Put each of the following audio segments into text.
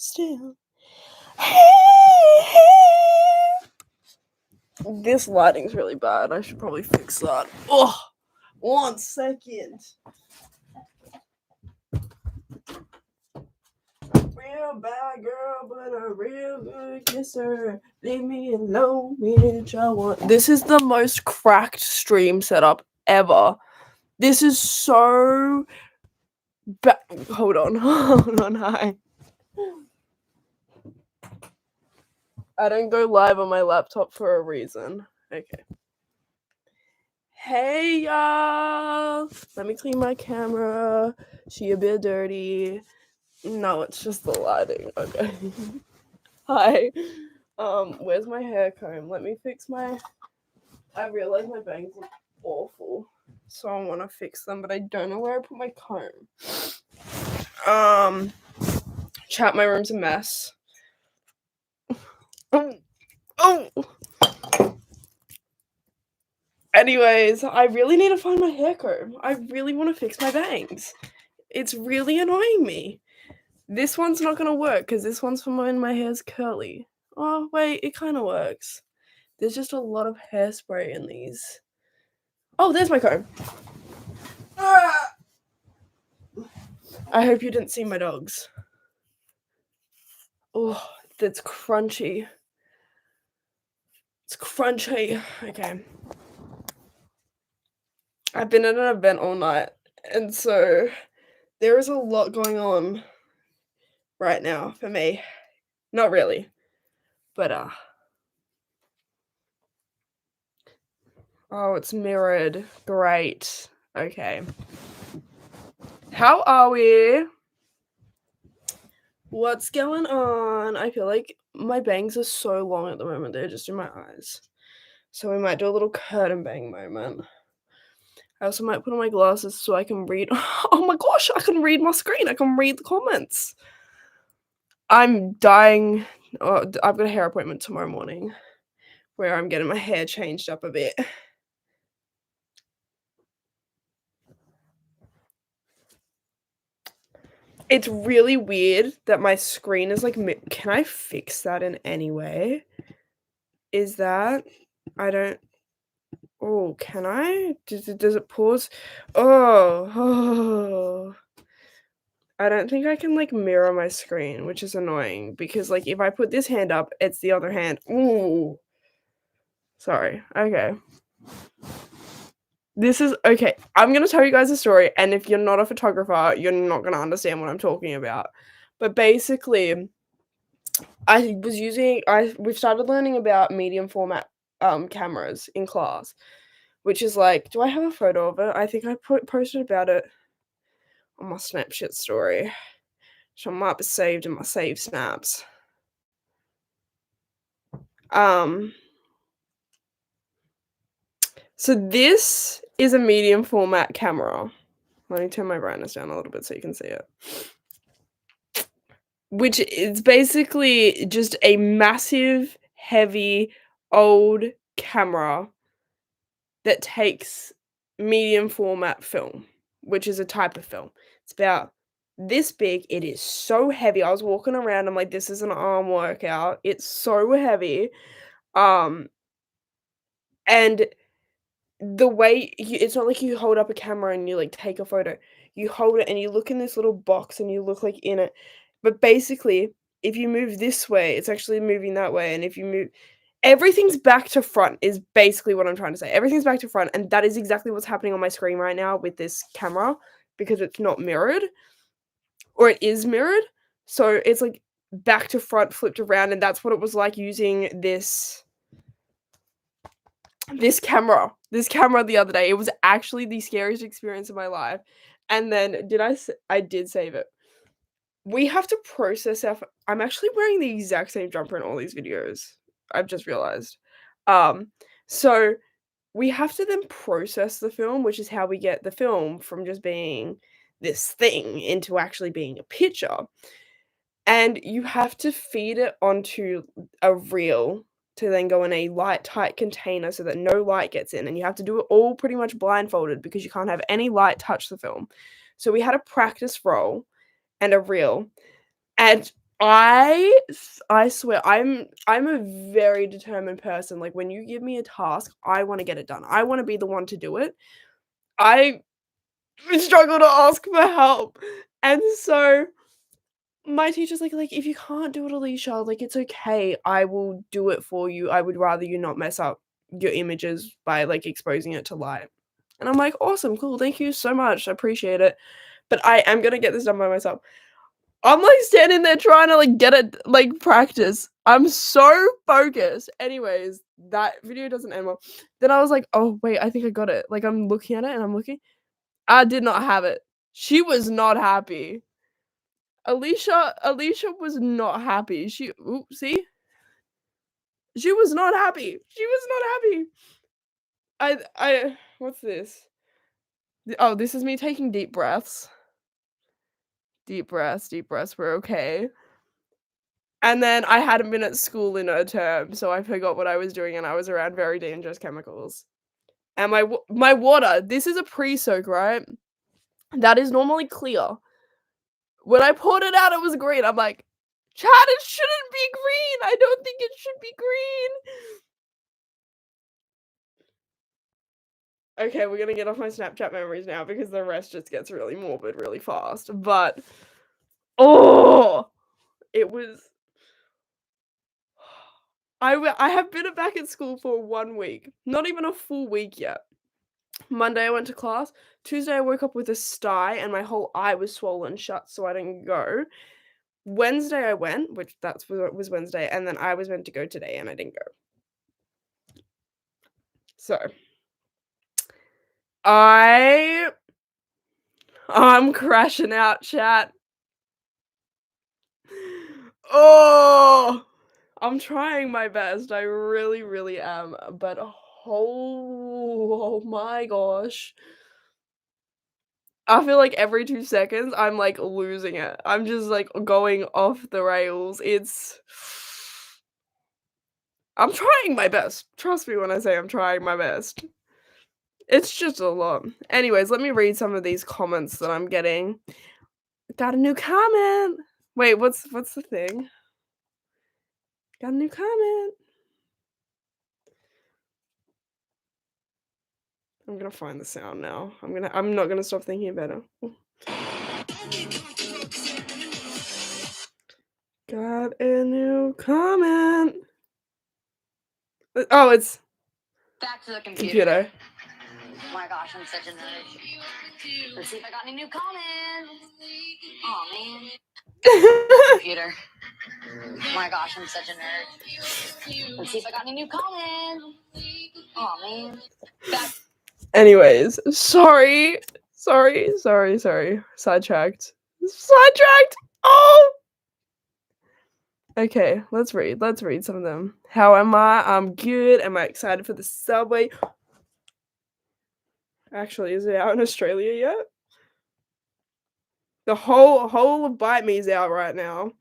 still. This lighting's really bad. I should probably fix that. Oh, 1 second. Real bad girl, but a real good kisser. Leave me alone, bitch. I want. This is the most cracked stream setup ever. This is so. Hold on. Hi. I don't go live on my laptop for a reason. Okay. Hey y'all! Let me clean my camera. She a bit dirty. No, it's just the lighting. Okay. Hi. Where's my hair comb? Let me fix my. I realize my bangs look awful, so I want to fix them, but I don't know where I put my comb. Chat, my room's a mess. Oh. Anyways, I really need to find my hair comb. I really want to fix my bangs. It's really annoying me. This one's not gonna work because this one's for when my hair's curly. Oh, wait, it kind of works. There's just a lot of hairspray in these. Oh, there's my comb. Ah! I hope you didn't see my dogs. Oh, that's crunchy. It's crunchy. Okay. I've been at an event all night, and so there is a lot going on right now for me. Not really, but oh, it's mirrored. Great. Okay. How are we? What's going on? I feel like my bangs are so long at the moment. They're just in my eyes. So we might do a little curtain bang moment. I also might put on my glasses so I can read. Oh my gosh, I can read my screen. I can read the comments. I'm dying. Oh, I've got a hair appointment tomorrow morning where I'm getting my hair changed up a bit. It's really weird that my screen is like, can I fix that in any way? Is that, I don't, oh, can I? Does it pause? Oh. I don't think I can like mirror my screen, which is annoying because like if I put this hand up, it's the other hand. Ooh. Sorry. Okay. This is okay. I'm going to tell you guys a story, and if you're not a photographer, you're not going to understand what I'm talking about. But basically, we've started learning about medium format cameras in class, which is like, do I have a photo of it? I think I posted about it on my Snapchat story. So it might be saved in my save snaps. So this is a medium format camera. Let me turn my brightness down a little bit so you can see it. Which is basically just a massive, heavy, old camera that takes medium format film, which is a type of film. It's about this big. It is so heavy. I was walking around, I'm like, this is an arm workout. It's so heavy. And the way it's not like you hold up a camera and you like take a photo. You hold it and you look in this little box and you look like in it. But basically, if you move this way, it's actually moving that way. And if you move, everything's back to front is basically what I'm trying to say. Everything's back to front. And that is exactly what's happening on my screen right now with this camera because it's not mirrored, or it is mirrored. So it's like back to front, flipped around. And that's what it was like using this camera the other day. It was actually the scariest experience of my life. And then I did save it. We have to process I'm actually wearing the exact same jumper in all these videos. I've just realized. So we have to then process the film, which is how we get the film from just being this thing into actually being a picture. And you have to feed it onto a reel to then go in a light tight container so that no light gets in, and you have to do it all pretty much blindfolded because you can't have any light touch the film. So we had a practice roll and a reel, and I swear, I'm a very determined person, like, when you give me a task, I wanna get it done. I wanna be the one to do it. I struggle to ask for help, and so my teacher's like, "If you can't do it, Alicia, like, it's okay. I will do it for you. I would rather you not mess up your images by, like, exposing it to light." And I'm like, "Awesome, cool, thank you so much, I appreciate it, but I am gonna get this done by myself." I'm, like, standing there trying to, like, get it like, practice. I'm so focused. Anyways, that video doesn't end well. Then I was like, "Oh, wait, I think I got it." Like, I'm looking at it and I'm looking. I did not have it. She was not happy. Alicia was not happy. She ooh, see? She was not happy. She was not happy. I what's this? Oh, this is me taking deep breaths. Deep breaths, we're okay. And then I hadn't been at school in a term, so I forgot what I was doing and I was around very dangerous chemicals. And my water, this is a pre-soak, right? That is normally clear. When I poured it out, it was green. I'm like, "Chad, it shouldn't be green. I don't think it should be green." Okay, we're gonna get off my Snapchat memories now because the rest just gets really morbid really fast. But oh, it was. I have been back at school for 1 week, not even a full week yet. Monday I went to class. Tuesday I woke up with a sty and my whole eye was swollen shut, so I didn't go. Wednesday I went, which was Wednesday, and then I was meant to go today and I didn't go. So I I'm crashing out, chat. Oh, I'm trying my best. I really, really am. But oh my gosh. I feel like every 2 seconds I'm like losing it. I'm just like going off the rails. I'm trying my best. Trust me when I say I'm trying my best. It's just a lot. Anyways, let me read some of these comments that I'm getting. Got a new comment. Wait, what's the thing? Got a new comment. I'm gonna find the sound now. I'm not gonna stop thinking about it. Got a new comment. Oh, it's back to the computer. Oh my gosh, I'm such a nerd. Let's see if I got any new comments. Oh man. Computer. Oh my gosh, I'm such a nerd. Let's see if I got any new comments. Oh man. Anyways, sorry. Sidetracked. Oh. Okay, let's read some of them. How am I? I'm good. Am I excited for the subway? Actually, is it out in Australia yet? The whole of Bite Me is out right now.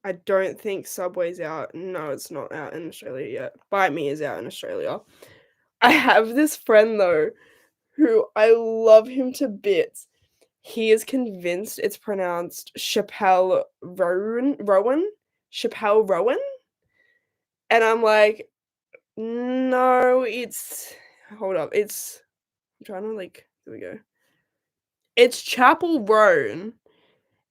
I don't think Subway's out. No, it's not out in Australia yet. Bite Me is out in Australia. I have this friend though who I love him to bits. He is convinced it's pronounced Chappelle Rowan? Chappelle Rowan? And I'm like, no, it's hold up. I'm trying to like here we go. It's Chapel Roan.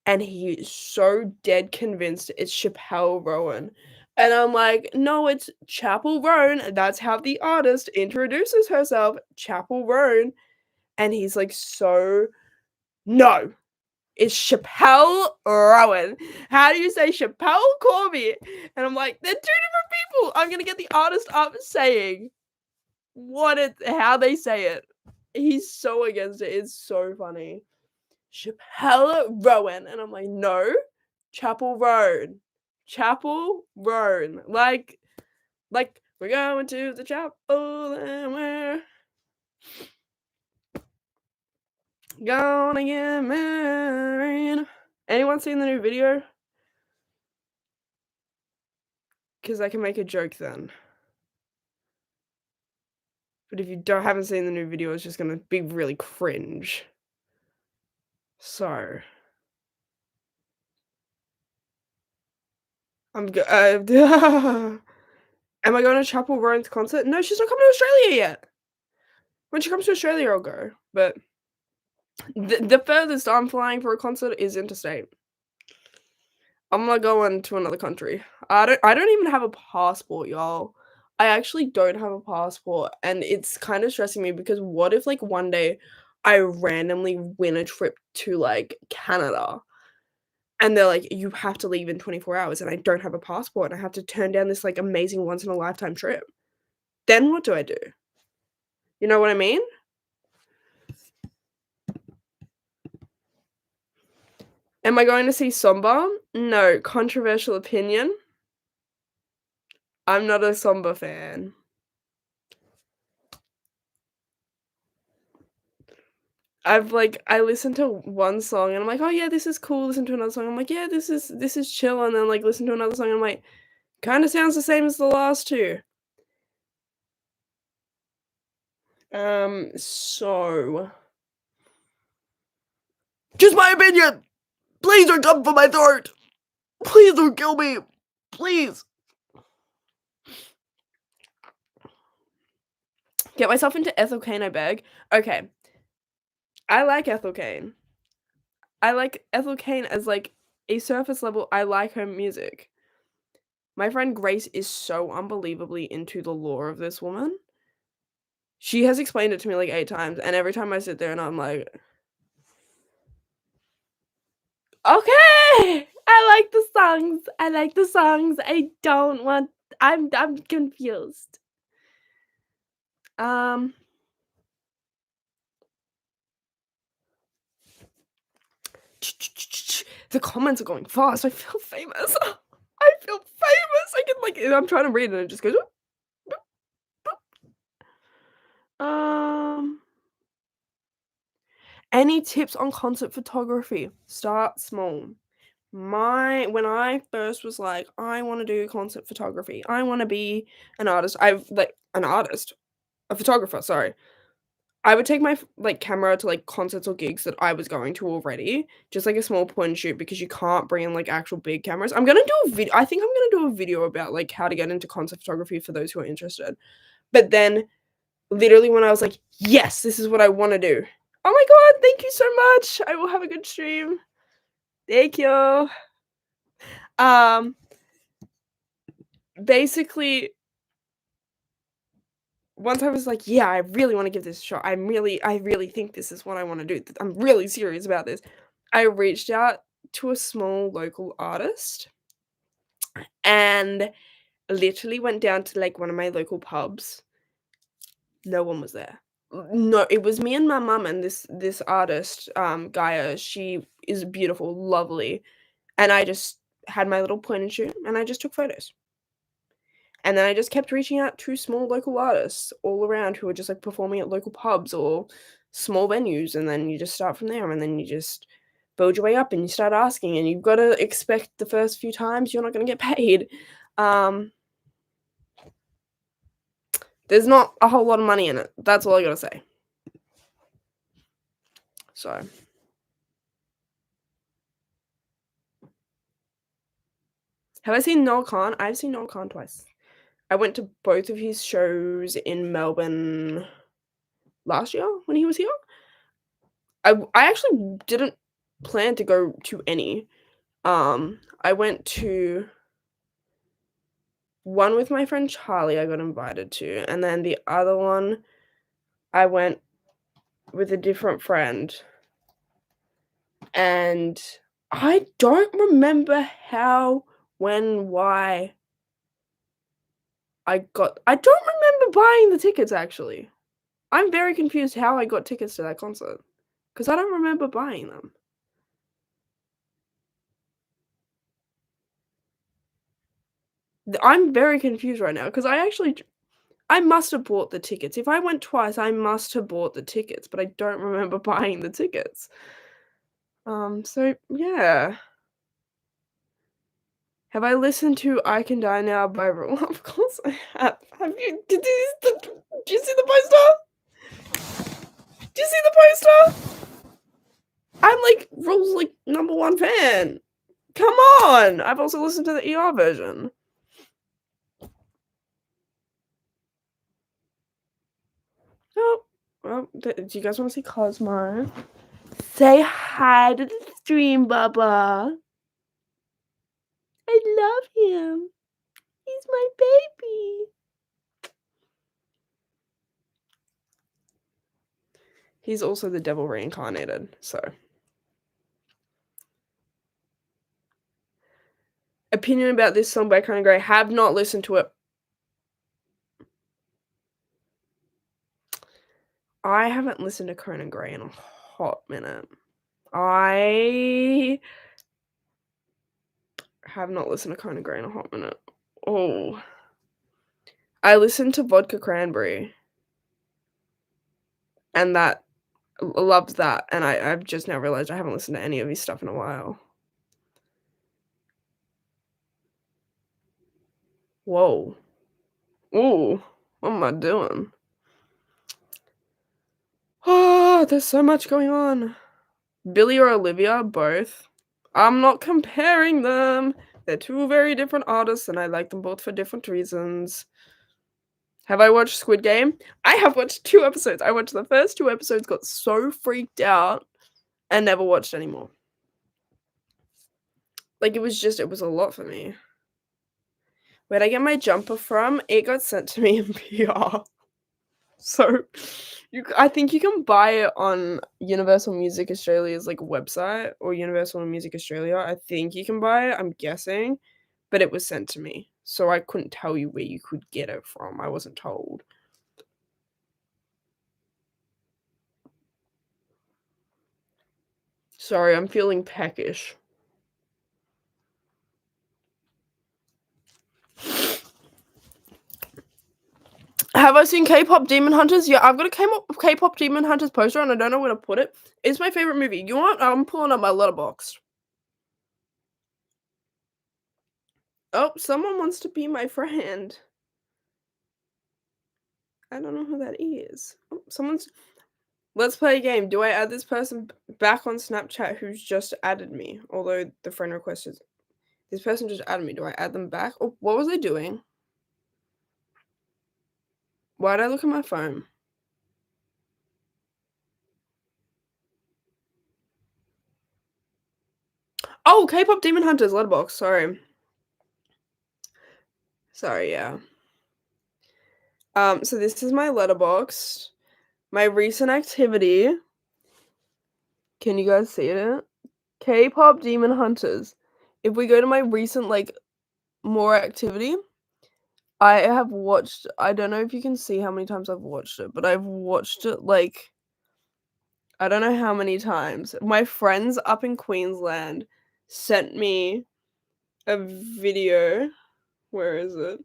And he is so dead convinced it's Chappelle Rowan. And I'm like, no, it's Chapel Roan. That's how the artist introduces herself, Chapel Roan. And he's like, so no, it's Chappelle Rowan. How do you say Chappelle Corby? And I'm like, they're two different people. I'm gonna get the artist up saying how they say it. He's so against it. It's so funny. Chappelle Rowan. And I'm like, no, Chapel Roan. Chapel Roan. Like we're going to the chapel and we're gonna get married. Anyone seen the new video? Because I can make a joke then. But if you haven't seen the new video, it's just gonna be really cringe. So I'm go am I going to Chapel Roan's concert? No, she's not coming to Australia yet. When she comes to Australia, I'll go, but the furthest I'm flying for a concert is interstate. I'm not going to another country. I don't even have a passport, y'all. I actually don't have a passport, and it's kinda stressing me because what if, like, one day I randomly win a trip to, like, Canada, and they're like, "You have to leave in 24 hours," and I don't have a passport, and I have to turn down this, like, amazing once in a lifetime trip. Then what do I do? You know what I mean? Am I going to see Samba? No, controversial opinion. I'm not a Samba fan. I listened to one song and I'm like, "Oh yeah, this is cool." Listen to another song, I'm like, "Yeah, this is chill," and then, like, listen to another song, I'm like, "Kinda sounds the same as the last 2." So just my opinion! Please don't come for my throat! Please don't kill me! Please! Get myself into Ethel Cain, I beg. Okay, I like Ethel Cain. I like Ethel Cain as, like, a surface level, I like her music. My friend Grace is so unbelievably into the lore of this woman. She has explained it to me, like, 8 times, and every time I sit there and I'm like, "Okay, I like the songs, I don't want I'm confused." Um The comments are going fast, I feel famous. I feel famous, I can, like I'm trying to read and it just goes, um, any tips on concert photography? Start small. When I first was like, "I wanna do concert photography, I wanna be an artist," a photographer, sorry. I would take my camera to, like, concerts or gigs that I was going to already, just like a small point and shoot because you can't bring in, like, actual big cameras. I think I'm gonna do a video about, like, how to get into concert photography for those who are interested. But then, literally when I was like, "Yes, this is what I wanna do." Oh my god, thank you so much. I will have a good stream. Thank you. Um, basically, once I was like, "Yeah, I really wanna give this a shot. I really think this is what I wanna do. I'm really serious about this." I reached out to a small local artist and literally went down to, like, one of my local pubs. No one was there. No, it was me and my mum and this artist, Gaia. She is beautiful, lovely, and I just had my little point and shoot, and I just took photos. And then I just kept reaching out to small local artists all around who were just, like, performing at local pubs or small venues, and then you just start from there, and then you just build your way up, and you start asking, and you've gotta expect the first few times you're not gonna get paid. Um, there's not a whole lot of money in it. That's all I gotta say. So have I seen Noel Khan? I've seen Noel Khan twice. I went to both of his shows in Melbourne last year when he was here. I actually didn't plan to go to any. I went to one with my friend Charlie I got invited to, and then the other one, I went with a different friend, and I don't remember how, when, why I don't remember buying the tickets, actually. I'm very confused how I got tickets to that concert, 'cause I don't remember buying them. I'm very confused right now, 'cause I must have bought the tickets. If I went twice, I must have bought the tickets, but I don't remember buying the tickets. So yeah. Have I listened to I Can Die Now by Of course I have. Have you? Did you see the poster? Did you see the poster? I'm like Rule's like #1 fan. Come on! I've also listened to the ER version. Oh, well, do you guys want to see Cosmo? Say hi to the stream, Bubba. I love him. He's my baby. He's also the devil reincarnated, so. Opinion about this song by Conan Gray. Have not listened to it. I haven't listened to Conan Gray in a hot minute. I have not listened to Conan Gray in a hot minute. Oh. I listened to Vodka Cranberry. And that loved that. And I've just now realized I haven't listened to any of his stuff in a while. Whoa. Ooh. What am I doing? Oh, there's so much going on. Billie or Olivia, both. I'm not comparing them. They're two very different artists, and I like them both for different reasons. Have I watched Squid Game? I have watched 2 episodes. I watched the first 2 episodes, got so freaked out, and never watched anymore. Like, it was a lot for me. Where'd I get my jumper from? It got sent to me in PR. So, I think you can buy it on Universal Music Australia's, like, website, or Universal Music Australia. I think you can buy it, I'm guessing, but it was sent to me, so I couldn't tell you where you could get it from. I wasn't told. Sorry, I'm feeling peckish. Have I seen K-pop Demon Hunters? Yeah, I've got a K-pop Demon Hunters poster, and I don't know where to put it. It's my favorite movie. You want? I'm pulling up my Letterboxd. Oh, someone wants to be my friend. I don't know who that is. Oh, someone's. Let's play a game. Do I add this person back on Snapchat who's just added me? Although the friend request is. This person just added me. Do I add them back? Oh, what was I doing? Why did I look at my phone? Oh, K-pop Demon Hunters Letterboxd. Sorry, yeah. So this is my Letterboxd. My recent activity. Can you guys see it? K-pop Demon Hunters. If we go to my recent, like, more activity, I have watched, I don't know if you can see how many times I've watched it, but I've watched it, like, I don't know how many times. My friends up in Queensland sent me a video. Where is it?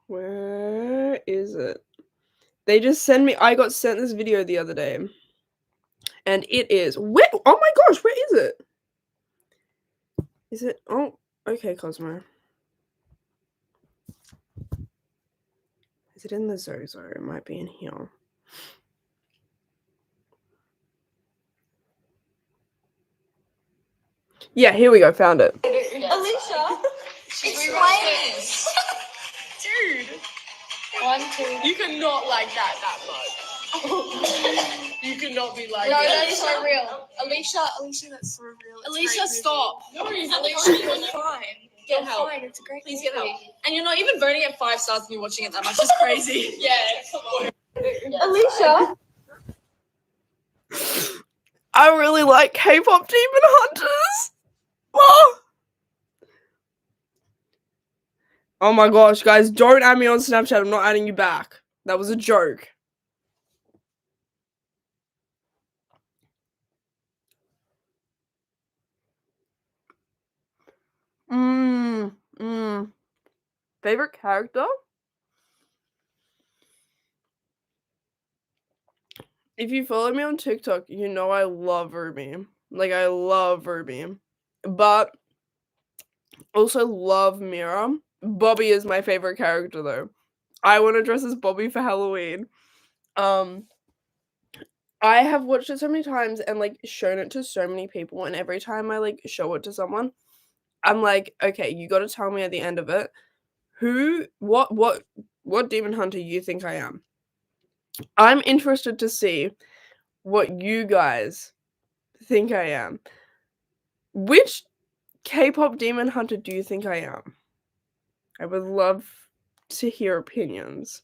Where is it? They just send me, I got sent this video the other day. And it is, oh my gosh, where is it? Is it, oh, okay, Cosmo. Is it in the Zozo? It might be in here. Yeah, here we go, found it. Alicia, explain. Dude. 1, 2. You cannot like that much. You cannot be like No, that. that is so real. Alicia, that's so real. It's Alicia, stop. No, Alicia, you're fine. Get help. Fine, it's a great Please get help. And you're not even voting at 5 stars and you're watching it that much. It's crazy. Yeah, come on. Alicia. I really like K-pop Demon Hunters. Oh. Oh my gosh, guys, don't add me on Snapchat. I'm not adding you back. That was a joke. Favorite character? If you follow me on TikTok, you know I love Ruby. Like, I love Ruby. But also love Mira. Bobby is my favorite character, though. I want to dress as Bobby for Halloween. I have watched it so many times and, like, shown it to so many people, and every time I, like, show it to someone, I'm like, "Okay, you gotta tell me at the end of it, what demon hunter you think I am." I'm interested to see what you guys think I am. Which K-pop demon hunter do you think I am? I would love to hear opinions.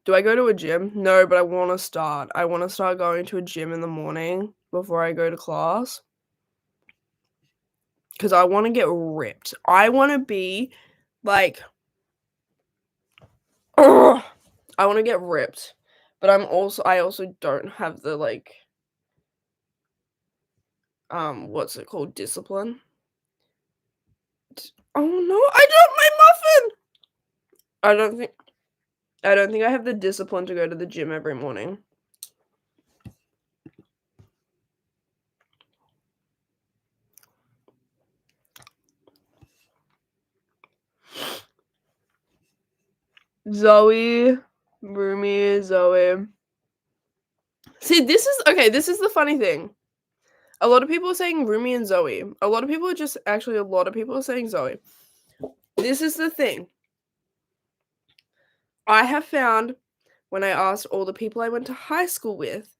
Do I go to a gym? No, but I wanna start. I wanna start going to a gym in the morning before I go to class. 'Cause I wanna get ripped. I wanna be, like I wanna get ripped. But I also don't have the, like, what's it called? Discipline? Oh, no, I dropped my muffin! I don't think I have the discipline to go to the gym every morning. Zoe, Rumi, Zoe. See, this is the funny thing. A lot of people are saying Rumi and Zoe. A lot of people are saying Zoe. This is the thing. I have found when I asked all the people I went to high school with,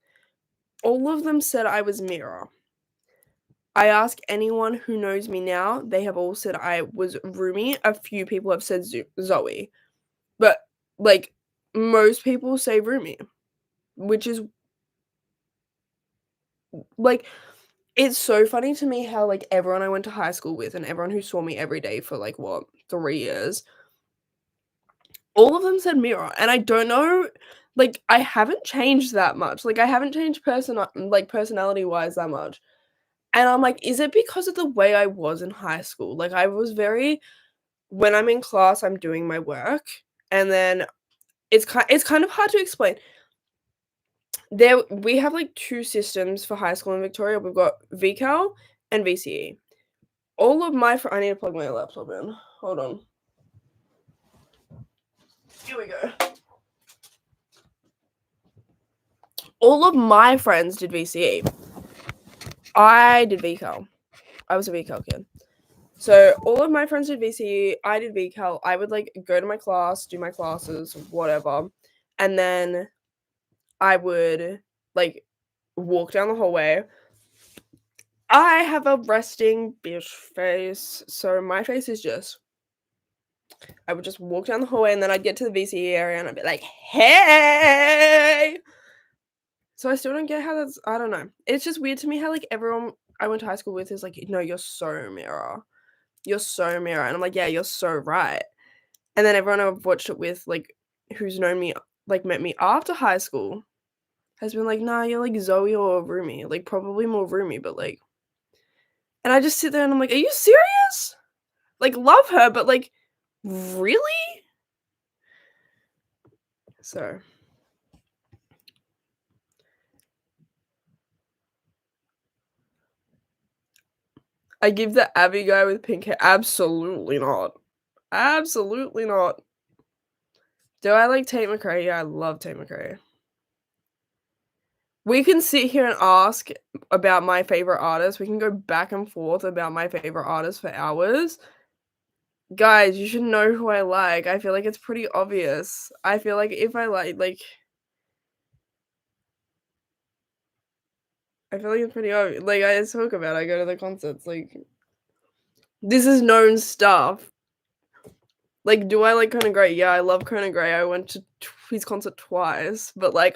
all of them said I was Mira. I ask anyone who knows me now, they have all said I was Rumi. A few people have said Zoe. But, like, most people say Rumi, which is like, it's so funny to me how, like, everyone I went to high school with and everyone who saw me every day for, like, what, 3 years, all of them said Mira, and I don't know, like, I haven't changed that much. Like, I haven't changed personality-wise that much. And I'm like, is it because of the way I was in high school? Like, I was very when I'm in class, I'm doing my work, and then it's kind of hard to explain. We have, like, 2 systems for high school in Victoria. We've got VCAL and VCE. All of my I need to plug my laptop in. Hold on. Here we go. All of my friends did VCE. I did VCAL. I was a VCAL kid. So all of my friends did VCE. I did VCAL. I would, like, go to my class, do my classes, whatever, and then I would, like, walk down the hallway. I have a resting bitch face, so my face is just I would just walk down the hallway, and then I'd get to the VCE area, and I'd be like, "Hey!" So I still don't get how that's I don't know. It's just weird to me how, like, everyone I went to high school with is like, "No, you're so Mira. You're so Mira." And I'm like, "Yeah, you're so right." And then everyone I've watched it with, like, who's known me, like, met me after high school has been like, "Nah, you're like Zoe or Rumi." Like, probably more Rumi, but, like and I just sit there and I'm like, "Are you serious?" Like, love her, but, like, really? So I give the Abby guy with pink hair absolutely not. Absolutely not. Do I like Tate McRae? Yeah, I love Tate McRae. We can sit here and ask about my favorite artist. We can go back and forth about my favorite artist for hours. Guys, you should know who I like. I feel like it's pretty obvious. I feel like if I like I feel like it's pretty obvious. Like, I talk about I go to the concerts, like this is known stuff. Like, do I like Conan Gray? Yeah, I love Conan Gray. I went to his concert twice, but, like,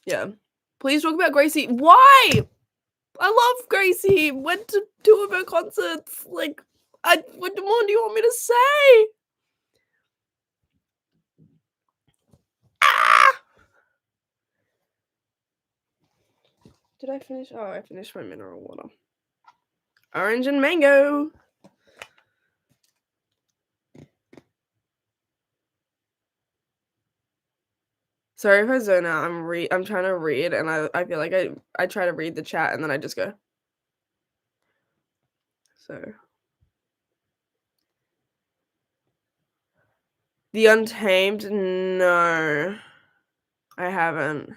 yeah. Please talk about Gracie. Why? I love Gracie. Went to 2 of her concerts. Like, what more do you want me to say? Ah! Did I finish? Oh, I finished my mineral water. Orange and mango. Sorry if I zone out. I'm trying to read, and I feel like I try to read the chat, and then I just go. So. The Untamed? No. I haven't.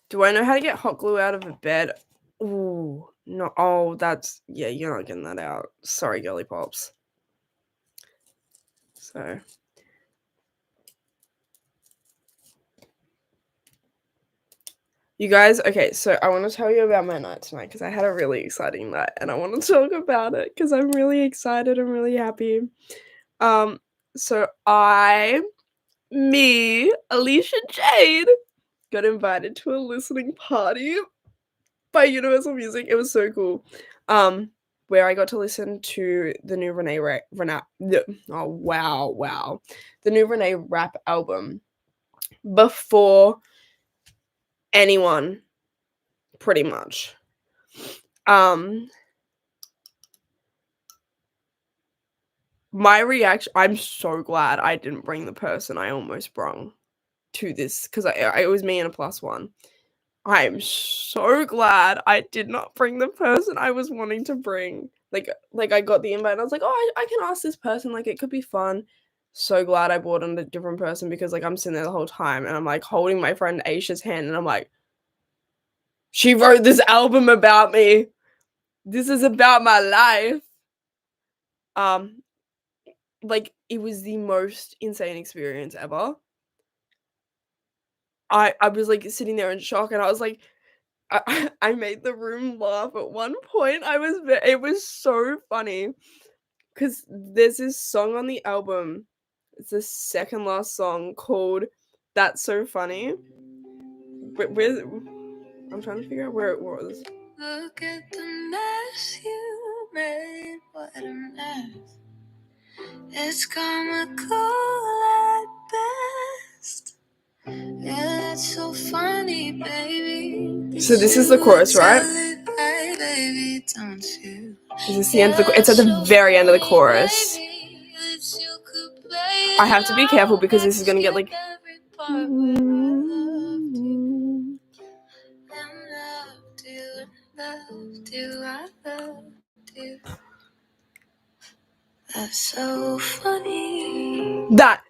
Do I know how to get hot glue out of a bed? Ooh, no. Oh, that's... Yeah, you're not getting that out. Sorry, girly pops. So... You guys, okay, so I want to tell you about my night tonight because I had a really exciting night and I want to talk about it because I'm really excited. I'm really happy. So me, Alicia Jade, got invited to a listening party by Universal Music. It was so cool. Where I got to listen to the new the new Renee rap album before anyone, pretty much. My reaction, I'm so glad I didn't bring the person I almost brung to this because it was me and a +1. I'm so glad I did not bring the person I was wanting to bring. Like I got the invite and I was like, oh, I can ask this person, like it could be fun. So glad I brought on a different person because like I'm sitting there the whole time and I'm like holding my friend Aisha's hand and I'm like, she wrote this album about me. This is about my life. Like it was the most insane experience ever. I was like sitting there in shock and I was like, I made the room laugh at one point. It was so funny because there's this song on the album. It's the second last song called "That's So Funny." I'm trying to figure out where it was. Look at the mess you made. What a mess. It's comical at best. Yeah, that's so funny, baby. So this is the chorus, right? Baby, don't you? Is this the end of the? It's at the very end of the chorus. I have to be careful because this is gonna get like. That's so funny.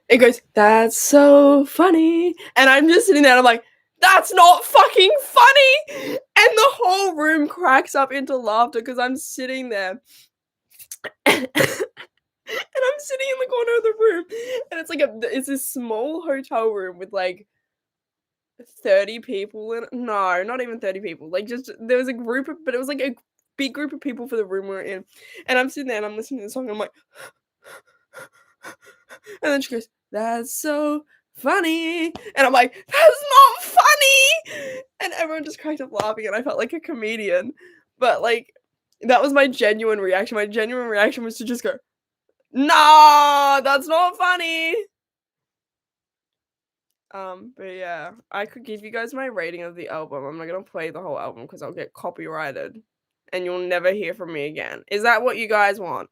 It goes, that's so funny. And I'm just sitting there and I'm like, that's not fucking funny. And the whole room cracks up into laughter because I'm sitting there. And I'm sitting in the corner of the room. And it's like it's this small hotel room with like 30 people in it. No, not even 30 people. Like just there was a group of, but it was like a big group of people for the room we were in. And I'm sitting there and I'm listening to the song and I'm like, and then she goes, that's so funny. And I'm like, that's not funny. And everyone just cracked up laughing and I felt like a comedian. But like, that was my genuine reaction. My genuine reaction was to just go, nah, that's not funny. But yeah, I could give you guys my rating of the album. I'm not gonna play the whole album because I'll get copyrighted and you'll never hear from me again. Is that what you guys want?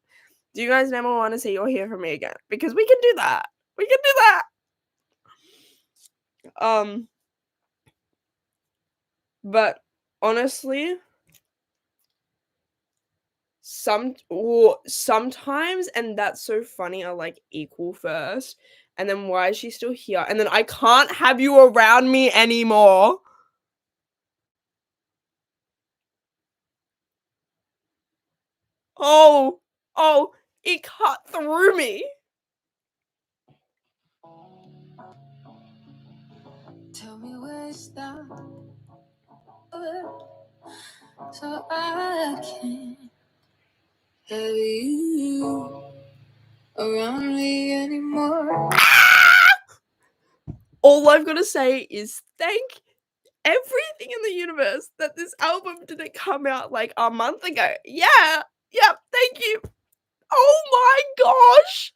Do you guys never want to see or hear from me again? Because we can do that. We can do that. But honestly, sometimes, and that's so funny, are like equal first. And then why is she still here? And then I can't have you around me anymore. Oh, it cut through me. Tell me where it's down. So I can't have you around me anymore. All I've got to say is thank everything in the universe that this album didn't come out like a month ago. Yeah, thank you. Oh my gosh.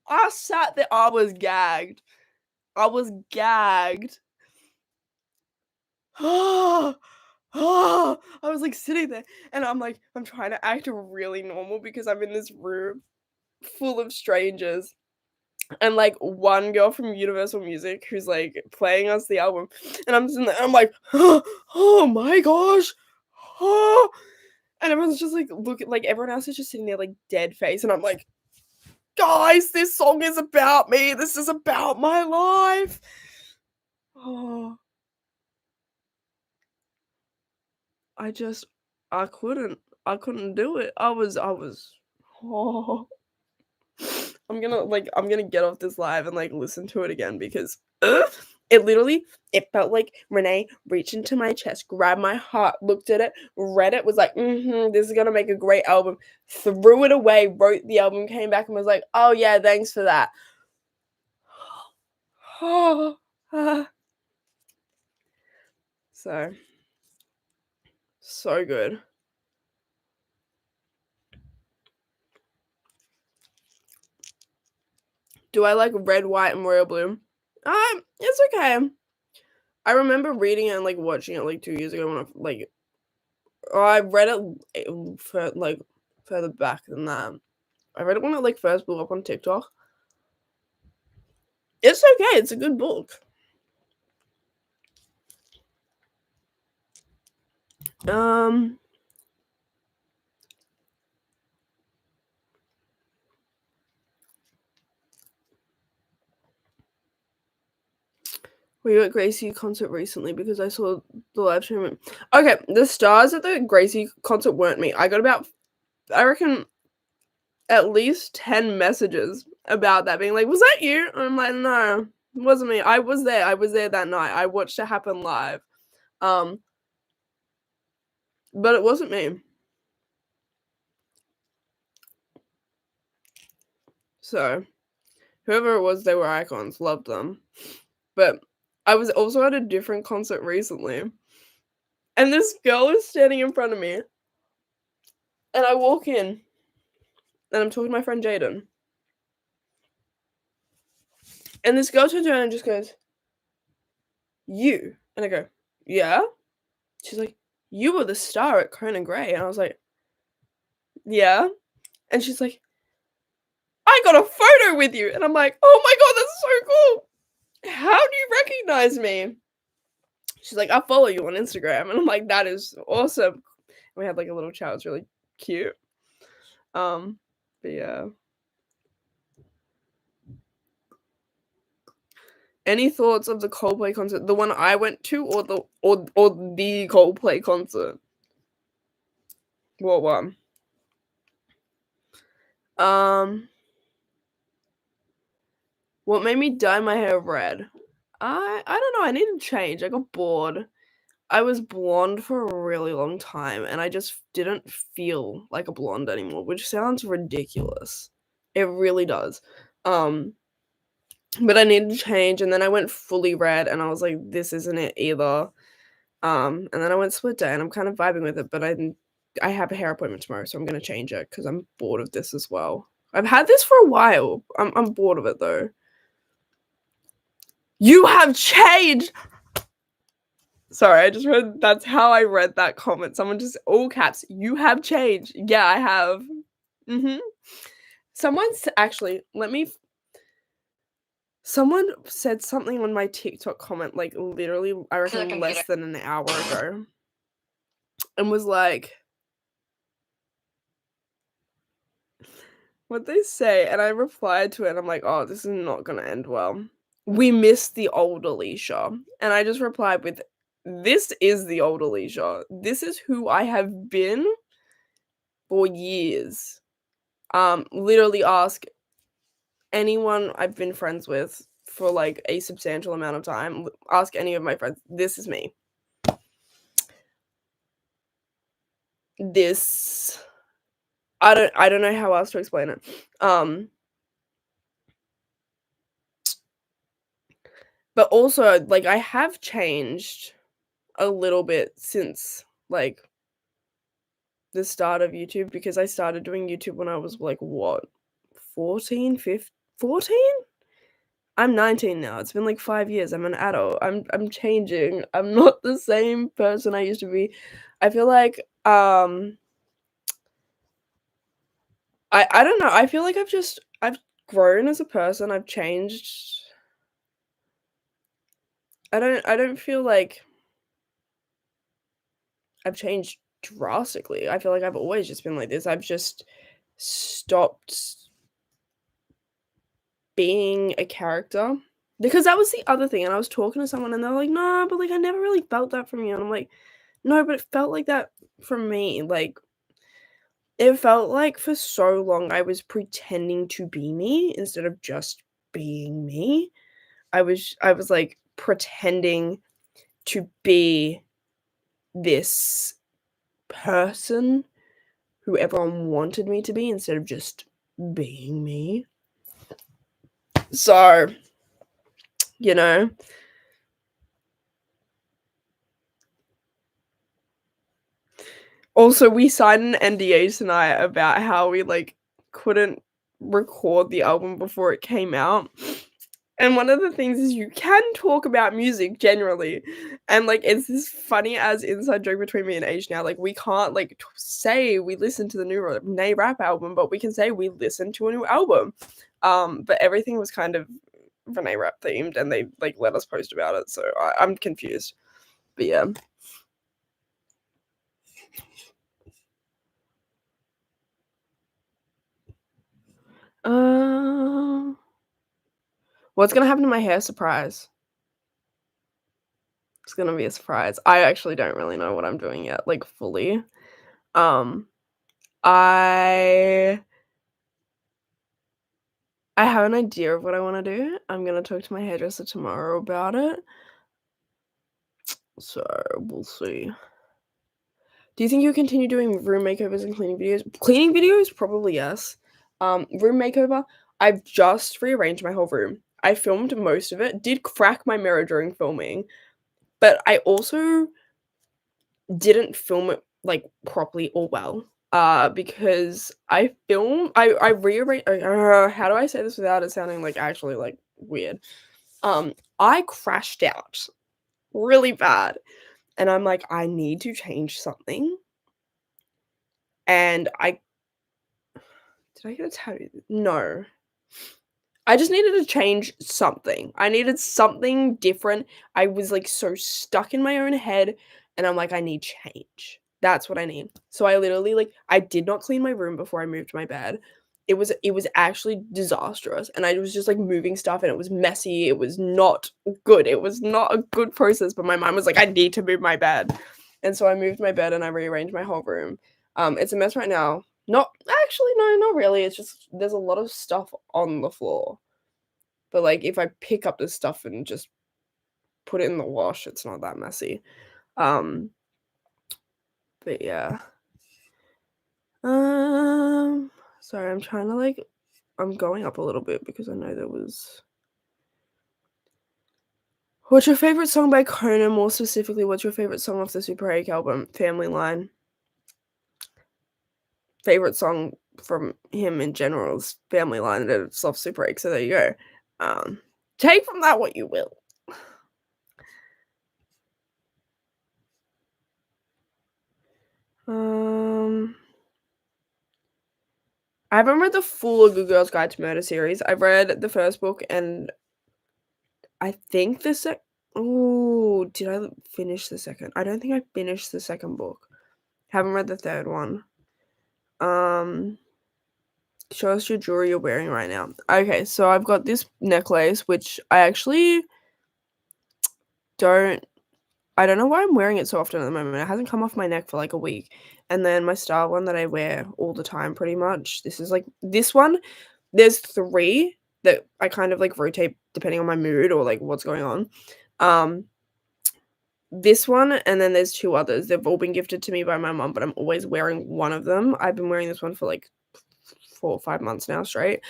I sat there, I was gagged. I was like sitting there and I'm trying to act really normal because I'm in this room full of strangers. And, like, one girl from Universal Music who's, like, playing us the album, and I'm sitting there, I'm like, "Oh my gosh, oh," and everyone's just, like, looking, like, everyone else is just sitting there, like, dead face, and I'm like, "Guys, this song is about me, this is about my life." Oh. I couldn't do it. Oh. I'm gonna get off this live and, like, listen to it again because it felt like Renee reached into my chest, grabbed my heart, looked at it, read it, was like, this is gonna make a great album, threw it away, wrote the album, came back and was like, "Oh yeah, thanks for that." So good. Do I like red, white, and royal blue? It's okay. I remember reading it and, like, watching it, like, 2 years ago when I read it for, like, further back than that. I read it when it, like, first blew up on TikTok. It's okay, it's a good book. We were at Gracie concert recently because I saw the live stream. Okay, the stars at the Gracie concert weren't me. I got about, I reckon, at least 10 messages about that being like, "Was that you?" And I'm like, "No, it wasn't me. I was there. I was there that night. I watched it happen live." But it wasn't me. So, whoever it was, they were icons. Loved them. But I was also at a different concert recently, and this girl is standing in front of me, and I walk in, and I'm talking to my friend Jaden, and this girl turns around and just goes, "You?" And I go, "Yeah." She's like, "You were the star at Conan Gray," and I was like, "Yeah," and she's like, "I got a photo with you," and I'm like, "Oh my god, that's so cool! How do you recognize me?" She's like, "I follow you on Instagram," and I'm like, "That is awesome." We had, like, a little chat. It was really cute. But yeah. Any thoughts of the Coldplay concert? The one I went to or the Coldplay concert? What one? What made me dye my hair red? I don't know, I need to change. I got bored. I was blonde for a really long time, and I just didn't feel like a blonde anymore, which sounds ridiculous. It really does. But I needed to change, and then I went fully red, and I was like, "This isn't it either." And then I went split dye, and I'm kind of vibing with it, but I have a hair appointment tomorrow, so I'm gonna change it because I'm bored of this as well. I've had this for a while. I'm bored of it though. You have changed. Sorry, I just read. That's how I read that comment. Someone just all caps. You have changed. Yeah, I have. Someone's actually. Someone said something on my TikTok comment, like literally, I reckon less than an hour ago, and was like, "What'd they say?" And I replied to it, and I'm like, "Oh, this is not gonna end well. We miss the old Alicia." And I just replied with, "This is the old Alicia. This is who I have been for years. Literally ask anyone I've been friends with for like a substantial amount of time. Ask any of my friends. This is me. This I don't know how else to explain it. But also, like, I have changed a little bit since, like, the start of YouTube because I started doing YouTube when I was, like, what, 14? 14? I'm 19 now. It's been, like, 5 years. I'm an adult. I'm changing. I'm not the same person I used to be. I feel like, I don't know. I feel like I've grown as a person. I've changed. I don't feel like I've changed drastically. I feel like I've always just been like this. I've just stopped being a character. Because that was the other thing, and I was talking to someone and they're like, "No, but like I never really felt that from you." And I'm like, "No, but it felt like that from me." Like it felt like for so long I was pretending to be me instead of just being me. I was like pretending to be this person who everyone wanted me to be instead of just being me. So, you know, also we signed an NDA tonight about how we like couldn't record the album before it came out. And one of the things is you can talk about music generally, and, like, it's this funny as inside joke between me and Age now, like, we can't, like, say we listened to the new Nay rap album, but we can say we listened to a new album. But everything was kind of Renee rap themed, and they, like, let us post about it, so I'm confused. But yeah. Um, what's gonna happen to my hair? Surprise. It's gonna be a surprise. I actually don't really know what I'm doing yet, like, fully. Um, I I have an idea of what I wanna do. I'm gonna talk to my hairdresser tomorrow about it. So, we'll see. Do you think you'll continue doing room makeovers and cleaning videos? Cleaning videos? Probably yes. Room makeover, I've just rearranged my whole room. I filmed most of it, did crack my mirror during filming, but I also didn't film it, like, properly or well, because I rearranged how do I say this without it sounding, like, actually, like, weird? I crashed out really bad, and I'm like, "I need to change something," and I did I get a tattoo? No. I just needed to change something. I needed something different. I was, like, so stuck in my own head, and I'm like, "I need change." That's what I need. So I literally, like I did not clean my room before I moved my bed. It was actually disastrous, and I was just, like, moving stuff, and it was messy. It was not good. It was not a good process, but my mom was like, "I need to move my bed." And so I moved my bed, and I rearranged my whole room. It's a mess right now. Not actually, no, not really. It's just there's a lot of stuff on the floor. But, like, if I pick up this stuff and just put it in the wash, it's not that messy. Um, but yeah. Sorry, I'm trying to, like I'm going up a little bit because I know there was What's your favorite song by Conan? More specifically, what's your favorite song off the Super 8 album? Family Line. Favorite song from him in general is Family Line, and it's off Super 8, so there you go. Take from that what you will. I haven't read the full Good Girls Guide to Murder series. I've read the first book, and I think the oh, did I finish the second? I don't think I finished the second book. Haven't read the third one. Show us your jewelry you're wearing right now. Okay, so I've got this necklace, which I actually I don't know why I'm wearing it so often at the moment. It hasn't come off my neck for like a week. And then my star one that I wear all the time pretty much. This is like this one. There's 3 that I kind of like rotate depending on my mood or like what's going on. This one, and then there's 2 others. They've all been gifted to me by my mom, but I'm always wearing one of them. I've been wearing this one for like 4 or 5 months now straight.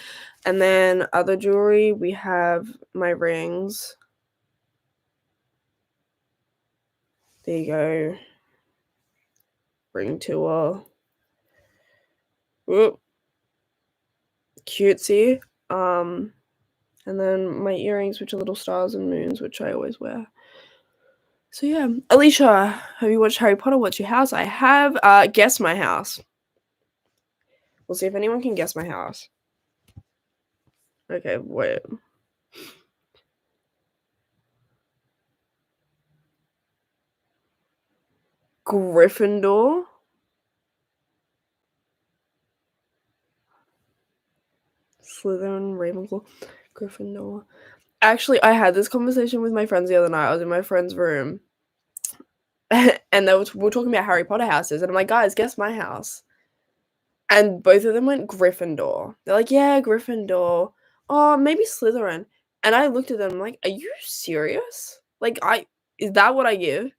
And then other jewelry, we have my rings. There you go. Ring tour. Whoop. Cutesy. And then my earrings, which are little stars and moons, which I always wear. So yeah. Alicia, have you watched Harry Potter? What's your house? I have. Guess my house. We'll see if anyone can guess my house. Okay, wait. Gryffindor. Slytherin, Ravenclaw, Gryffindor. Actually, I had this conversation with my friends the other night. I was in my friend's room, and we were talking about Harry Potter houses, and I'm like, guys, guess my house. And both of them went Gryffindor. They're like, yeah, Gryffindor. Oh, maybe Slytherin. And I looked at them like, are you serious? Like, is that what I give?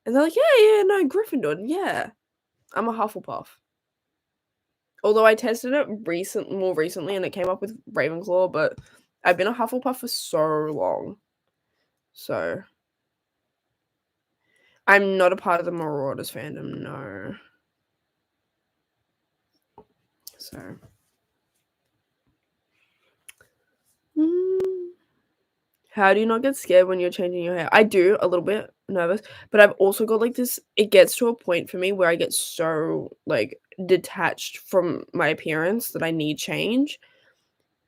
And they're like, yeah, no, Gryffindor. Yeah, I'm a Hufflepuff. Although I tested it more recently, and it came up with Ravenclaw, but I've been a Hufflepuff for so long. So I'm not a part of the Marauders fandom, no. So how do you not get scared when you're changing your hair? I do, a little bit nervous, but I've also got like this, it gets to a point for me where I get so like detached from my appearance that I need change,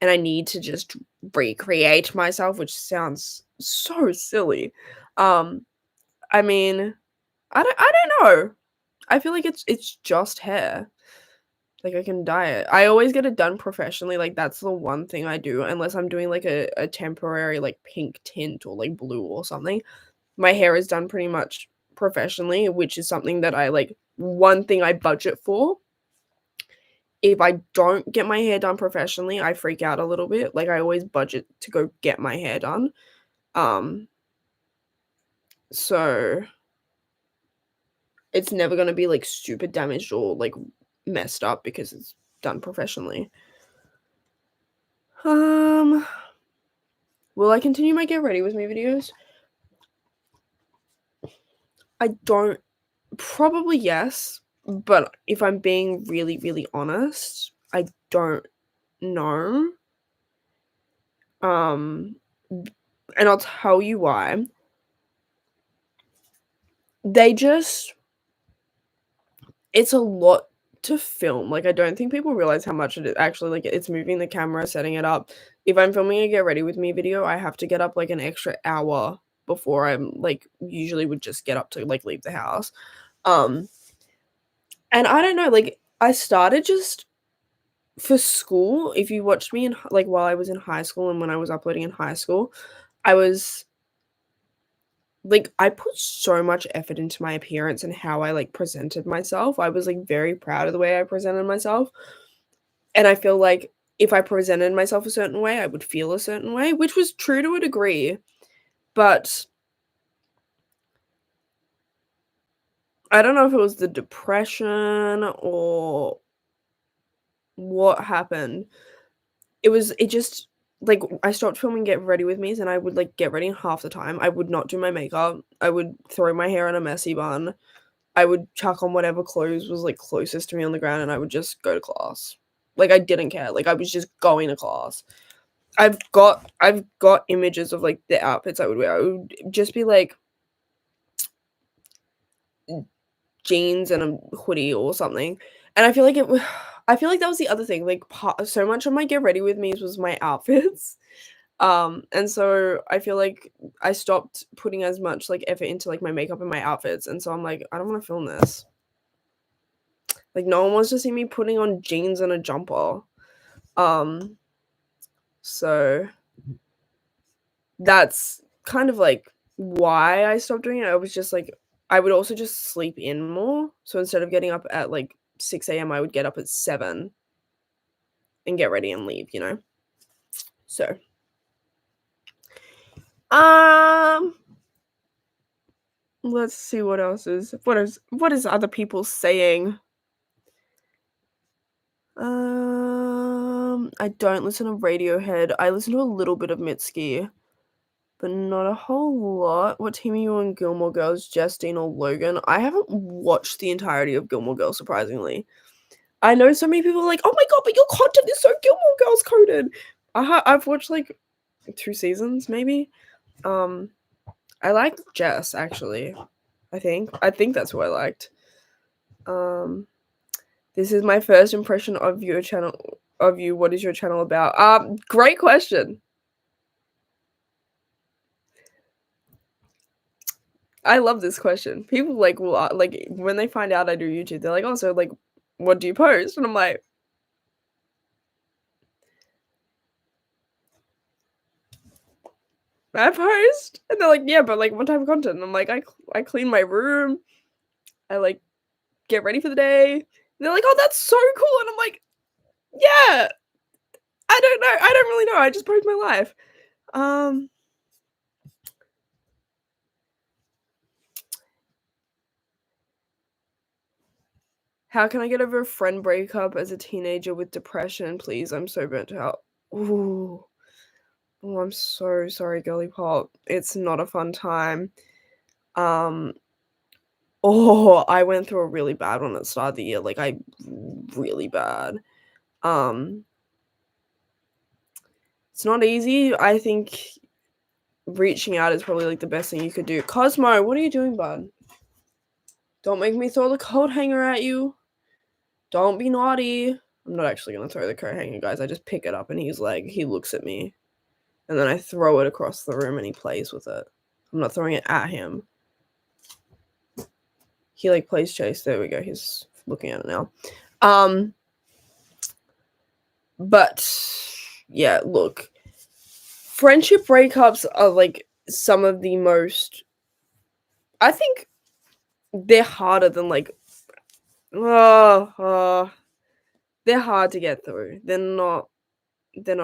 and I need to just recreate myself, which sounds so silly. I mean, I don't know. I feel like it's just hair. Like, I can dye it. I always get it done professionally, like, that's the one thing I do, unless I'm doing, like, a temporary, like, pink tint or, like, blue or something. My hair is done pretty much professionally, which is something that I, like, one thing I budget for. If I don't get my hair done professionally, I freak out a little bit. Like, I always budget to go get my hair done. So it's never gonna be, like, super damaged or, like, messed up because it's done professionally. Will I continue my get ready with me videos? I don't. Probably yes, but if I'm being really, really honest, I don't know. And I'll tell you why. It's a lot to film. Like, I don't think people realize how much it is actually, like, it's moving the camera, setting it up. If I'm filming a get ready with me video, I have to get up like an extra hour before I'm like usually would just get up to like leave the house. And I don't know, like, I started just for school. If you watched me in like while I was in high school and when I was uploading in high school, I was like, I put so much effort into my appearance and how I like presented myself. I was like very proud of the way I presented myself. And I feel like if I presented myself a certain way, I would feel a certain way, which was true to a degree. But I don't know if it was the depression or what happened. It just like, I stopped filming Get Ready With Me's, and I would, like, get ready in half the time. I would not do my makeup. I would throw my hair in a messy bun. I would chuck on whatever clothes was, like, closest to me on the ground, and I would just go to class. Like, I didn't care. Like, I was just going to class. I've got images of, like, the outfits I would wear. It would just be, like, jeans and a hoodie or something, and I feel like I feel like that was the other thing, like, so much of my Get Ready With Me's was my outfits. And so I feel like I stopped putting as much, like, effort into, like, my makeup and my outfits, and so I'm like, "I don't wanna film this." Like, no one wants to see me putting on jeans and a jumper. So that's kind of, like, why I stopped doing it. I was just, like, I would also just sleep in more, so instead of getting up at, like, 6 AM, I would get up at 7 and get ready and leave, you know? So, um let's see what else is what is other people saying? I don't listen to Radiohead. I listen to a little bit of Mitski, but not a whole lot. What team are you on Gilmore Girls, Justine or Logan? I haven't watched the entirety of Gilmore Girls, surprisingly. I know so many people are like, "Oh my god, but your content is so Gilmore Girls coded." I've watched like 2 seasons, maybe. I liked Jess, actually. I think that's who I liked. This is my first impression of your channel. Of you, what is your channel about? Great question. I love this question. People like will like when they find out I do YouTube, they're like, "Oh, so like, what do you post?" And I'm like, "I post," and they're like, "Yeah, but like, what type of content?" And I'm like, "I clean my room. I like get ready for the day." And they're like, "Oh, that's so cool," and I'm like, "Yeah, I don't know. I don't really know. I just post my life." How can I get over a friend breakup as a teenager with depression, please? I'm so burnt out. Ooh. Oh, I'm so sorry, girly pop. It's not a fun time. I went through a really bad one at the start of the year. Like really bad. It's not easy. I think reaching out is probably like the best thing you could do. Cosmo, what are you doing, bud? Don't make me throw the coat hanger at you. Don't be naughty. I'm not actually gonna throw the coat hanger, guys. I just pick it up and he looks at me. And then I throw it across the room and he plays with it. I'm not throwing it at him. He like plays chase. There we go. He's looking at it now. But yeah, look. Friendship breakups are like some of the most, I think they're harder than like they're hard to get through. They're not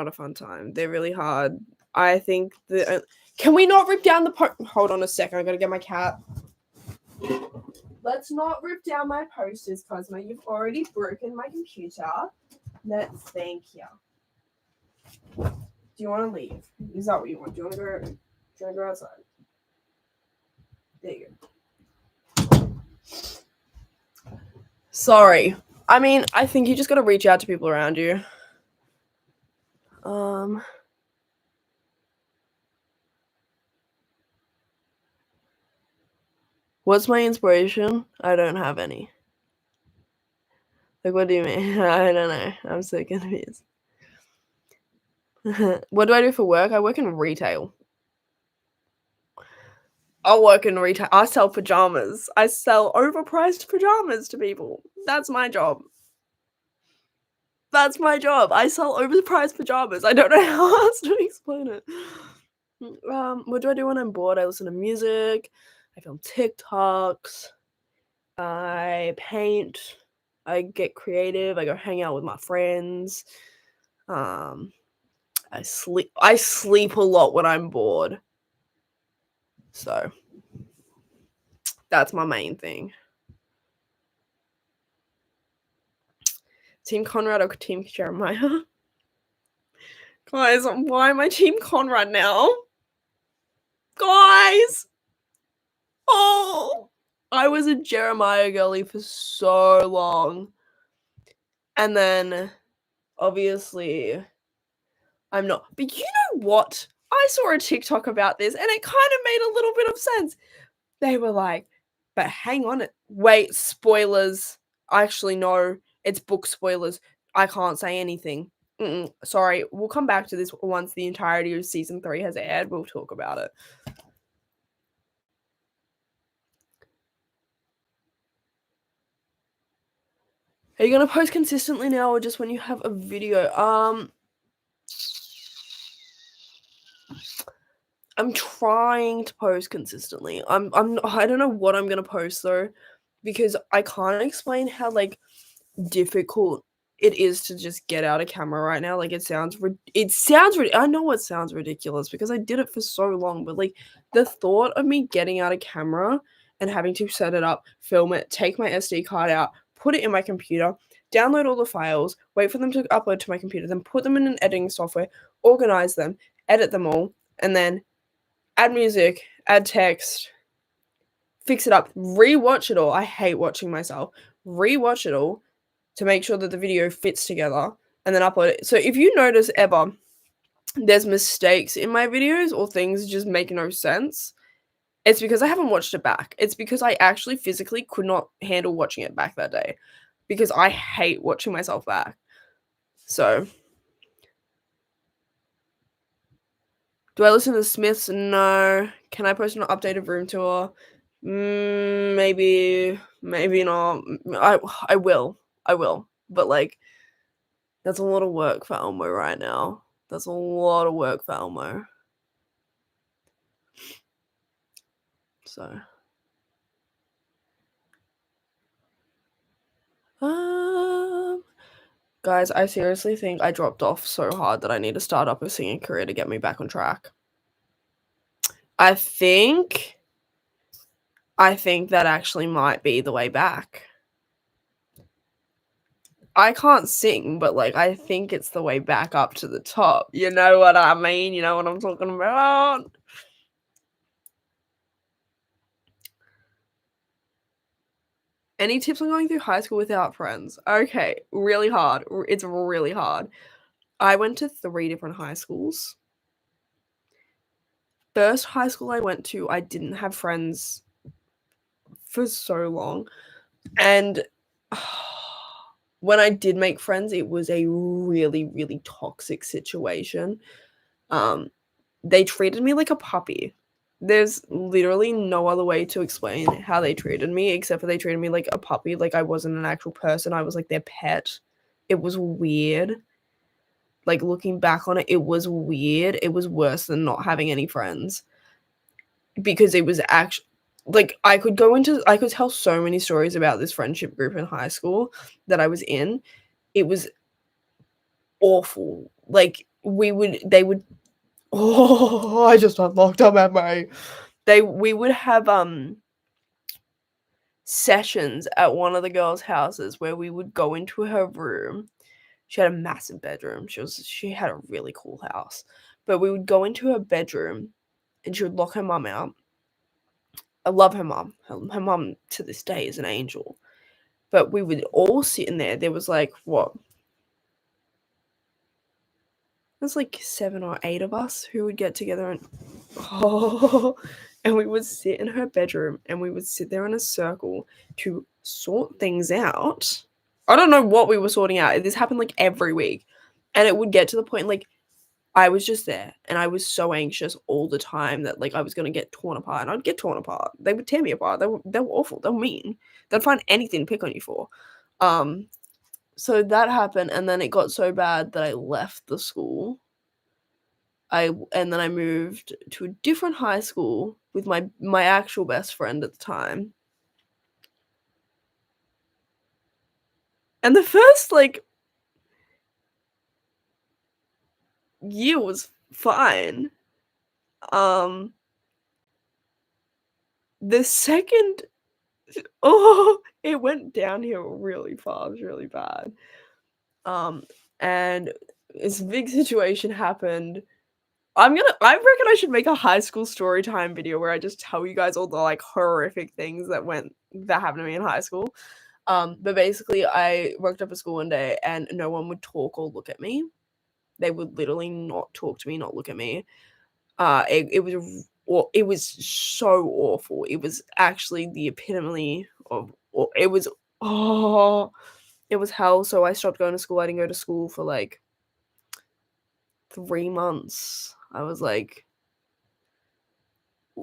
a fun time. They're really hard. I think can we not rip down the hold on a second, I gotta get my cat. Let's not rip down my posters, Cosmo. You've already broken my computer. Thank you. Do you want to leave? Is that what you want? Do you want to go outside? There you go. Sorry. I mean, I think you just gotta reach out to people around you. What's my inspiration? I don't have any. Like, what do you mean? I don't know. I'm so confused. What do I do for work? I work in retail. I work in retail. I sell pajamas. I sell overpriced pajamas to people. That's my job. That's my job. I sell overpriced pajamas. I don't know how else to explain it. What do I do when I'm bored? I listen to music. I film TikToks. I paint. I get creative. I go hang out with my friends. I sleep a lot when I'm bored. So that's my main thing. Team Conrad or Team Jeremiah? Guys, why am I Team Conrad now? Guys! Oh! I was a Jeremiah girly for so long. And then, obviously, I'm not. But you know what? I saw a TikTok about this and it kind of made a little bit of sense. They were like, but hang on. Wait, spoilers. Actually, no. It's book spoilers. I can't say anything. Sorry. We'll come back to this once the entirety of season 3 has aired. We'll talk about it. Are you going to post consistently now or just when you have a video? I'm trying to post consistently. I don't know what I'm going to post though, because I can't explain how like difficult it is to just get out a camera right now. Like it sounds I know it sounds ridiculous because I did it for so long, but like the thought of me getting out a camera and having to set it up, film it, take my SD card out, put it in my computer, download all the files, wait for them to upload to my computer, then put them in an editing software, organize them, edit them all, and then add music, add text, fix it up, rewatch it all. I hate watching myself. Rewatch it all to make sure that the video fits together and then upload it. So if you notice ever there's mistakes in my videos or things just make no sense, it's because I haven't watched it back. It's because I actually physically could not handle watching it back that day. because I hate watching myself back. So, do I listen to the Smiths? No. Can I post an updated room tour? Maybe not. I will. But like, that's a lot of work for Elmo right now. That's a lot of work for Elmo. So, guys, I seriously think I dropped off so hard that I need to start up a singing career to get me back on track. I think that actually might be the way back. I can't sing, but like I think it's the way back up to the top. You know what I mean? You know what I'm talking about? Any tips on going through high school without friends? Okay, really hard. It's really hard. I went to 3 different high schools. First high school I went to, I didn't have friends for so long. And when I did make friends, it was a really, really toxic situation. They treated me like a puppy. There's literally no other way to explain how they treated me except for they treated me like a puppy, like I wasn't an actual person. I was like their pet. It was weird. Like looking back on it, it was weird. It was worse than not having any friends. Because it was actually like I could tell so many stories about this friendship group in high school that I was in. It was awful. Like they would oh, I just unlocked a memory. We would have sessions at one of the girls' houses where we would go into her room. She had a massive bedroom. She had a really cool house. But we would go into her bedroom and she would lock her mum out. I love her mum. Her mum to this day is an angel. But we would all sit in there. There was like what? There's like 7 or 8 of us who would get together and we would sit in her bedroom and we would sit there in a circle to sort things out. I don't know what we were sorting out. This happened like every week. And it would get to the point like I was just there and I was so anxious all the time that like I was gonna get torn apart and I'd get torn apart. They would tear me apart. They were awful. They were mean. They'd find anything to pick on you for. So that happened and then it got so bad that I left the school. And then I moved to a different high school with my actual best friend at the time. And the first like year was fine. The second it went downhill really fast, really bad. And this big situation happened. I reckon I should make a high school story time video where I just tell you guys all the like horrific things that happened to me in high school. But basically I worked up at school one day and no one would talk or look at me. They would literally not talk to me, not look at me. It was so awful. It was actually the epitome of it was hell. So I stopped going to school. I didn't go to school for like 3 months. I was like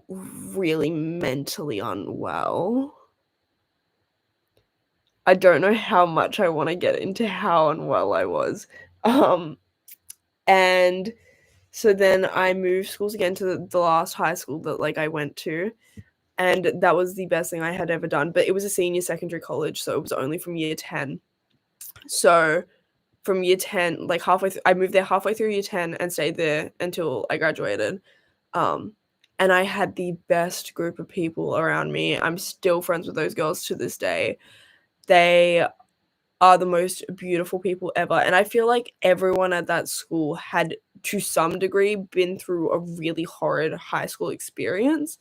really mentally unwell. I don't know how much I want to get into how unwell I was. And so then I moved schools again to the last high school that like I went to. And that was the best thing I had ever done. But it was a senior secondary college, so it was only from year 10. So from year 10, like I moved there halfway through year 10 and stayed there until I graduated. And I had the best group of people around me. I'm still friends with those girls to this day. They are the most beautiful people ever. And I feel like everyone at that school had, to some degree, been through a really horrid high school experience.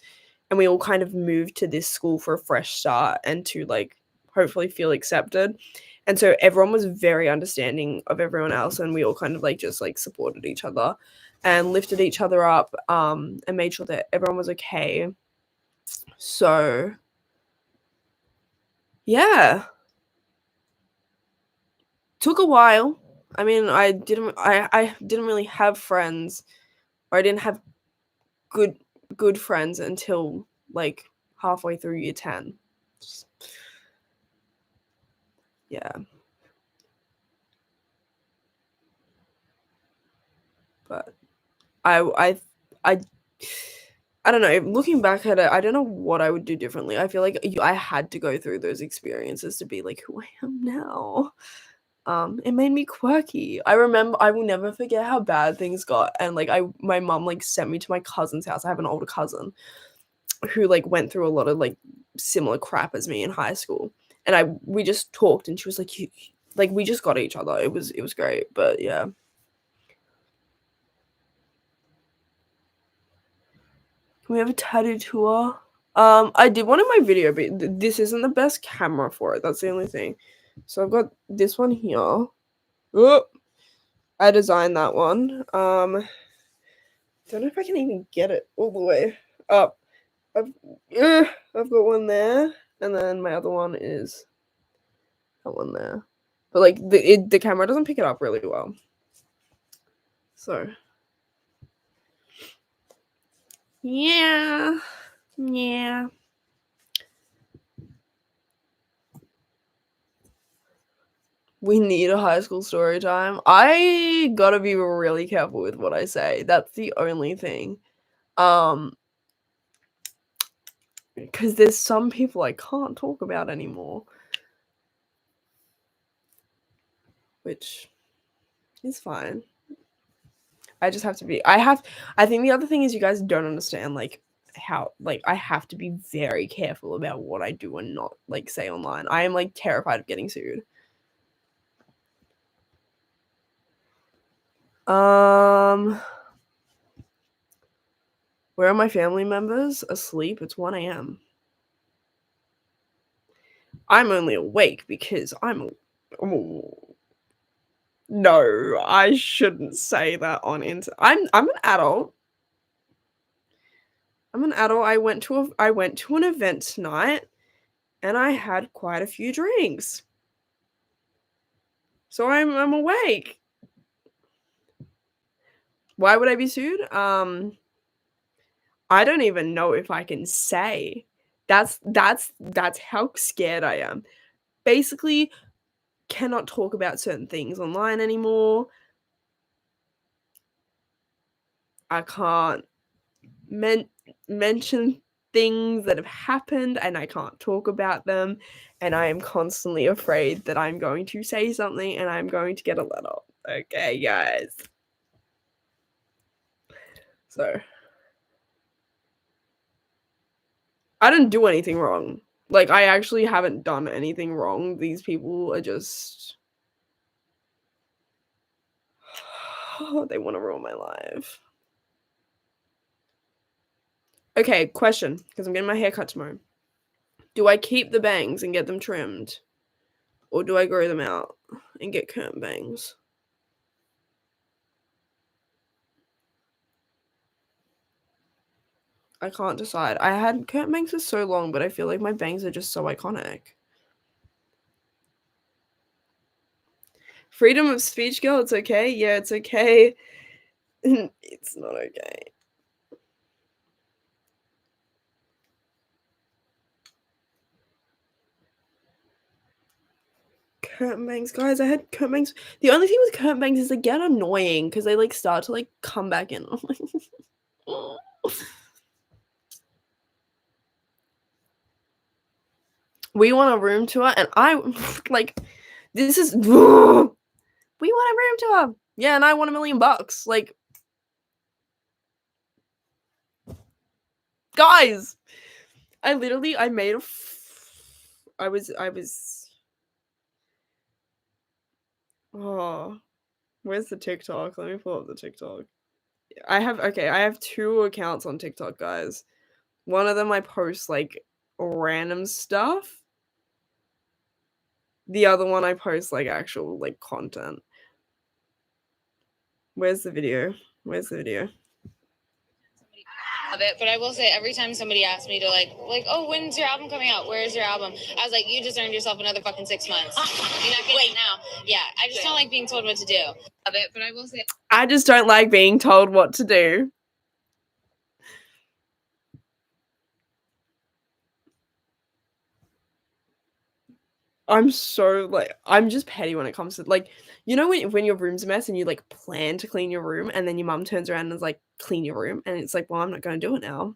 And we all kind of moved to this school for a fresh start and to like hopefully feel accepted. And so everyone was very understanding of everyone else and we all kind of like just like supported each other and lifted each other up and made sure that everyone was okay. So yeah. Took a while. I mean, I didn't really have friends, or I didn't have good friends until like halfway through year 10. Yeah. But I don't know. Looking back at it, I don't know what I would do differently. I feel like I had to go through those experiences to be like who I am now. It made me quirky. I remember, I will never forget how bad things got, and like my mom like sent me to my cousin's house. I have an older cousin who like went through a lot of like similar crap as me in high school, and we just talked, and she was like, like we just got each other. It was great, but yeah. Can we have a tattoo tour? I did one in my video, but this isn't the best camera for it. That's the only thing. So I've got this one here. Oh, I designed that one. Don't know if I can even get it all the way up. I've got one there, and then my other one is that one there. But like the camera doesn't pick it up really well. So yeah. We need a high school story time. I gotta be really careful with what I say. That's the only thing. Because there's some people I can't talk about anymore. Which is fine. I just have to be I think the other thing is you guys don't understand like how like I have to be very careful about what I do and not like say online. I am like terrified of getting sued. Where are my family members? Asleep. It's 1 a.m. I'm only awake because no, I shouldn't say that on internet. I'm an adult. I went to an event tonight, and I had quite a few drinks. So I'm awake. Why would I be sued? I don't even know if I can say. That's how scared I am. Basically, cannot talk about certain things online anymore. I can't mention things that have happened, and I can't talk about them, and I am constantly afraid that I'm going to say something and I'm going to get a letter. Okay, guys. So I didn't do anything wrong. Like, I actually haven't done anything wrong. These people are just they want to ruin my life. Okay, question, because I'm getting my hair cut tomorrow. Do I keep the bangs and get them trimmed? Or do I grow them out and get curtain bangs? I can't decide. I had curtain bangs for so long, but I feel like my bangs are just so iconic. Freedom of speech, girl, it's okay. Yeah, it's okay. It's not okay. Curtain bangs, guys. I had curtain bangs. The only thing with curtain bangs is they get annoying because they like start to like come back in. We want a room tour, and I like this is we want a room tour. Yeah, and I want $1 million. Like, guys, I made a. I was. Oh, where's the TikTok? Let me pull up the TikTok. I have 2 accounts on TikTok, guys. One of them I post like random stuff. The other one I post like actual like content. Where's the video? of it, but I will say every time somebody asks me to like, oh, when's your album coming out? Where's your album? I was like, you just earned yourself another fucking 6 months. You're not getting it now. Yeah, I just don't like being told what to do. Of it, but I will say I just don't like being told what to do. I'm so like, I'm just petty when it comes to like, you know, when your room's a mess and you like plan to clean your room and then your mum turns around and is like, clean your room, and it's like, well, I'm not gonna do it now.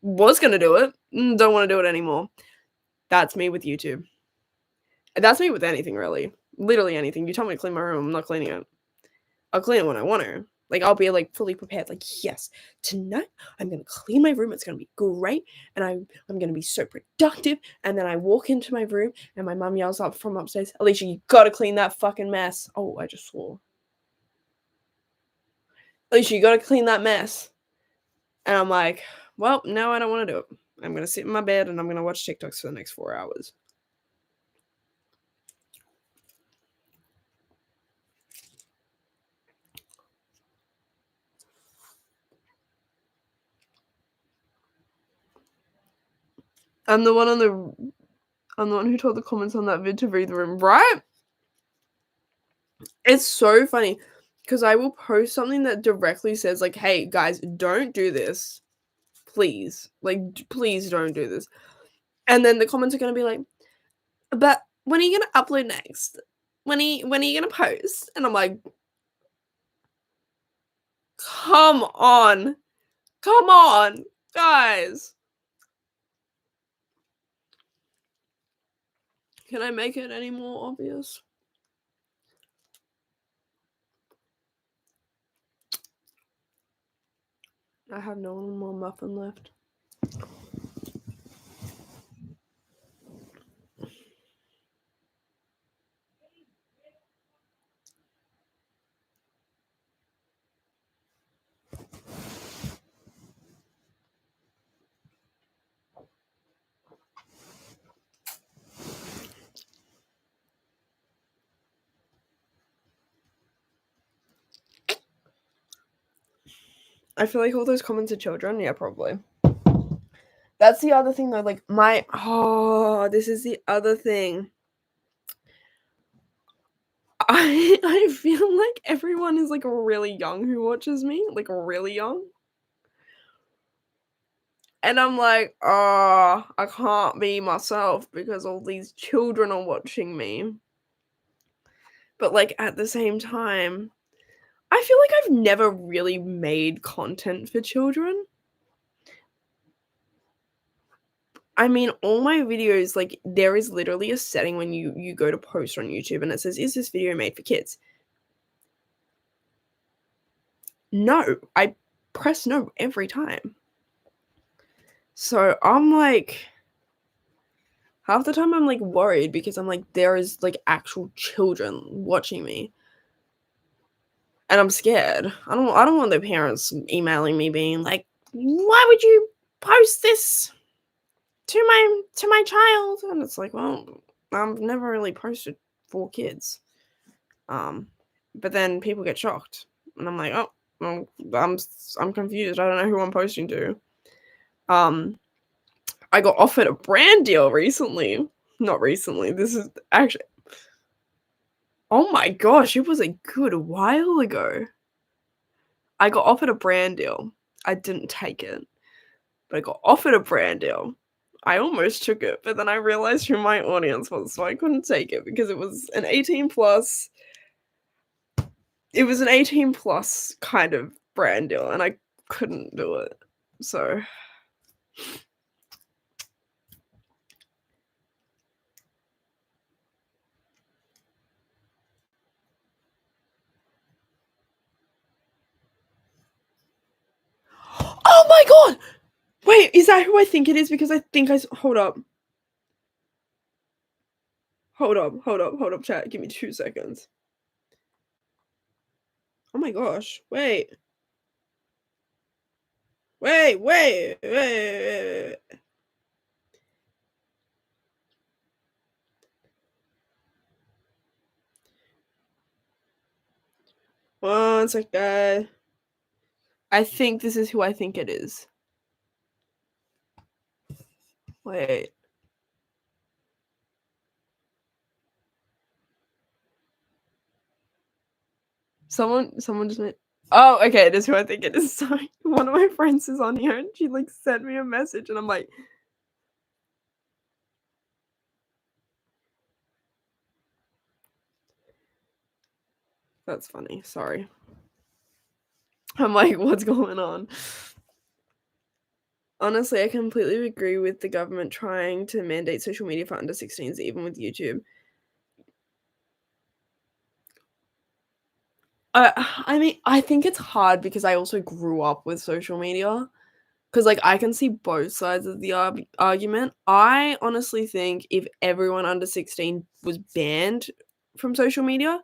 Was gonna do it, don't want to do it anymore. That's me with YouTube. That's me with anything, really. Literally anything. You tell me to clean my room, I'm not cleaning it. I'll clean it when I want to. Like, I'll be like fully prepared. Like, yes, tonight I'm gonna clean my room. It's gonna be great, and I'm gonna be so productive. And then I walk into my room, and my mum yells up from upstairs, "Alicia, you gotta clean that fucking mess." Oh, I just swore. Alicia, you gotta clean that mess. And I'm like, well, no, I don't want to do it. I'm gonna sit in my bed and I'm gonna watch TikToks for the next 4 hours. I'm the one who told the comments on that vid to read the room, right? It's so funny because I will post something that directly says like, "Hey guys, don't do this, please. Like, please don't do this." And then the comments are gonna be like, "But when are you gonna upload next? When are you gonna post?" And I'm like, "Come on, guys. Can I make it any more obvious?" I have no more muffin left. I feel like all those comments are children. Yeah, probably. That's the other thing though. Like this is the other thing. I feel like everyone is like really young who watches me, like really young. And I'm like, I can't be myself because all these children are watching me. But like at the same time, I feel like I've never really made content for children. I mean, all my videos, like there is literally a setting when you go to post on YouTube and it says, "Is this video made for kids?" No, I press no every time. So I'm like, half the time I'm like worried because I'm like, there is like actual children watching me. And I'm scared. I don't want the parents emailing me being like, "Why would you post this to my child?" And it's like, well, I've never really posted for kids. But then people get shocked. And I'm like, oh, I'm confused. I don't know who I'm posting to. I got offered a brand deal recently. Not recently. This is actually, oh my gosh, it was a good while ago. I got offered a brand deal. I didn't take it, but I got offered a brand deal. I almost took it, but then I realized who my audience was, so I couldn't take it because it was an 18 plus. It was an 18 plus kind of brand deal, and I couldn't do it. So oh my god! Wait, is that who I think it is? Because I think hold up. Hold up, chat. Give me 2 seconds. Oh my gosh. Wait. Wait. 1 second. I think this is who I think it is. Wait. Someone just made. Oh, okay, it is who I think it is. Sorry. One of my friends is on here and she like sent me a message and I'm like, that's funny. Sorry. I'm like, what's going on? Honestly, I completely agree with the government trying to mandate social media for under 16s, even with YouTube. I mean, I think it's hard because I also grew up with social media. Because, like, I can see both sides of the argument. I honestly think if everyone under 16 was banned from social media,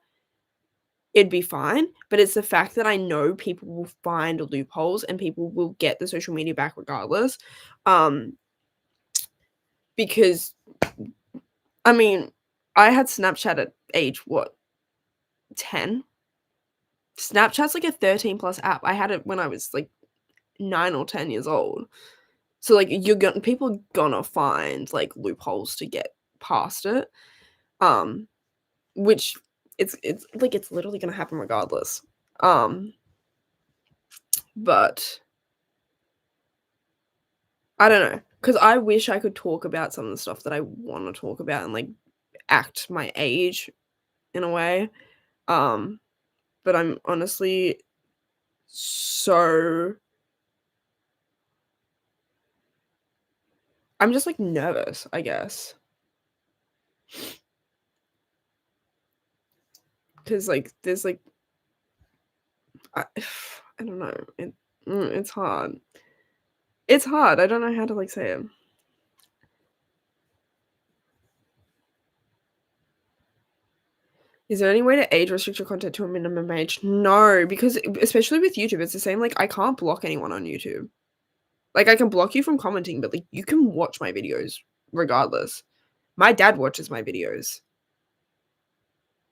it'd be fine. But it's the fact that I know people will find loopholes and people will get the social media back regardless. Because, I mean, I had Snapchat at age, what, 10? Snapchat's like a 13 plus app. I had it when I was like 9 or 10 years old. So like people gonna find like loopholes to get past it. Which it's like it's literally gonna happen regardless. But I don't know. Cause I wish I could talk about some of the stuff that I want to talk about and like act my age in a way. But I'm honestly so I'm just like nervous, I guess. Cause like there's like I, I don't know. It's hard. It's hard. I don't know how to like say it. Is there any way to age restrict your content to a minimum age? No, because especially with YouTube, it's the same. Like I can't block anyone on YouTube. Like I can block you from commenting, but like you can watch my videos regardless. My dad watches my videos.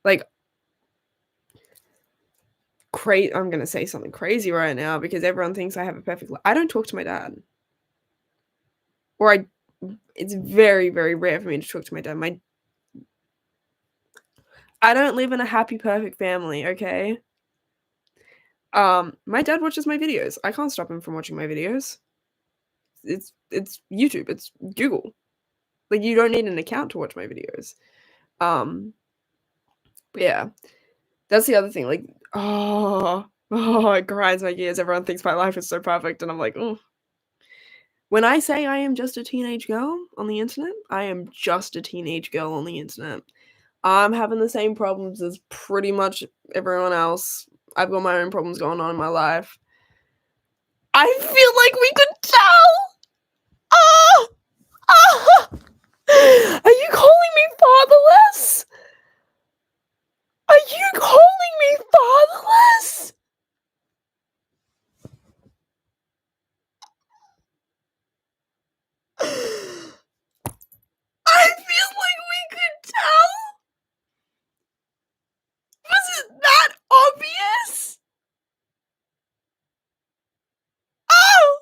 Like I'm gonna say something crazy right now because everyone thinks I have a perfect I don't talk to my dad. Or it's very, very rare for me to talk to my dad. I don't live in a happy, perfect family, okay? My dad watches my videos. I can't stop him from watching my videos. It's YouTube, it's Google. Like you don't need an account to watch my videos. But yeah. That's the other thing. Like, it grinds my gears. Everyone thinks my life is so perfect, and I'm like, oh. When I say I am just a teenage girl on the internet, I am just a teenage girl on the internet. I'm having the same problems as pretty much everyone else. I've got my own problems going on in my life. I feel like we could tell. Oh! Oh! Are you calling me fatherless? Are you calling me fatherless? I feel like we could tell. Was it that obvious? Oh!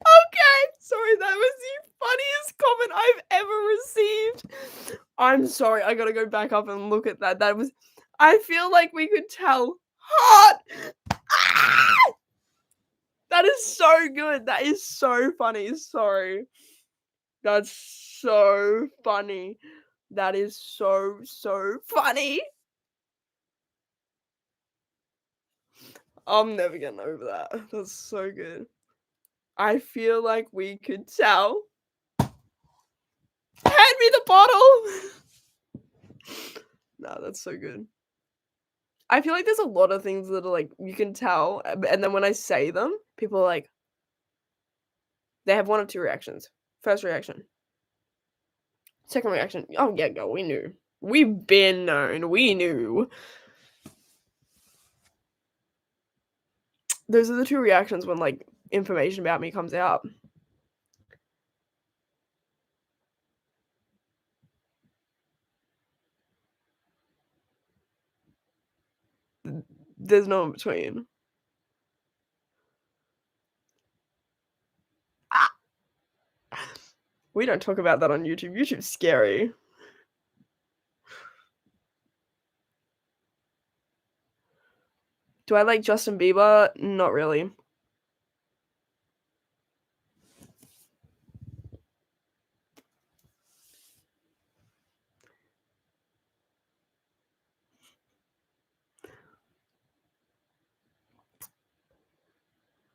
Okay. Sorry, that was the funniest comment I've ever received. I'm sorry, I gotta go back up and look at that. I feel like we could tell. Hot! Ah! That is so good. That is so funny. Sorry. That's so funny. That is so funny. I'm never getting over that. That's so good. I feel like we could tell. Hand me the bottle. No, that's so good. I feel like there's a lot of things that are like you can tell, and then when I say them, people are like, they have one of two reactions. First reaction. Second reaction. Oh yeah, girl, we knew. We've been known. We knew. Those are the two reactions when like information about me comes out. There's no in between. We don't talk about that on YouTube. YouTube's scary. Do I like Justin Bieber? Not really.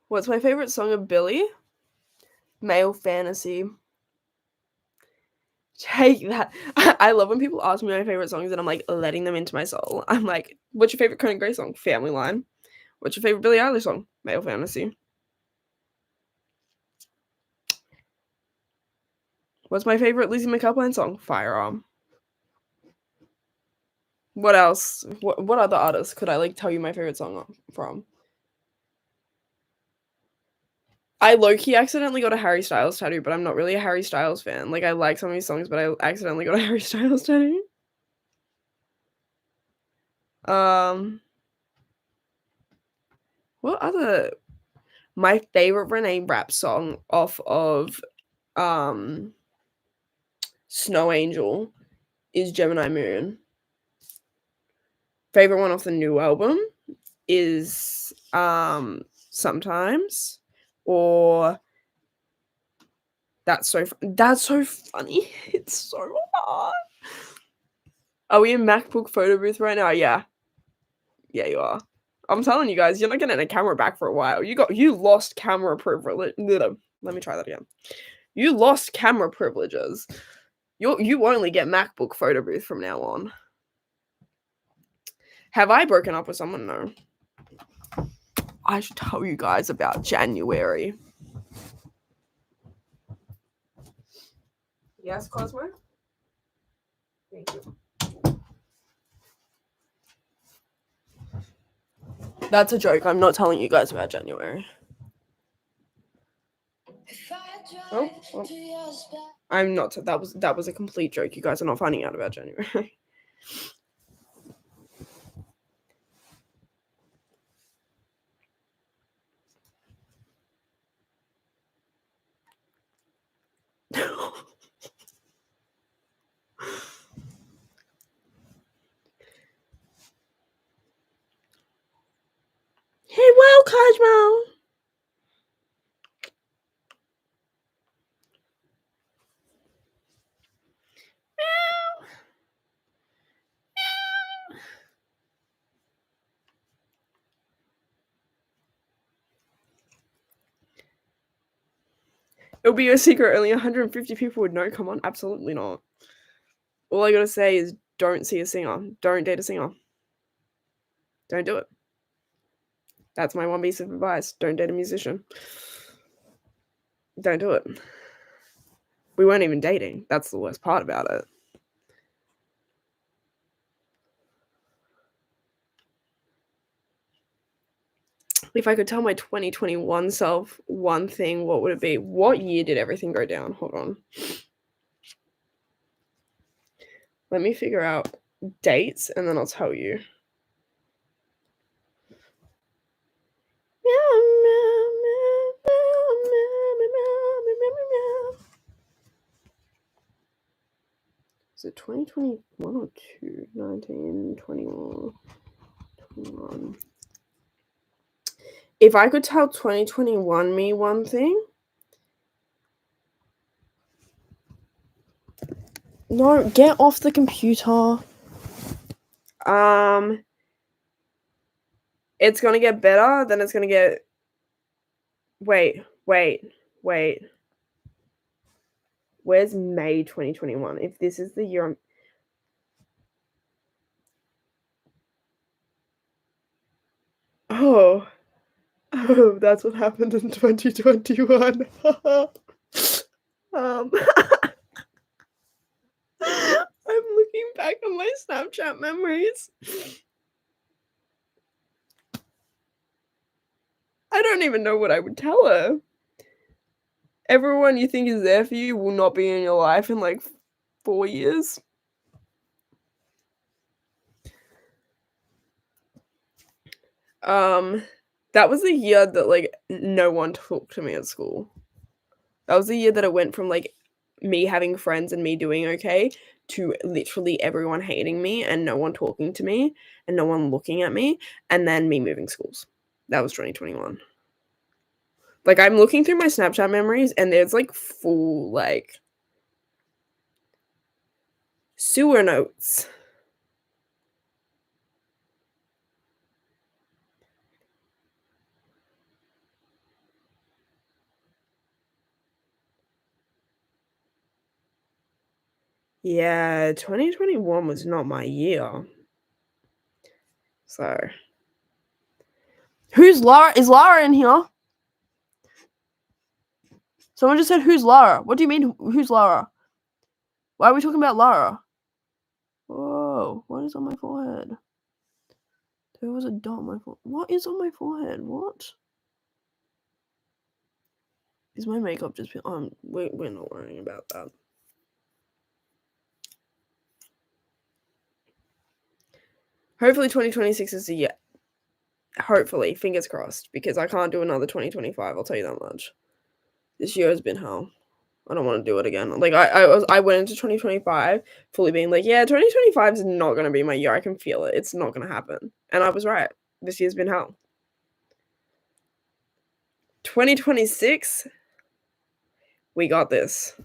What's my favorite song of Billy? Male Fantasy. Take that. I love when people ask me my favorite songs and I'm like letting them into my soul. I'm like, what's your favorite Conan Gray song? Family Line. What's your favorite Billie Eilish song? Male Fantasy. What's my favorite Lizzie McAlpine song? Firearm. What else? What other artists could I like tell you my favorite song from? I low-key accidentally got a Harry Styles tattoo, but I'm not really a Harry Styles fan. Like, I like some of his songs, but I accidentally got a Harry Styles tattoo. What other... My favorite Renee Rapp song off of Snow Angel is Gemini Moon. Favorite one off the new album is Sometimes, or That's so funny. It's so hard. Are we in MacBook photo booth right now? Yeah, you are. I'm telling you guys, you're not getting a camera back for a while. You lost camera privilege. Let me try that again. You lost camera privileges. You only get MacBook photo booth from now on. Have I broken up with someone? No. I should tell you guys about January. Yes, Cosmo? Thank you. That's a joke. I'm not telling you guys about January. Oh. I'm not. That was a complete joke. You guys are not finding out about January. Hey, well, Cosmo. It'll be a secret. Only 150 people would know. Come on, absolutely not. All I gotta say is don't see a singer. Don't date a singer. Don't do it. That's my one piece of advice. Don't date a musician. Don't do it. We weren't even dating. That's the worst part about it. If I could tell my 2021 self one thing, what would it be? What year did everything go down? Hold on. Let me figure out dates and then I'll tell you. Is it 2021 or 2? 19, 21, 21. If I could tell 2021 me one thing. No, get off the computer. It's gonna get better, then it's gonna get... Wait. Where's May 2021? If this is the year I'm... Oh, that's what happened in 2021. I'm looking back on my Snapchat memories. I don't even know what I would tell her. Everyone you think is there for you will not be in your life in like 4 years. That was the year that like no one talked to me at school. That was the year that it went from like me having friends and me doing okay to literally everyone hating me and no one talking to me and no one looking at me, and then me moving schools. That was 2021. Like, I'm looking through my Snapchat memories and there's like full like sewer notes. Yeah, 2021 was not my year. So, who's Lara? Is Lara in here? Someone just said, who's Lara? What do you mean, who's Lara? Why are we talking about Lara? Whoa, what is on my forehead? There was a dot on my forehead. What is on my forehead? What? Is my makeup just... we're not worrying about that. Hopefully 2026 is the year. Hopefully, fingers crossed, because I can't do another 2025, I'll tell you that much. This year has been hell. I don't want to do it again. Like, I went into 2025 fully being like, yeah, 2025 is not going to be my year. I can feel it. It's not going to happen. And I was right. This year's been hell. 2026, we got this.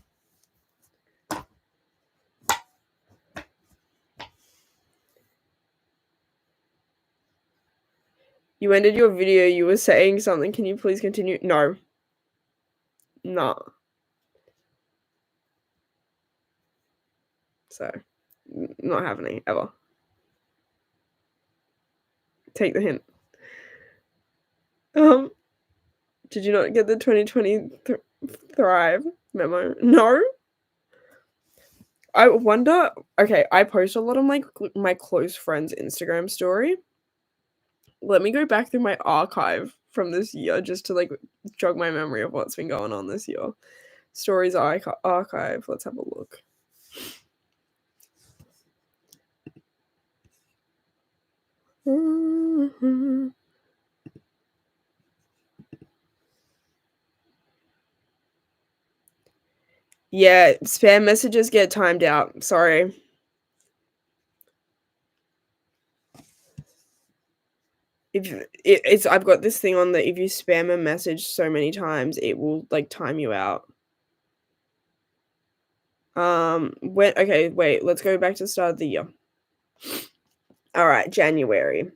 You ended your video, you were saying something. Can you please continue? No. Nah. So, not happening, ever. Take the hint. Did you not get the 2020 Thrive memo? No? I wonder... Okay, I post a lot on my close friends' Instagram story. Let me go back through my archive from this year just to like jog my memory of what's been going on this year. Stories archive. Let's have a look. Yeah, spam messages get timed out. Sorry. I've got this thing on that if you spam a message so many times, it will like time you out. Okay, wait, let's go back to the start of the year. All right, January.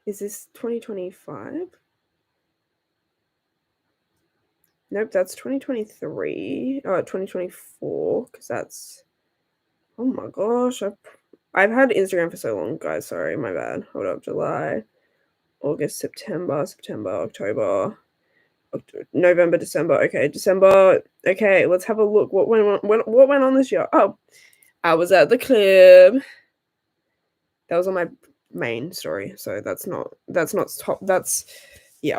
Is this 2025? Nope, that's 2023. 2024, because that's... Oh my gosh, I've had Instagram for so long, guys. Sorry, my bad. Hold up. July, August, September, October, November, December. Okay, December. Okay, let's have a look. What went on this year? Oh, I was at the club. That was on my main story, so that's not top. That's... yeah.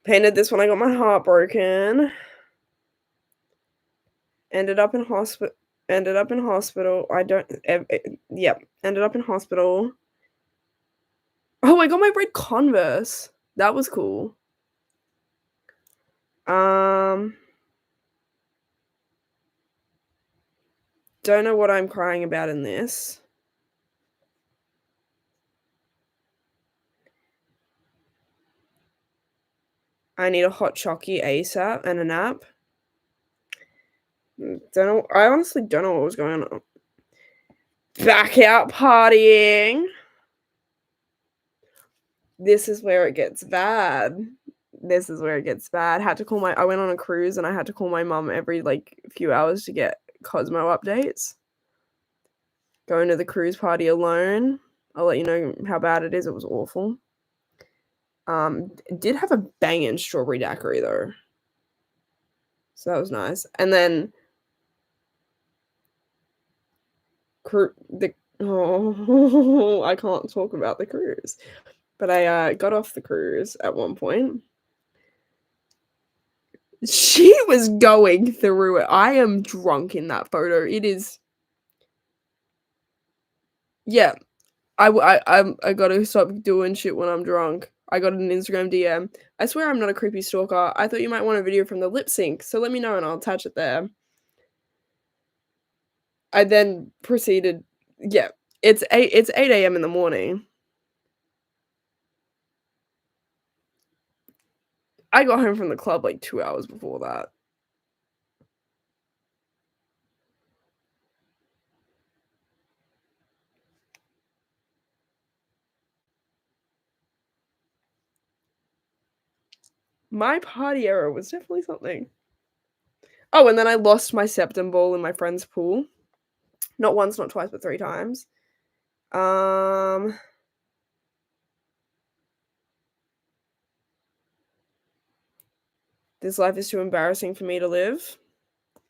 Painted this when I got my heart broken. Ended up in hospital. Ended up in hospital. Ended up in hospital. Oh, I got my red Converse. That was cool. Don't know what I'm crying about in this. I need a hot chocky ASAP and a nap. Don't know. I honestly don't know what was going on. Back out partying. This is where it gets bad. I went on a cruise and I had to call my mum every like few hours to get Cosmo updates. Going to the cruise party alone. I'll let you know how bad it is. It was awful. It did have a banging strawberry daiquiri though. So that was nice. And then I can't talk about the cruise. But I got off the cruise at one point. She was going through it. I am drunk in that photo. It is... Yeah. I gotta stop doing shit when I'm drunk. I got an Instagram DM. I swear I'm not a creepy stalker. I thought you might want a video from the lip sync, so let me know and I'll attach it there. I then proceeded. Yeah, it's 8 a.m. in the morning. I got home from the club like 2 hours before that. My party era was definitely something. Oh, and then I lost my septum ball in my friend's pool. Not once, not twice, but 3 times. This life is too embarrassing for me to live.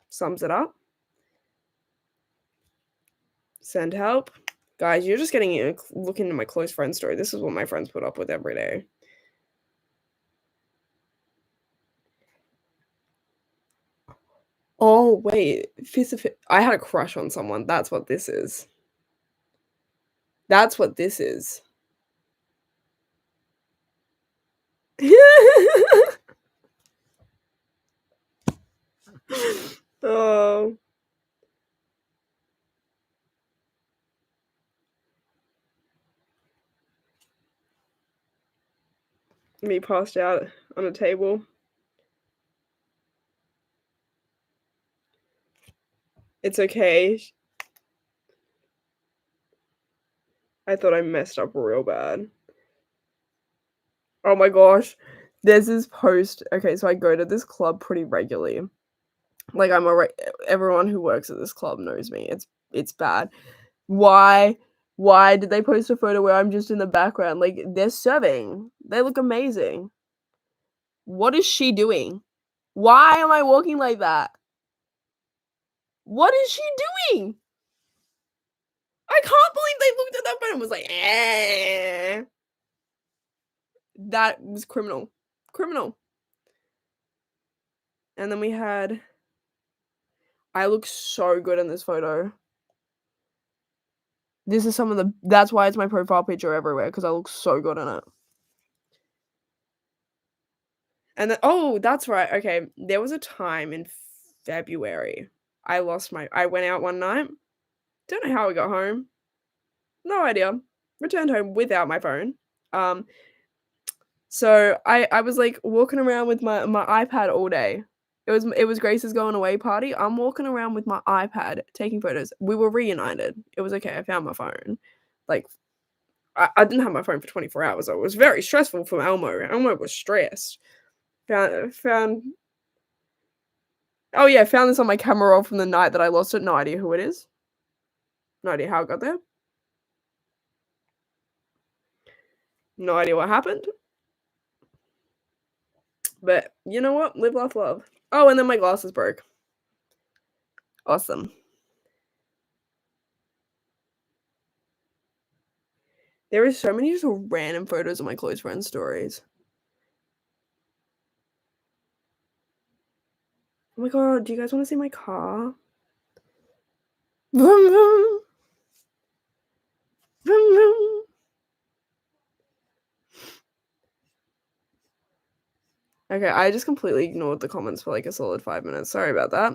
Sums it up. Send help. Guys, you're just getting a look into my close friend story. This is what my friends put up with every day. Oh, wait. I had a crush on someone. That's what this is. That's what this is. Oh. Me passed out on a table. It's okay. I thought I messed up real bad. Oh my gosh. There's this post. Okay, so I go to this club pretty regularly. Like everyone who works at this club knows me. It's bad. Why did they post a photo where I'm just in the background? Like, they're serving. They look amazing. What is she doing? Why am I walking like that? What is she doing? I can't believe they looked at that photo and was like, eh. That was criminal. Criminal. And then we had... I look so good in this photo. This is some of the... That's why it's my profile picture everywhere, because I look so good in it. And then... Oh, that's right. Okay, there was a time in February. I went out one night. Don't know how I got home. No idea. Returned home without my phone. So I was like walking around with my iPad all day. It was Grace's going away party. I'm walking around with my iPad taking photos. We were reunited. It was okay. I found my phone. Like, I didn't have my phone for 24 hours. It was very stressful for Elmo. Elmo was stressed. Found Oh yeah, found this on my camera roll from the night that I lost it. No idea who it is. No idea how it got there. No idea what happened. But you know what? Live, laugh, love. Oh, and then my glasses broke. Awesome. There is so many just random photos of my close friends' stories. Oh my god, do you guys want to see my car? Vroom, vroom. Vroom, vroom. Okay, I just completely ignored the comments for like a solid 5 minutes. Sorry about that.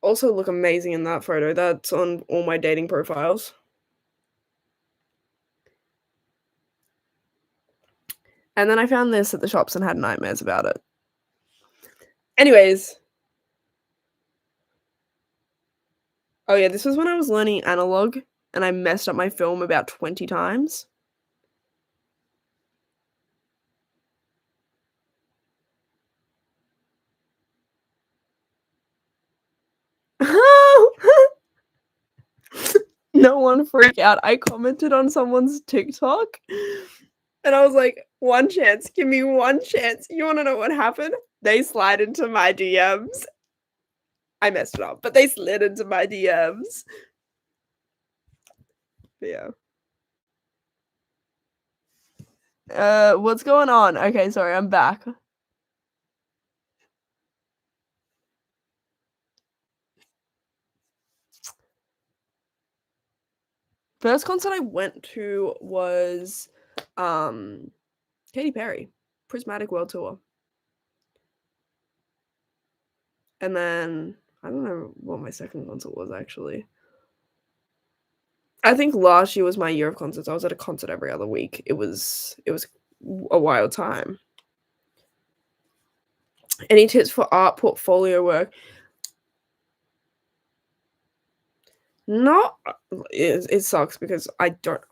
Also look amazing in that photo. That's on all my dating profiles. And then I found this at the shops and had nightmares about it. Anyways. Oh yeah, this was when I was learning analog and I messed up my film about 20 times. No one freak out. I commented on someone's TikTok and I was like, one chance, give me one chance. You want to know what happened? They slide into my DMs. I messed it up, but they slid into my DMs. But yeah. What's going on? Okay, sorry, I'm back. First concert I went to was Katy Perry, Prismatic World Tour. And then I don't know what my second concert was actually. I think last year was my year of concerts. I was at a concert every other week. It was a wild time. Any tips for art portfolio work? Not it sucks because I don't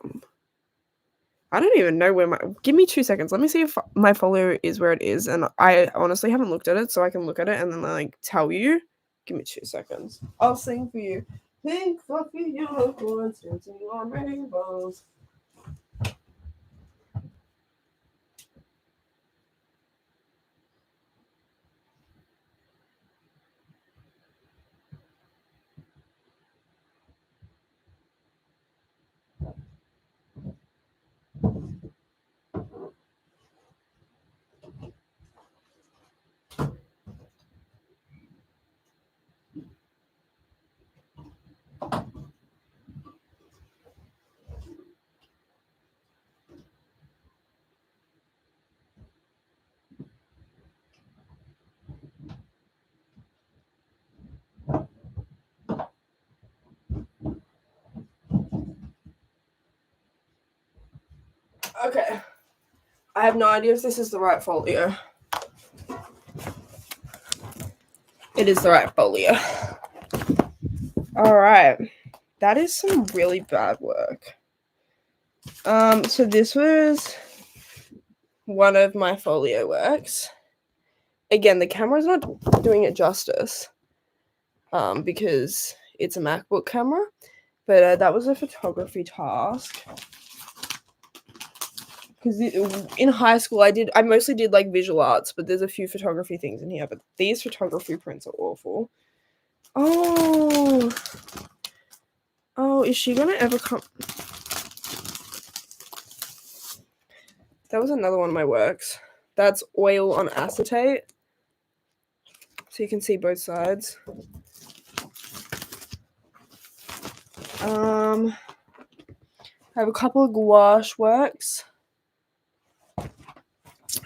even know where my give me 2 seconds. Let me see if my folio is where it is, and I honestly haven't looked at it, so I can look at it and then like tell you. Give me 2 seconds. I'll sing for you. Pink fluffy unicorns dancing on rainbows. Okay. I have no idea if this is the right folio. It is the right folio. All right. That is some really bad work. So this was one of my folio works. Again, the camera's not doing it justice. Because it's a MacBook camera, but that was a photography task. Because in high school, I mostly did like visual arts, but there's a few photography things in here. But these photography prints are awful. Oh, is she gonna ever come? That was another one of my works. That's oil on acetate, so you can see both sides. I have a couple of gouache works.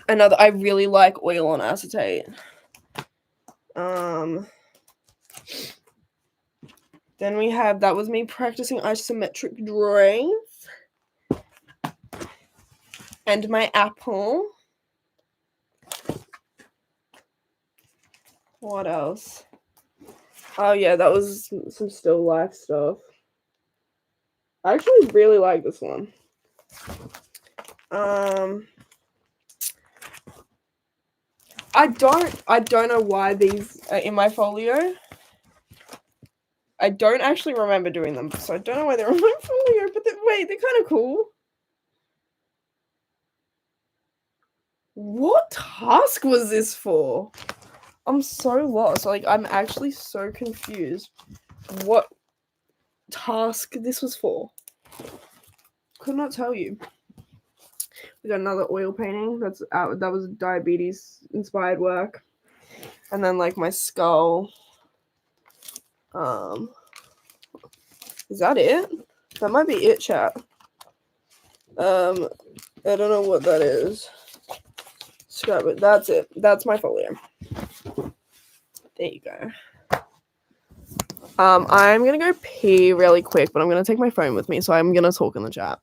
I really like oil on acetate. Then we have, that was me practicing isometric drawings. And my apple. What else? Oh yeah, that was some still life stuff. I actually really like this one. I don't know why these are in my folio. I don't actually remember doing them, so I don't know why they're on my folio, but wait, they're kind of cool. What task was this for? I'm so lost. Like, I'm actually so confused what task this was for. Could not tell you. We got another oil painting. That was diabetes inspired work. And then like my skull. Is that it? That might be it, chat. I don't know what that is. Scrap it. That's it. That's my folio. There you go. I'm gonna go pee really quick, but I'm gonna take my phone with me, so I'm gonna talk in the chat.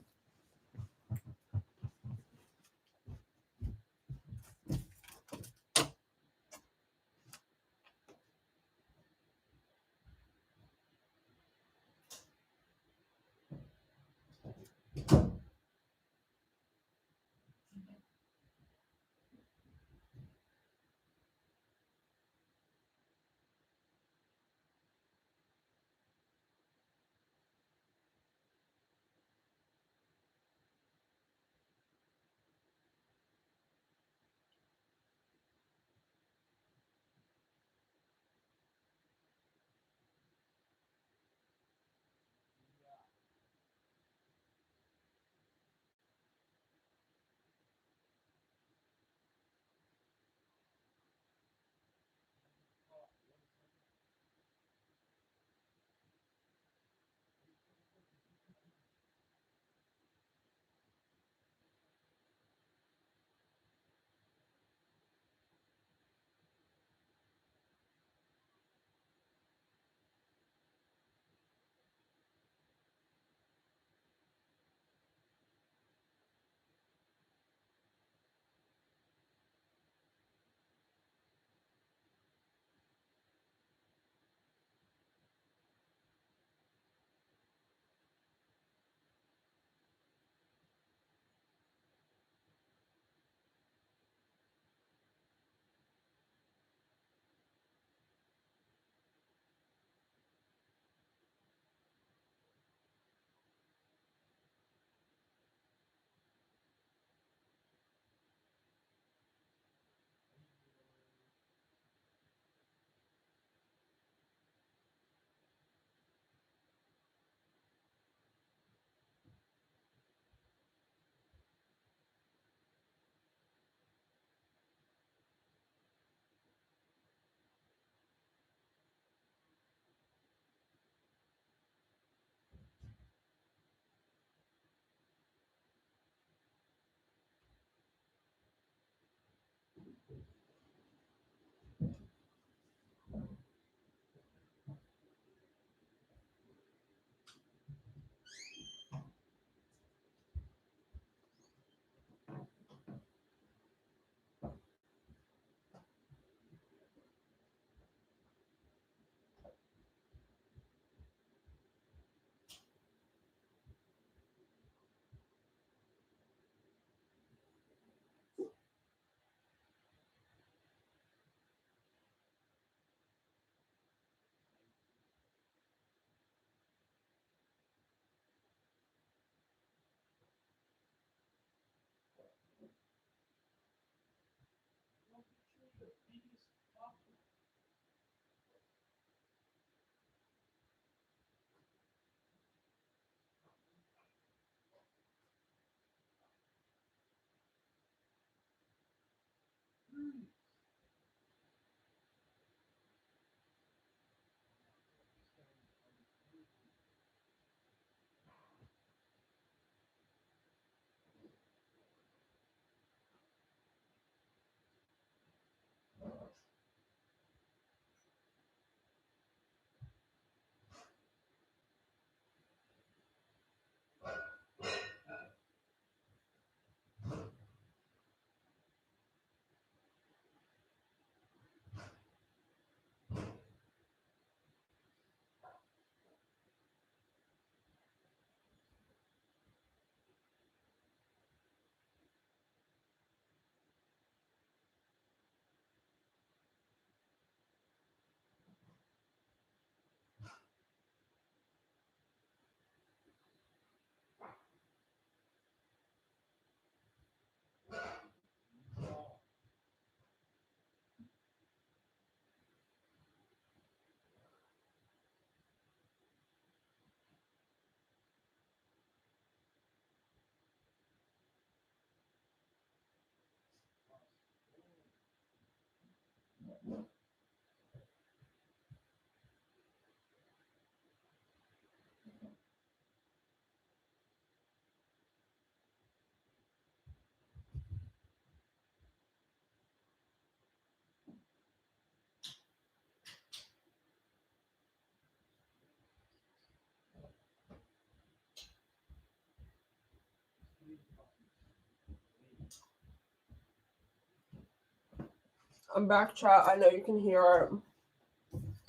I'm back, chat. I know you can hear it.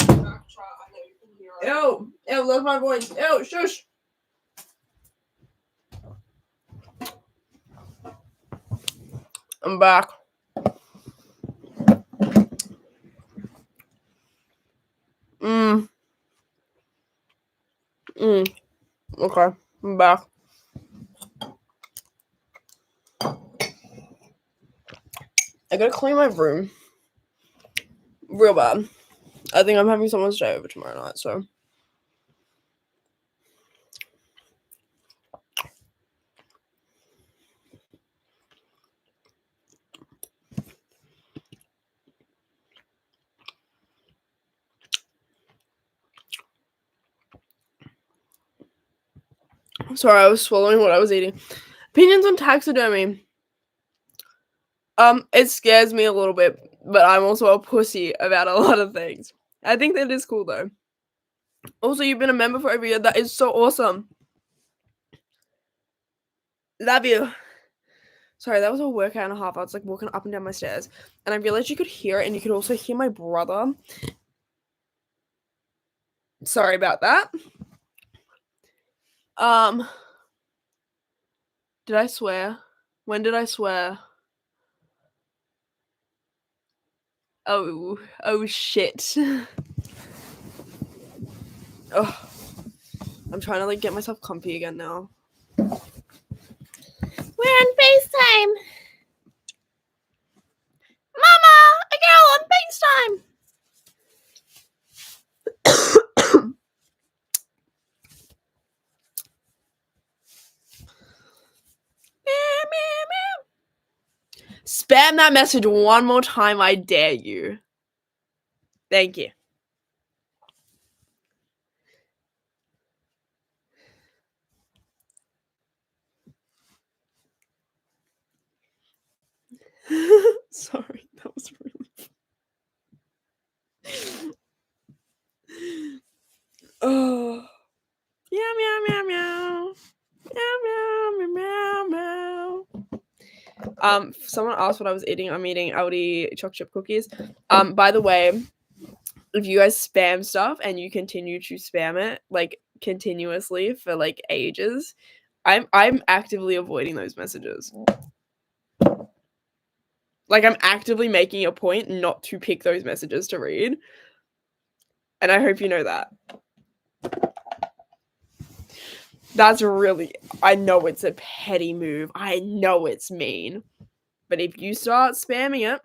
Back, chat. I know you can hear it. Ew! Ew, that's my voice. Ew, shush! I'm back. Okay, I'm back. I gotta clean my room. Real bad. I think I'm having someone stay over tomorrow night, so. Sorry, I was swallowing what I was eating. Opinions on taxidermy. It scares me a little bit, but I'm also a pussy about a lot of things. I think that is cool though. Also, you've been a member for over a year. That is so awesome. Love you. Sorry, that was a workout and a half. I was like walking up and down my stairs, and I realized you could hear it, and you could also hear my brother. Sorry about that. Did I swear? When did I swear? Oh shit. Oh, I'm trying to like get myself comfy again now. We're on FaceTime. Mama, a girl on FaceTime. Spam that message one more time, I dare you. Thank you. Sorry. That was really oh. Meow, meow, meow, meow. Meow, meow, meow, meow, meow. Someone asked what I was eating. I'm eating Aldi chocolate chip cookies. By the way, if you guys spam stuff and you continue to spam it like continuously for like ages, I'm actively avoiding those messages. Like I'm actively making a point not to pick those messages to read. And I hope you know that. That's really, I know it's a petty move. I know it's mean. But if you start spamming it,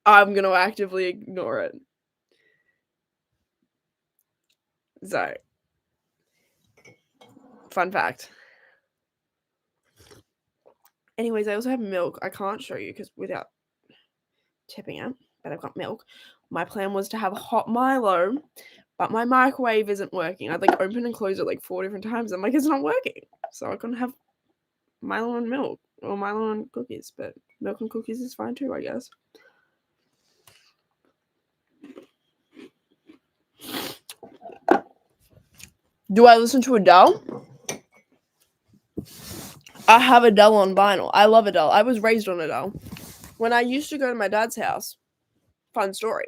I'm going to actively ignore it. So, fun fact. Anyways, I also have milk. I can't show you because without tipping it, but I've got milk. My plan was to have hot Milo, but my microwave isn't working. I'd like open and close it like 4 different times. I'm like, it's not working. So I couldn't have Milo and milk or Milo and cookies, but milk and cookies is fine too, I guess. Do I listen to Adele? I have Adele on vinyl. I love Adele. I was raised on Adele. When I used to go to my dad's house, fun story,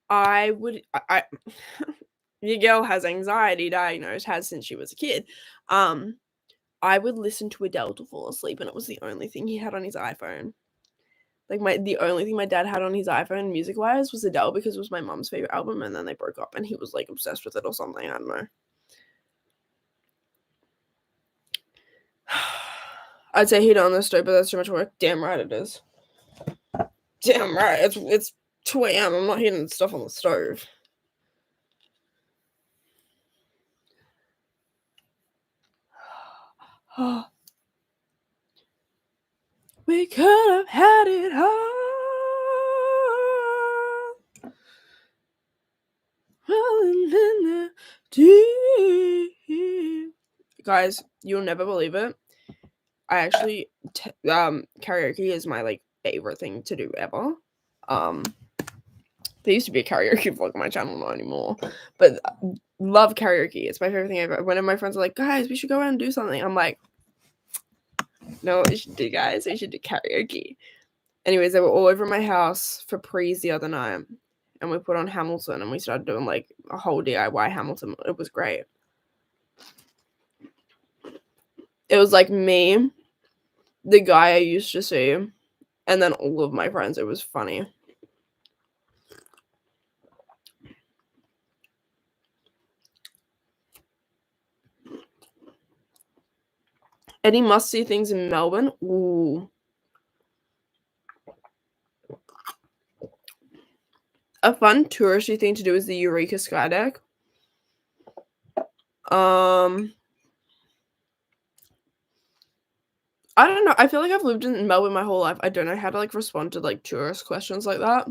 I your girl has anxiety diagnosed, has since she was a kid. I would listen to Adele to fall asleep, and it was the only thing he had on his iPhone. Like the only thing my dad had on his iPhone music-wise was Adele because it was my mom's favorite album, and then they broke up, and he was like obsessed with it or something. I don't know. I'd say heat it on the stove, but that's too much work. Damn right it is. Damn right. It's 2 a.m. I'm not heating stuff on the stove. We could have had it all. Rolling in the deep. Guys, you'll never believe it. I actually karaoke is my like favorite thing to do ever. There used to be a karaoke vlog on my channel, not anymore. But love karaoke. It's my favorite thing ever. One of my friends are like, guys, we should go out and do something. I'm like, no, we should do, guys. We should do karaoke. Anyways, they were all over my house for prees the other night. And we put on Hamilton and we started doing like a whole DIY Hamilton. It was great. It was like me, the guy I used to see, and then all of my friends. It was funny. Any must-see things in Melbourne? Ooh. A fun touristy thing to do is the Eureka Skydeck. I don't know. I feel like I've lived in Melbourne my whole life. I don't know how to like respond to like tourist questions like that.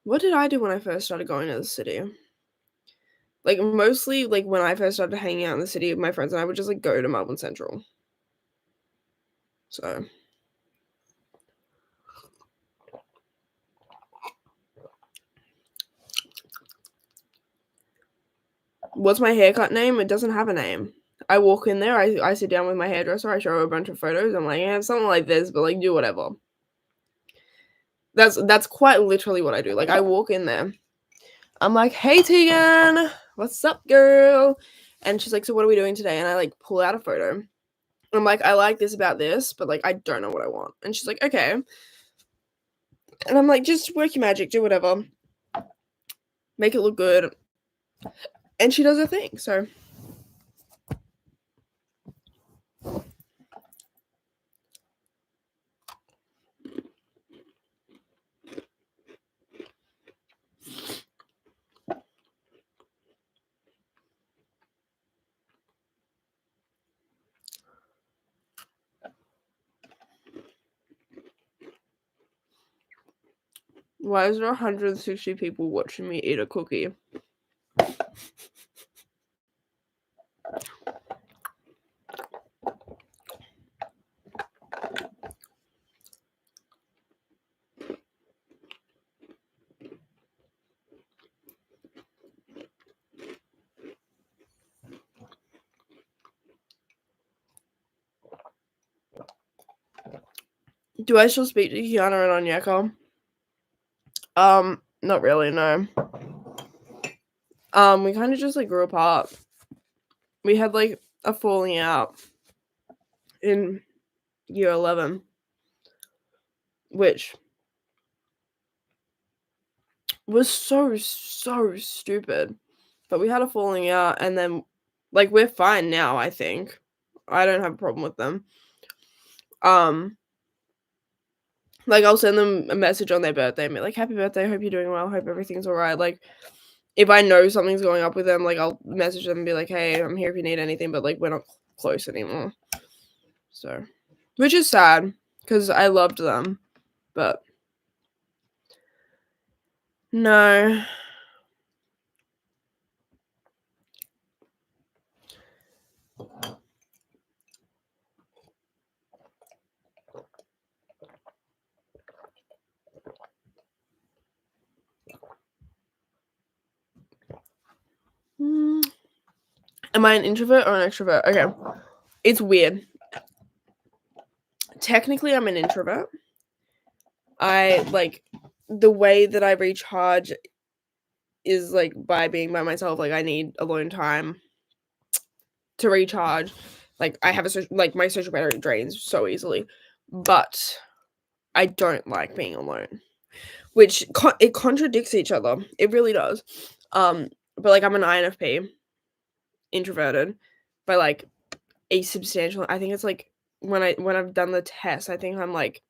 What did I do when I first started going to the city? Like mostly like when I first started hanging out in the city, my friends and I would just like go to Melbourne Central. So what's my haircut name? It doesn't have a name. I walk in there, I sit down with my hairdresser, I show her a bunch of photos. I'm like, yeah, something like this, but like do whatever. That's quite literally what I do. Like I walk in there. I'm like, hey Tegan, what's up, girl? And she's like, so what are we doing today? And I like pull out a photo. I'm like, I like this about this, but like I don't know what I want. And she's like, okay. And I'm like, just work your magic, do whatever. Make it look good. And she does her thing, so. Why is there 160 people watching me eat a cookie? Do I still speak to Kiana and Onyeka? Not really, no. We kind of just like grew apart. We had like a falling out in year 11, which was so stupid. But we had a falling out, and then like we're fine now, I think. I don't have a problem with them. Like I'll send them a message on their birthday and be like, happy birthday, hope you're doing well, hope everything's alright. Like if I know something's going up with them, like I'll message them and be like, hey, I'm here if you need anything, but like we're not close anymore. So, which is sad because I loved them, but no. Am I an introvert or an extrovert? Okay. It's weird. Technically, I'm an introvert. I like the way that I recharge is like by being by myself. Like I need alone time to recharge. Like I have my social battery drains so easily, but I don't like being alone, which it contradicts each other. It really does. But like I'm an INFP, introverted, by like a substantial. I think it's like when I've done the test, I think I'm like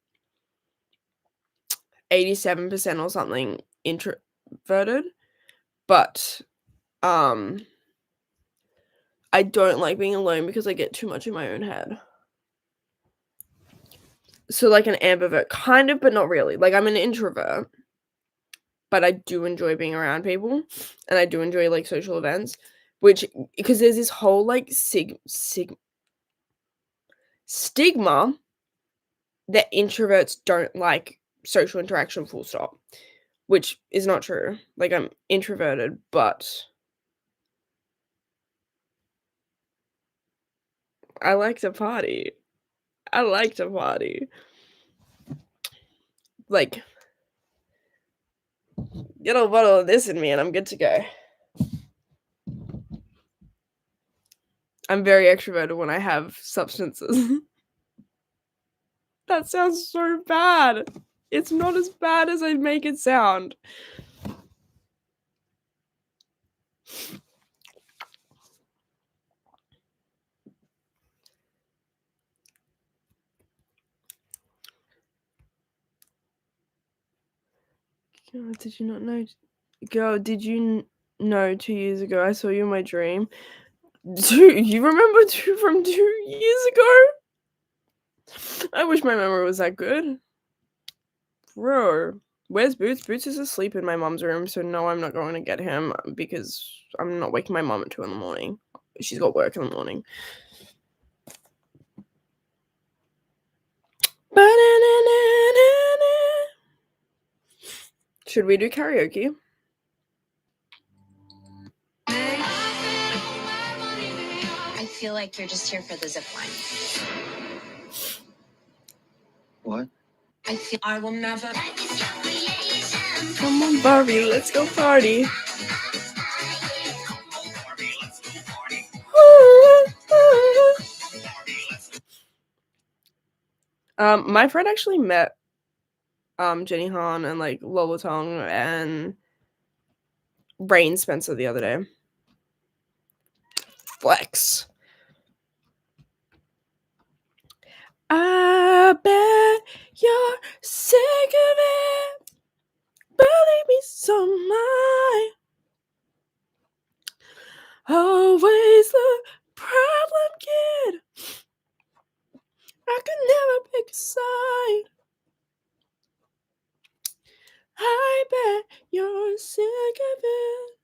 87% or something introverted, but I don't like being alone because I get too much in my own head. So like an ambivert, kind of, but not really. Like I'm an introvert, but I do enjoy being around people, and I do enjoy like social events, which because there's this whole like stigma that introverts don't like social interaction, full stop, which is not true. Like I'm introverted, but I like to party. Like, get a bottle of this in me and I'm good to go. I'm very extroverted when I have substances. That sounds so bad. It's not as bad as I make it sound. God, did you not know? Girl, did you know 2 years ago I saw you in my dream? You remember from 2 years ago? I wish my memory was that good. Bro, where's Boots? Boots is asleep in my mom's room, so no, I'm not going to get him because I'm not waking my mom at 2 in the morning. She's got work in the morning. Should we do karaoke? I feel like you're just here for the zip line. What? I feel I will never. Come on, Barbie, let's go party. My friend actually met Jenny Han and like Lola Tong and Rain Spencer the other day. Flex. I bet you're sick of it. Believe me so much. Always the problem kid. I could never pick a side. I bet you're sick of it.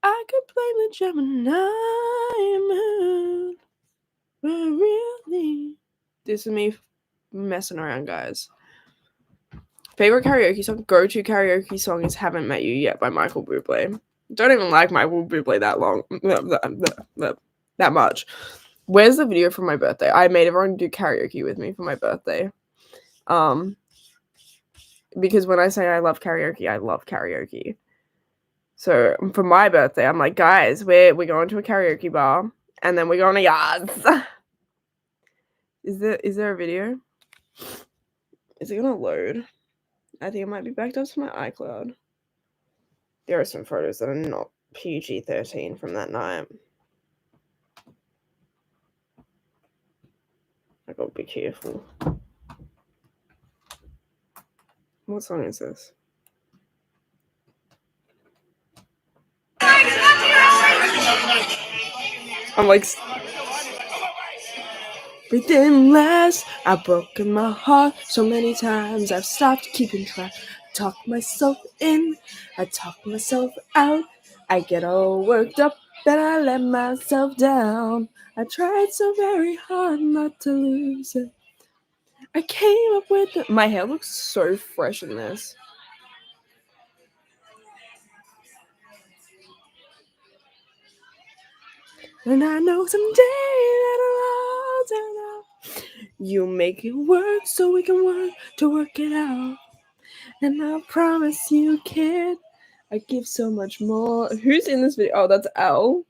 I could blame the Gemini moon. But really, this is me messing around, guys. Favorite karaoke song? Go-to karaoke song is Haven't Met You Yet by Michael Bublé. Don't even like Michael Bublé that much. Where's the video from my birthday? I made everyone do karaoke with me for my birthday. Because when I say I love karaoke, I love karaoke. So for my birthday, I'm like, guys, we're going to a karaoke bar, and then we're going to yards. Is there a video? Is it gonna load? I think it might be backed up to my iCloud. There are some photos that are not PG-13 from that night. I gotta be careful. What song is this? I'm like, everything lasts. I've broken my heart so many times. I've stopped keeping track. Talk myself in. I talk myself out. I get all worked up, then I let myself down. I tried so very hard not to lose it. I came up with it. My hair looks so fresh in this. And I know someday that'll all turn out. You make it work so we can work to work it out. And I promise you, kid, I give so much more. Who's in this video? Oh, that's Elle.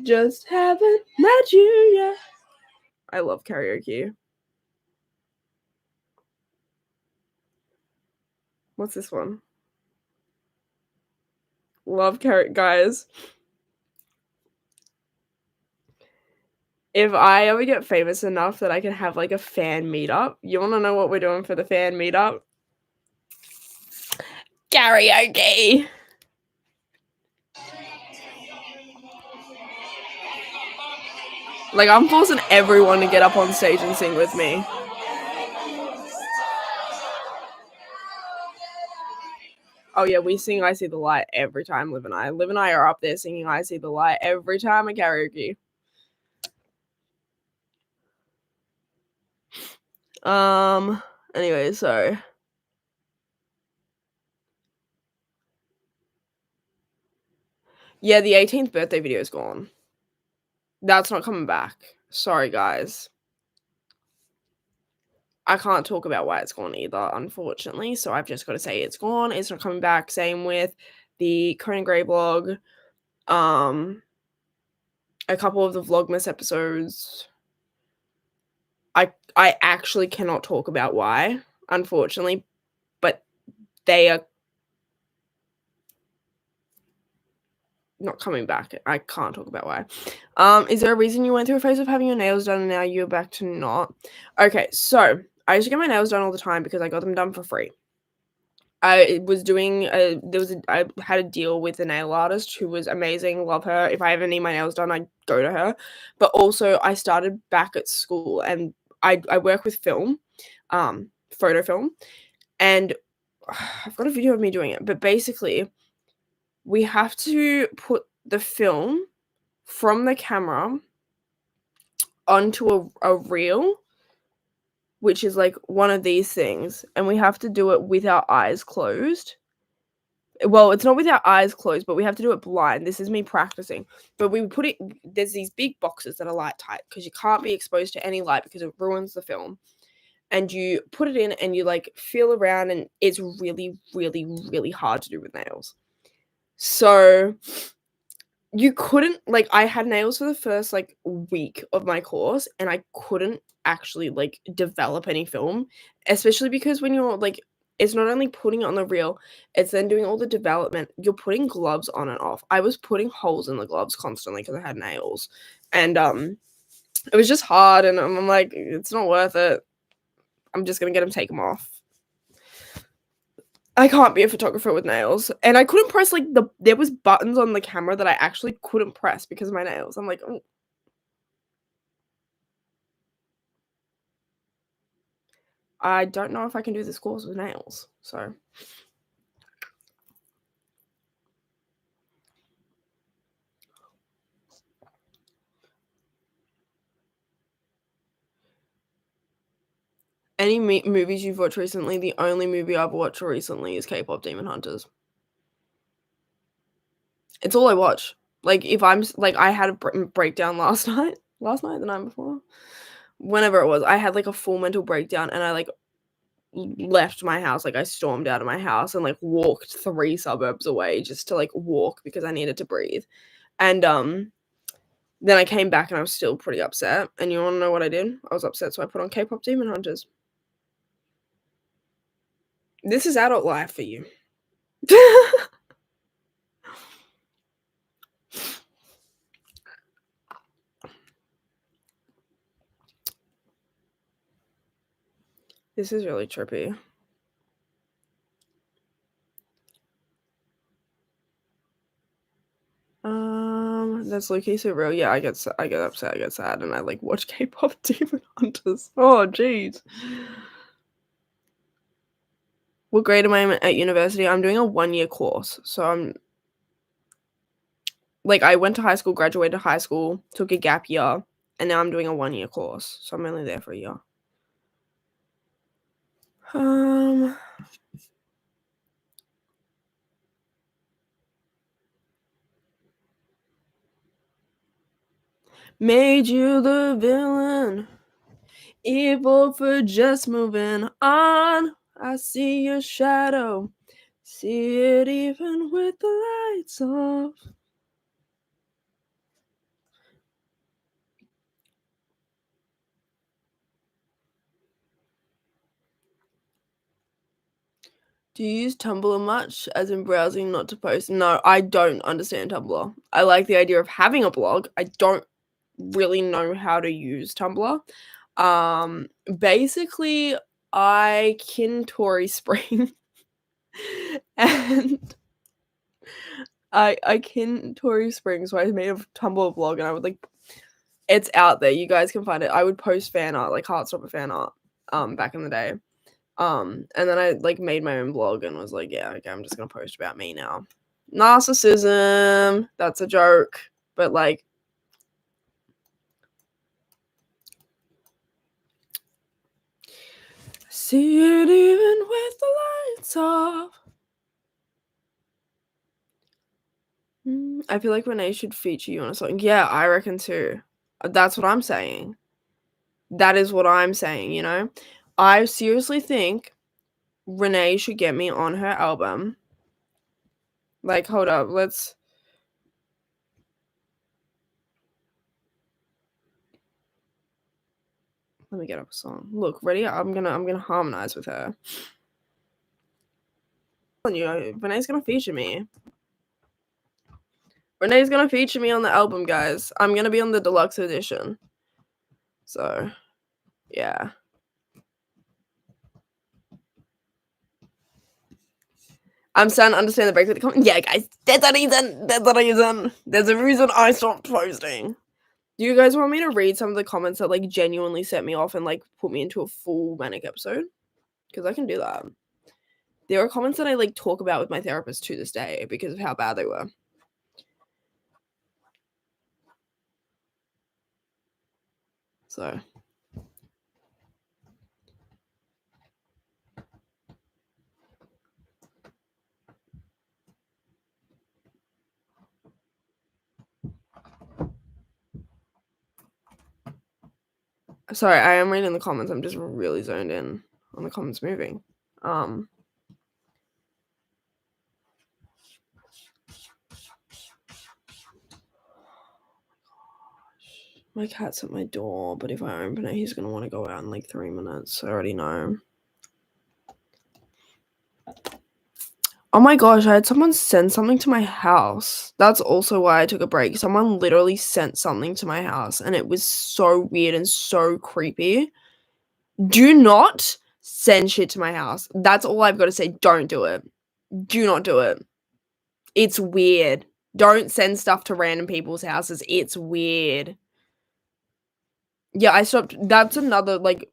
Just haven't met you yet. I love karaoke. What's this one? Love karaoke, guys. If I ever get famous enough that I can have like a fan meetup, you want to know what we're doing for the fan meetup? Karaoke. Like, I'm forcing everyone to get up on stage and sing with me. Oh yeah, we sing I See the Light every time, Liv and I. Liv and I are up there singing I See the Light every time at karaoke. Anyway, so yeah, the 18th birthday video is gone. That's not coming back. Sorry, guys. I can't talk about why it's gone either, unfortunately. So I've just got to say it's gone. It's not coming back. Same with the Conan Gray blog. A couple of the Vlogmas episodes. I actually cannot talk about why, unfortunately, but they are not coming back. I can't talk about why. Is there a reason you went through a phase of having your nails done and now you're back to not? Okay, so I used to get my nails done all the time because I got them done for free. I had a deal with a nail artist who was amazing. Love her. If I ever need my nails done, I go to her. But also, I started back at school, and I work with film, photo film, and I've got a video of me doing it. But basically, we have to put the film from the camera onto a reel, which is like one of these things, and we have to do it with our eyes closed. Well, it's not with our eyes closed, but we have to do it blind. This is me practicing. But we put it, there's these big boxes that are light tight because you can't be exposed to any light because it ruins the film. And you put it in and you like feel around, and it's really, really, really hard to do with nails. So you couldn't, like, I had nails for the first like week of my course, and I couldn't actually like develop any film, especially because when you're like, it's not only putting it on the reel, it's then doing all the development. You're putting gloves on and off. I was putting holes in the gloves constantly because I had nails, and it was just hard, and I'm like, it's not worth it. I'm just gonna get them, take them off. I can't be a photographer with nails. And I couldn't press like there was buttons on the camera that I actually couldn't press because of my nails. I'm like, oh. I don't know if I can do this course with nails. So any movies you've watched recently? The only movie I've watched recently is K-pop Demon Hunters. It's all I watch. Like, if I'm like, I had a breakdown last night, the night before, whenever it was, I had like a full mental breakdown, and I like left my house. Like, I stormed out of my house and, like, walked 3 suburbs away just to, like, walk because I needed to breathe. And, then I came back and I was still pretty upset. And you wanna know what I did? I was upset, so I put on K-pop Demon Hunters. This is adult life for you. This is really trippy. That's low-key so real. Yeah, I get upset, I get sad, and I, like, watch K-pop Demon Hunters. Oh, jeez. What grade am I at university? I'm doing a 1-year course, so I'm like, I went to high school, graduated high school, took a gap year, and now I'm doing a 1-year course, so I'm only there for a year. Made you the villain, evil for just moving on. I see your shadow, see it even with the lights off. Do you use Tumblr much, as in browsing not to post? No, I don't understand Tumblr. I like the idea of having a blog. I don't really know how to use Tumblr. Basically, I kin Tory Spring, and I kin Tory Spring, so I made a Tumblr blog, and I would, like, it's out there. You guys can find it. I would post fan art, like Heartstopper fan art, back in the day. And then I, like, made my own blog and was like, yeah, okay, I'm just gonna post about me now. Narcissism, that's a joke, but, like, see it even with the lights off. I feel like Renee should feature you on a song. Yeah, I reckon too. That's what I'm saying. That is what I'm saying, you know? I seriously think Renee should get me on her album. Like, hold up, let me get up a song. Look, ready? I'm gonna harmonize with her. Renee's gonna feature me. Renee's gonna feature me on the album, guys. I'm gonna be on the deluxe edition. So, yeah. I'm starting to understand the break with the comment. Yeah, guys, there's a reason. There's a reason I stopped posting. Do you guys want me to read some of the comments that, like, genuinely set me off and, like, put me into a full manic episode? Because I can do that. There are comments that I, like, talk about with my therapist to this day because of how bad they were. So. Sorry, I am reading the comments. I'm just really zoned in on the comments moving. My cat's at my door, but if I open it, he's gonna want to go out in like 3 minutes. I already know. Oh my gosh, I had someone send something to my house. That's also why I took a break. Someone literally sent something to my house, and it was so weird and so creepy. Do not send shit to my house. That's all I've got to say. Don't do it. Do not do it. It's weird. Don't send stuff to random people's houses. It's weird. Yeah, I stopped. That's another, like,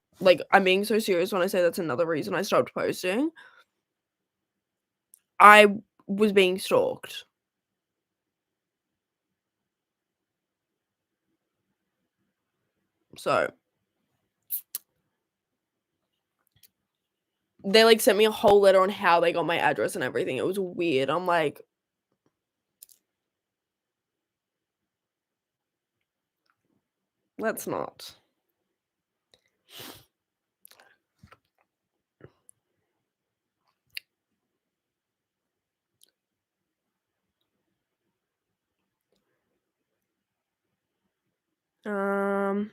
I'm being so serious when I say that's another reason I stopped posting. I was being stalked. So they, like, sent me a whole letter on how they got my address and everything. It was weird. I'm like, let's not. Um.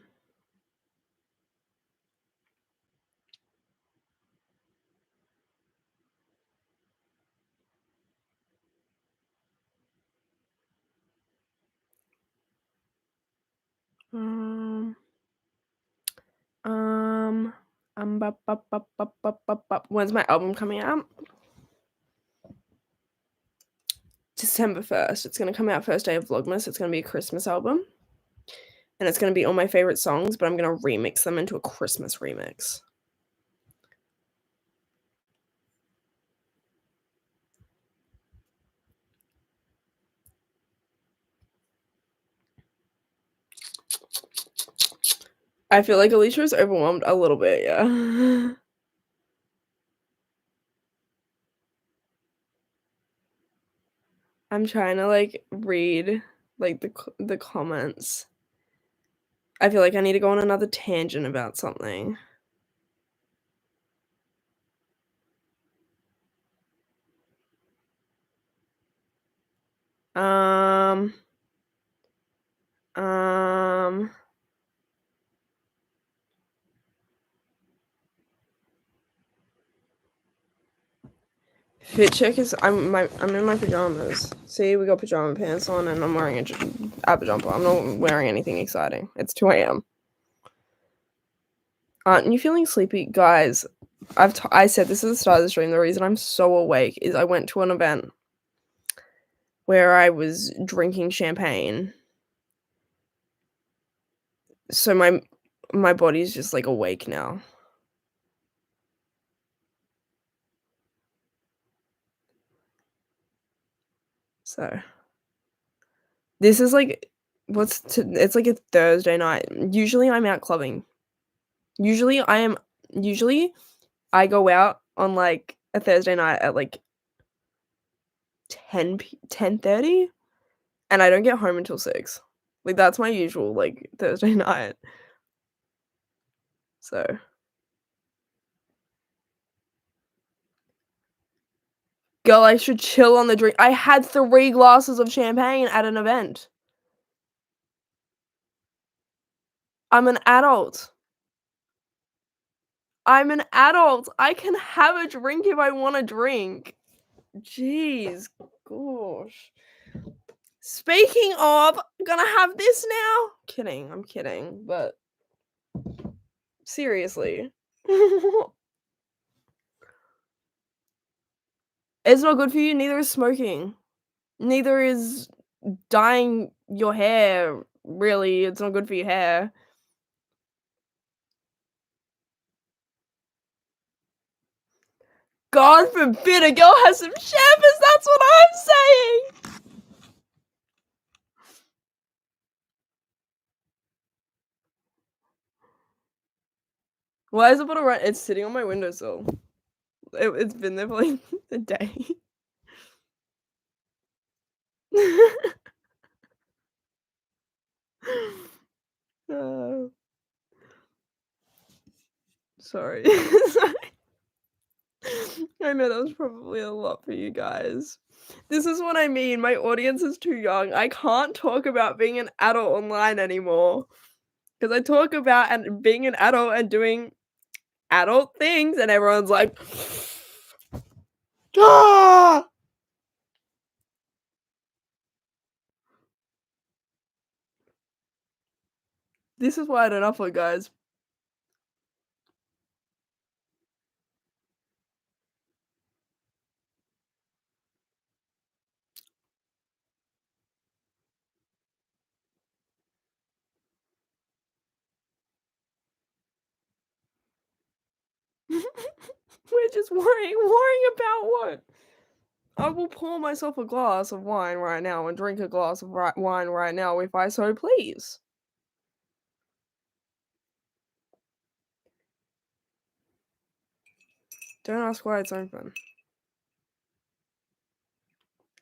When's my album coming out? December 1st. It's gonna come out first day of Vlogmas. It's gonna be a Christmas album. And it's gonna be all my favorite songs, but I'm gonna remix them into a Christmas remix. I feel like Alicia is overwhelmed a little bit, yeah. I'm trying to, like, read, like, the comments. I feel like I need to go on another tangent about something. Um, fit check is I'm in my pajamas. See, we got pajama pants on, and I'm wearing a jumper. I'm not wearing anything exciting. It's 2 a.m. Aren't you feeling sleepy, guys? I said this at the start of the stream. The reason I'm so awake is I went to an event where I was drinking champagne. So my body's just, like, awake now. So this is, like, it's, like, a Thursday night. Usually I'm out clubbing. Usually I go out on, like, a Thursday night at, like, 10:30, and I don't get home until 6. Like, that's my usual, like, Thursday night. So girl, I should chill on the drink. I had 3 glasses of champagne at an event. I'm an adult. I can have a drink if I wanna drink. Jeez, gosh. Speaking of, gonna have this now? Kidding, I'm kidding, but seriously. It's not good for you, neither is smoking. Neither is dyeing your hair, really, it's not good for your hair. God forbid a girl has some shampoos, that's what I'm saying! Why is it on rent? It's sitting on my windowsill. It's been there for, like, a day. Sorry. I know that was probably a lot for you guys. This is what I mean, my audience is too young. I can't talk about being an adult online anymore. 'Cause I talk about being an adult and doing adult things, and everyone's like, "Ah!" This is why I don't upload, guys. We're just worrying about what? I will pour myself a glass of wine right now and drink a glass of wine right now if I so please. Don't ask why it's open.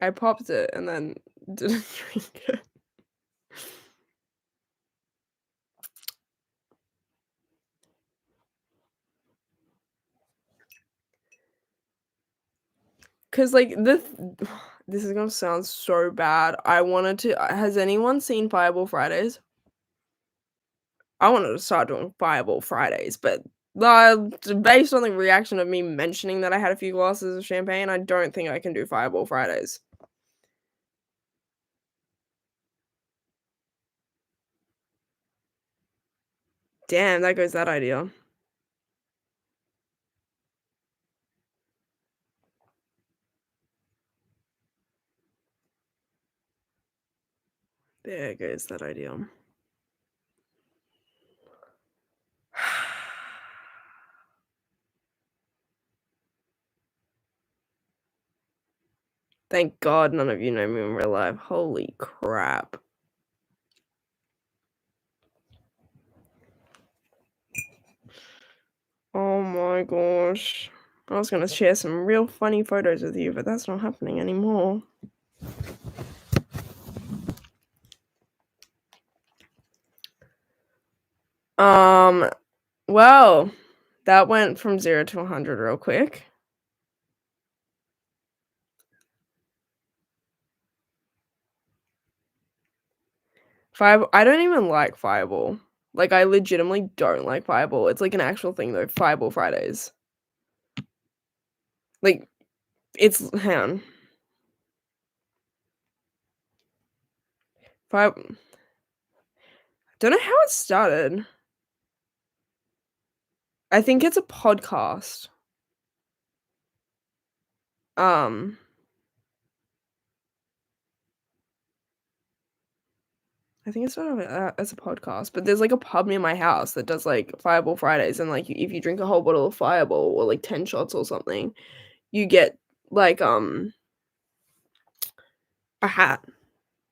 I popped it and then didn't drink it. Cause, like, this is gonna sound so bad. I wanted to. Has anyone seen Fireball Fridays? I wanted to start doing Fireball Fridays, but based on the reaction of me mentioning that I had a few glasses of champagne, I don't think I can do Fireball Fridays. Damn, there goes that idea. There goes that idea. Thank God none of you know me in real life. Holy crap. Oh my gosh. I was gonna share some real funny photos with you, but that's not happening anymore. Well, that went from 0 to 100 real quick. I don't even like Fireball. Like, I legitimately don't like Fireball. It's like an actual thing though, Fireball Fridays. Like, it's hang on. Don't know how it started. I think it's a podcast. I think it started as a podcast, but there's like a pub near my house that does like Fireball Fridays, and like if you drink a whole bottle of Fireball or like 10 shots or something, you get like a hat.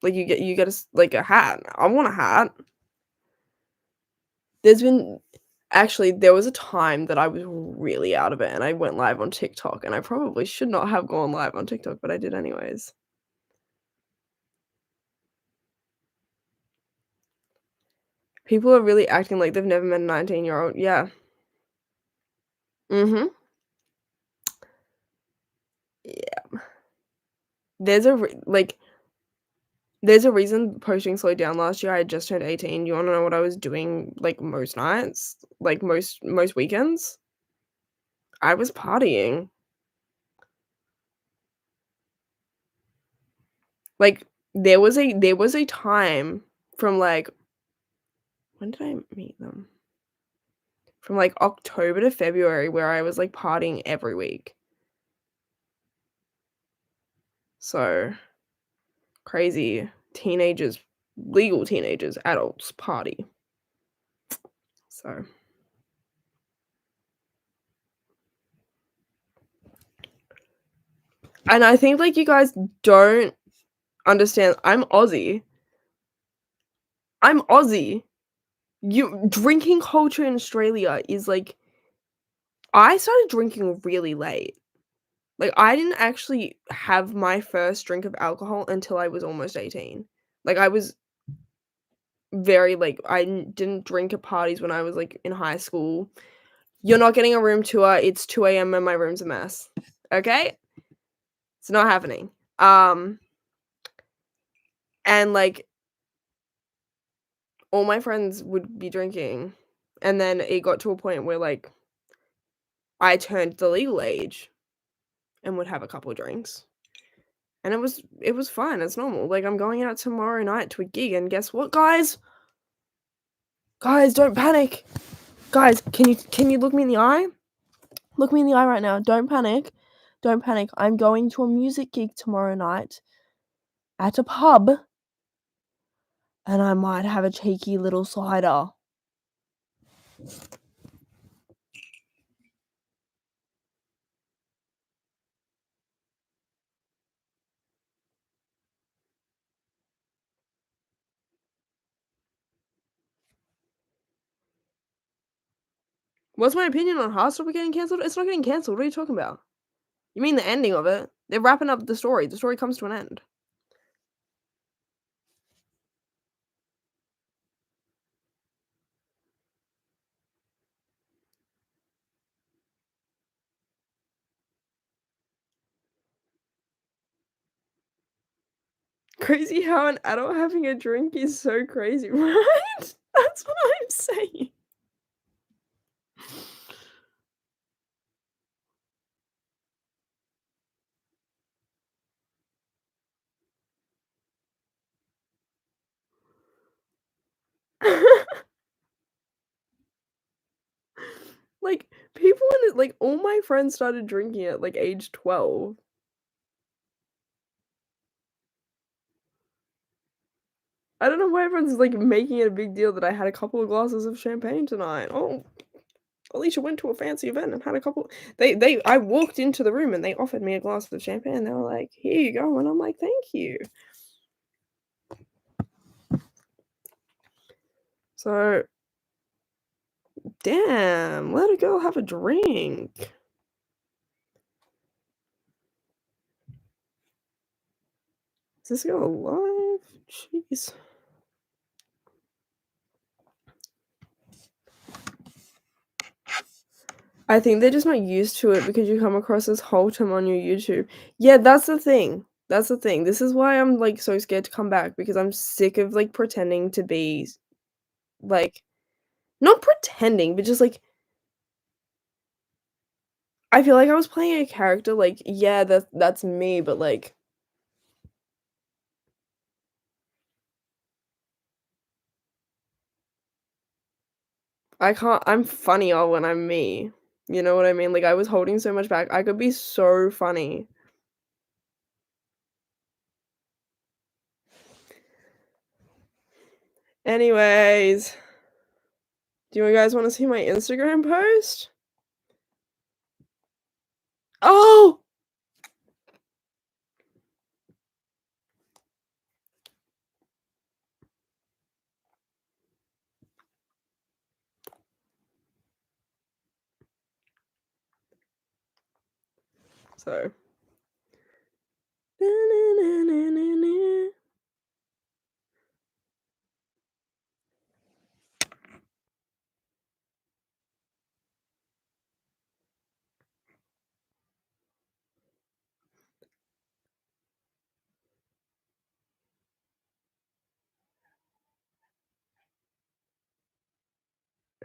Like you get like a hat. I want a hat. There was a time that I was really out of it and I went live on TikTok, and I probably should not have gone live on TikTok, but I did anyways. People are really acting like they've never met a 19-year-old. Yeah. Mhm. Yeah. There's a reason posting slowed down last year. I had just turned 18. You wanna know what I was doing, like, most nights? Like, most weekends? I was partying. Like, there was a time from, like when did I meet them? From, like, October to February where I was, like, partying every week. So, crazy teenagers, legal teenagers, adults party. So and I think, like, you guys don't understand. I'm Aussie. I'm Aussie. Drinking culture in Australia is, like I started drinking really late. Like, I didn't actually have my first drink of alcohol until I was almost 18. Like, I was very, like didn't drink at parties when I was, like, in high school. You're not getting a room tour, it's 2 AM and my room's a mess. Okay? It's not happening. And, like, all my friends would be drinking, and then it got to a point where, like, I turned the legal age and would have a couple of drinks. And it was fine, it's normal. Like, I'm going out tomorrow night to a gig, and guess what, guys? Guys, don't panic. Guys, can you look me in the eye? Look me in the eye right now. Don't panic. Don't panic. I'm going to a music gig tomorrow night at a pub, and I might have a cheeky little cider. What's my opinion on Heartstopper getting cancelled? It's not getting cancelled. What are you talking about? You mean the ending of it? They're wrapping up the story. The story comes to an end. Crazy how an adult having a drink is so crazy, right? That's what I'm saying. Like, people in it, like, all my friends started drinking at, like, age 12. I don't know why everyone's, like, making it a big deal that I had a couple of glasses of champagne tonight. Oh, Alicia went to a fancy event and had a couple. I walked into the room and they offered me a glass of champagne. They were like, "Here you go," and I'm like, "Thank you." So, damn, let a girl have a drink. Is this girl alive? Jeez. I think they're just not used to it because you come across as wholesome on your YouTube. Yeah, that's the thing. That's the thing. This is why I'm, like, so scared to come back because I'm sick of, like, pretending to be, like, not pretending, but just, like, I feel like I was playing a character, like, yeah, that's me, but, like, I'm funnier when I'm me. You know what I mean? Like, I was holding so much back. I could be so funny. Anyways, do you guys wanna see my Instagram post? Oh! So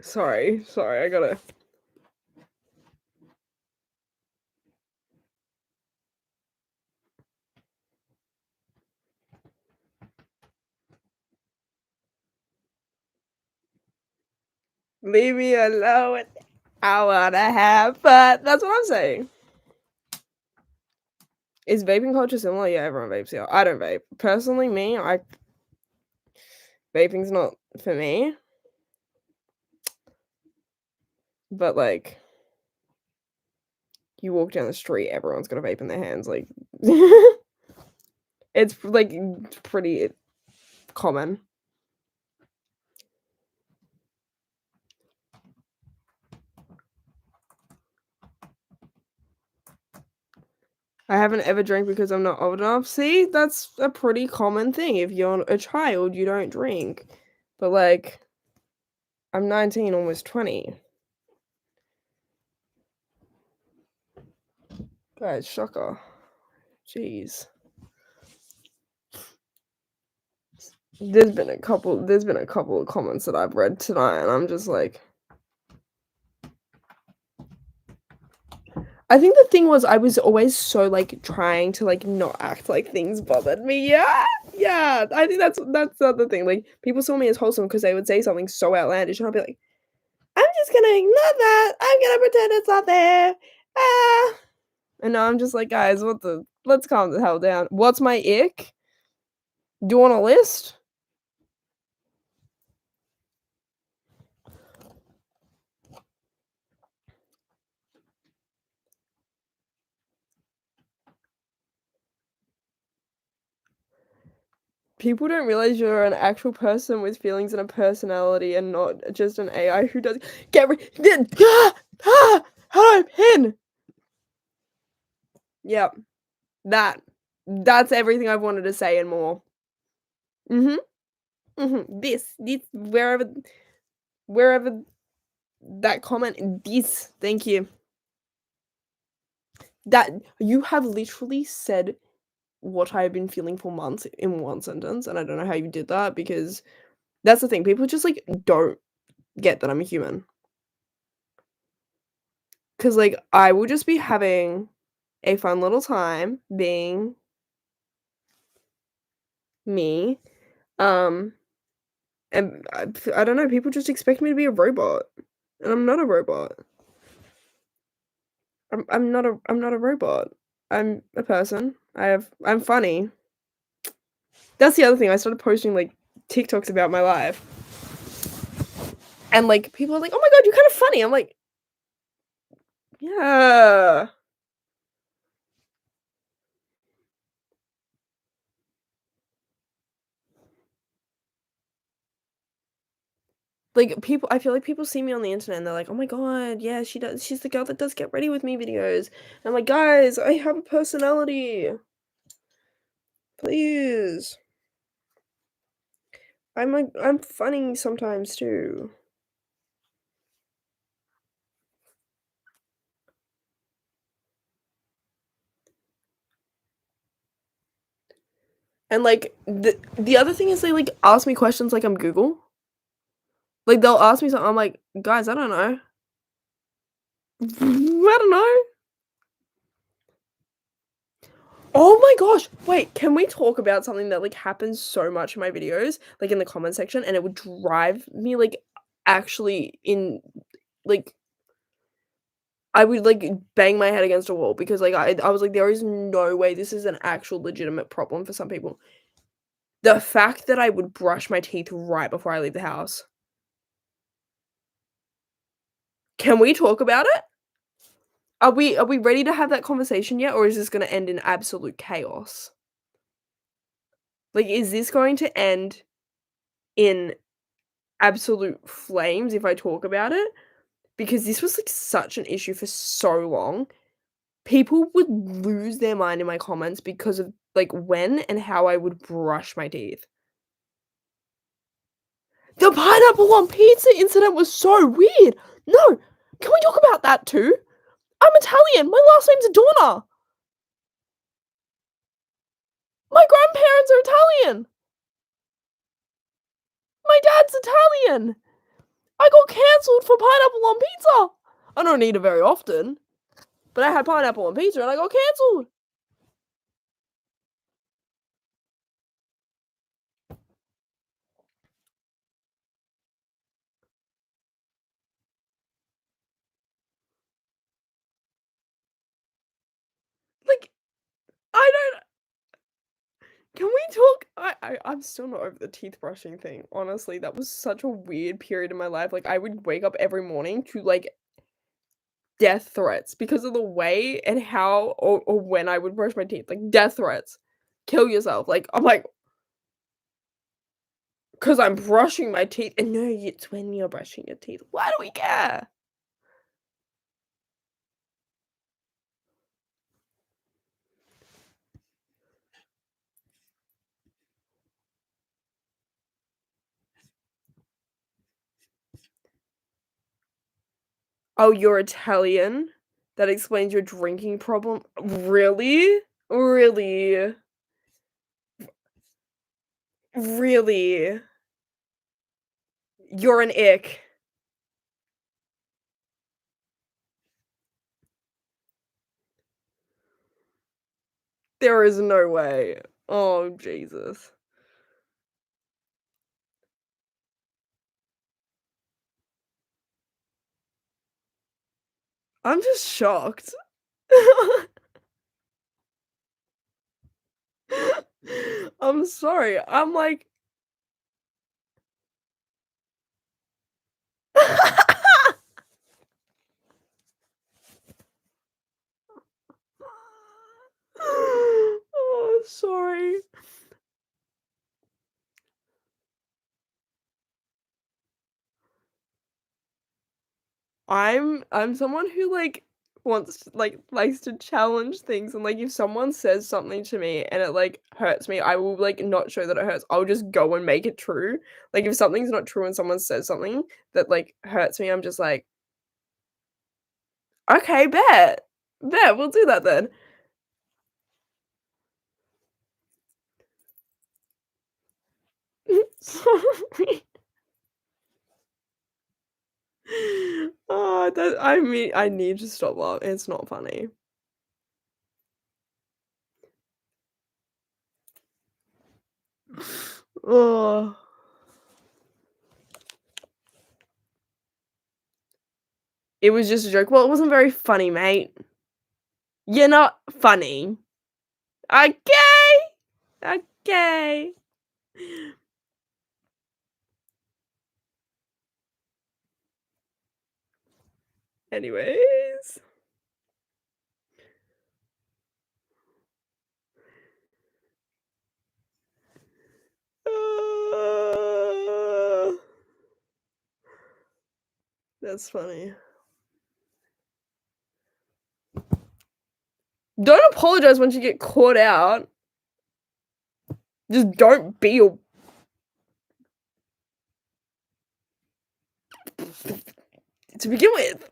sorry, I gotta leave me alone. I wanna have fun. That's what I'm saying. Is vaping culture similar? Yeah, everyone vapes here. I don't vape. Personally, vaping's not for me. But, like, you walk down the street, everyone's got a vape in their hands, like, it's, like, pretty common. I haven't ever drank because I'm not old enough. See, that's a pretty common thing. If you're a child, you don't drink. But, like, I'm 19, almost 20. Guys, shocker. Jeez. There's been a couple of comments that I've read tonight, and I'm just like, I think the thing was I was always so, like, trying to, like, not act like things bothered me. Yeah, yeah. I think that's the other thing. Like, people saw me as wholesome because they would say something so outlandish, and I'd be like, I'm just gonna ignore that. I'm gonna pretend it's not there. Ah. And now I'm just like, guys, let's calm the hell down. What's my ick? Do you want a list? People don't realize you're an actual person with feelings and a personality and not just an AI who does get rid how do I pin? Yep. That's everything I've wanted to say and more. Mhm. Mhm. This wherever that comment this. Thank you. That you have literally said what I've been feeling for months in one sentence, and I don't know how you did that because That's the thing, people just, like, don't get that I'm a human. 'Cause, like, I will just be having a fun little time being me, um, and I don't know, people just expect me to be a robot, and I'm not a robot. I'm not a robot. I'm a person. I'm funny. That's the other thing, I started posting, like, TikToks about my life, and, like, people are like, "Oh my god, you're kinda funny." I'm like, "Yeah." Like, people I feel like people see me on the internet and they're like, "Oh my god, yeah, she's the girl that does get ready with me videos." And I'm like, "Guys, I have a personality. Please." I'm funny sometimes too. And, like, the other thing is they, like, ask me questions like I'm Google. Like, they'll ask me something, I'm like, "Guys, I don't know." I don't know. Oh my gosh, wait, can we talk about something that, like, happens so much in my videos, like, in the comment section, and it would drive me, like, actually like, I would, like, bang my head against a wall because, like, I was like, "There is no way this is an actual legitimate problem for some people." The fact that I would brush my teeth right before I leave the house. Can we talk about it? Are we ready to have that conversation yet, or is this gonna end in absolute chaos? Like, is this going to end in absolute flames if I talk about it? Because this was, like, such an issue for so long. People would lose their mind in my comments because of, like, when and how I would brush my teeth. The pineapple on pizza incident was so weird. No, can we talk about that too? I'm Italian. My last name's Adorna. My grandparents are Italian. My dad's Italian. I got cancelled for pineapple on pizza. I don't eat it very often, but I had pineapple on pizza and I got cancelled. Like, I don't. Can we talk? I'm still not over the teeth brushing thing. Honestly, that was such a weird period in my life. Like, I would wake up every morning to, like, death threats because of the way and how or when I would brush my teeth, like, death threats. "Kill yourself." Like, I'm like, "'Cause I'm brushing my teeth." And no, it's when you're brushing your teeth. Why do we care? "Oh, you're Italian? That explains your drinking problem." Really? Really? Really? You're an ick. There is no way. Oh, Jesus. I'm just shocked. I'm sorry. I'm like Oh, sorry. I'm someone who, like, likes to challenge things, and, like, if someone says something to me and it, like, hurts me, I will, like, not show that it hurts. I'll just go and make it true. Like, if something's not true and someone says something that, like, hurts me, I'm just like, "Okay, bet. Bet, we'll do that then." Sorry. Oh, that I mean, I need to stop laughing. It's not funny. Oh. It was just a joke. Well, it wasn't very funny, mate. You're not funny. Okay. Okay. Anyways. Uh, that's funny. Don't apologize once you get caught out. Just don't be a to begin with.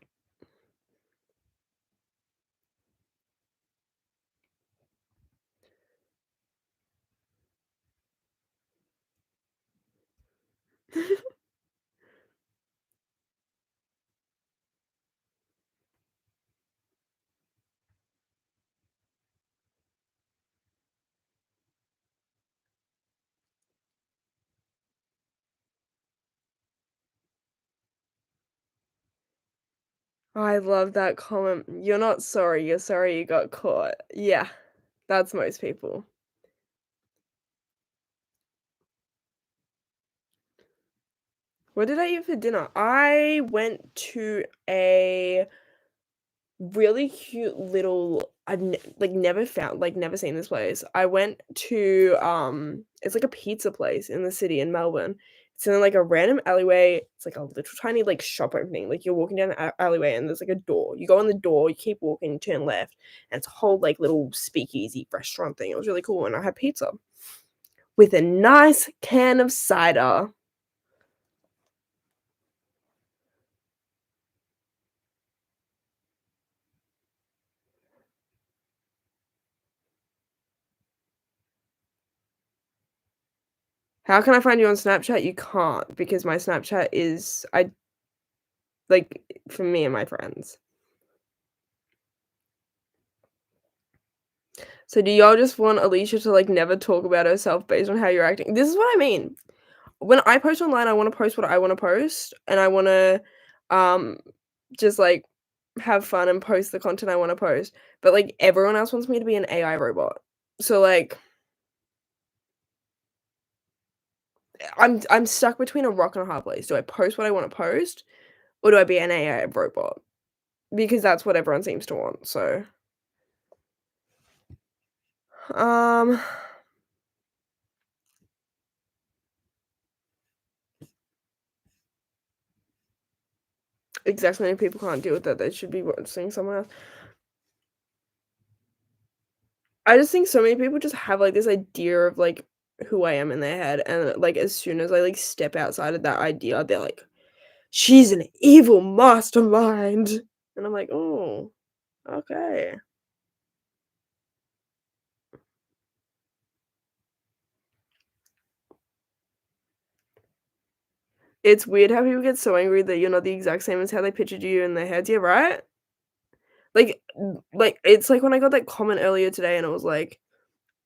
I love that comment. You're not sorry, you're sorry you got caught. Yeah, that's most people. What did I eat for dinner? I went to a really cute little never seen this place. I went to it's like a pizza place in the city in Melbourne. It's in like a random alleyway. It's like a little tiny like shop opening. Like you're walking down the alleyway and there's like a door. You go in the door, you keep walking, turn left, and it's a whole like little speakeasy restaurant thing. It was really cool and I had pizza with a nice can of cider. How can I find you on Snapchat? You can't because my Snapchat is like for me and my friends. So do y'all just want Alicia to like never talk about herself based on how you're acting? This is what I mean. When I post online, I want to post what I want to post and I want to um just like have fun and post the content I want to post. But like everyone else wants me to be an AI robot. So like I'm stuck between a rock and a hard place. Do I post what I want to post or do I be an AI robot? Because that's what everyone seems to want. So um exactly many people can't deal with that. They should be watching someone else. I just think so many people just have, like, this idea of, like, who I am in their head, and, like, as soon as I, like, step outside of that idea, they're like, "She's an evil mastermind." And I'm like, "Oh, okay." It's weird how people get so angry that you're not the exact same as how they pictured you in their heads, yeah, right? It's like when I got that comment earlier today and it was like,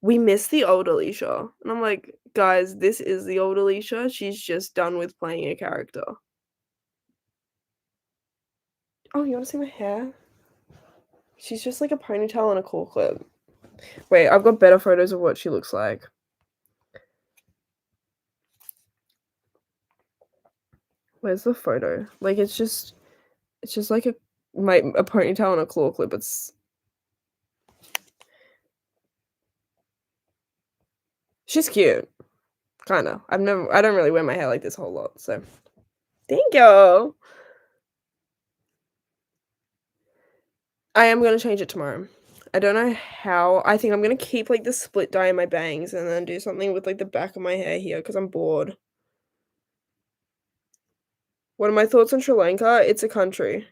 "We miss the old Alicia." And I'm like, "Guys, this is the old Alicia, she's just done with playing a character." Oh, you wanna see my hair? She's just like a ponytail and a cool clip. Wait, I've got better photos of what she looks like. Where's the photo? Like it's just like a ponytail and a claw clip. She's cute. Kinda. I don't really wear my hair like this a whole lot, so thank you. I am gonna change it tomorrow. I don't know how. I think I'm gonna keep like the split dye in my bangs and then do something with like the back of my hair here because I'm bored. What are my thoughts on Sri Lanka? It's a country.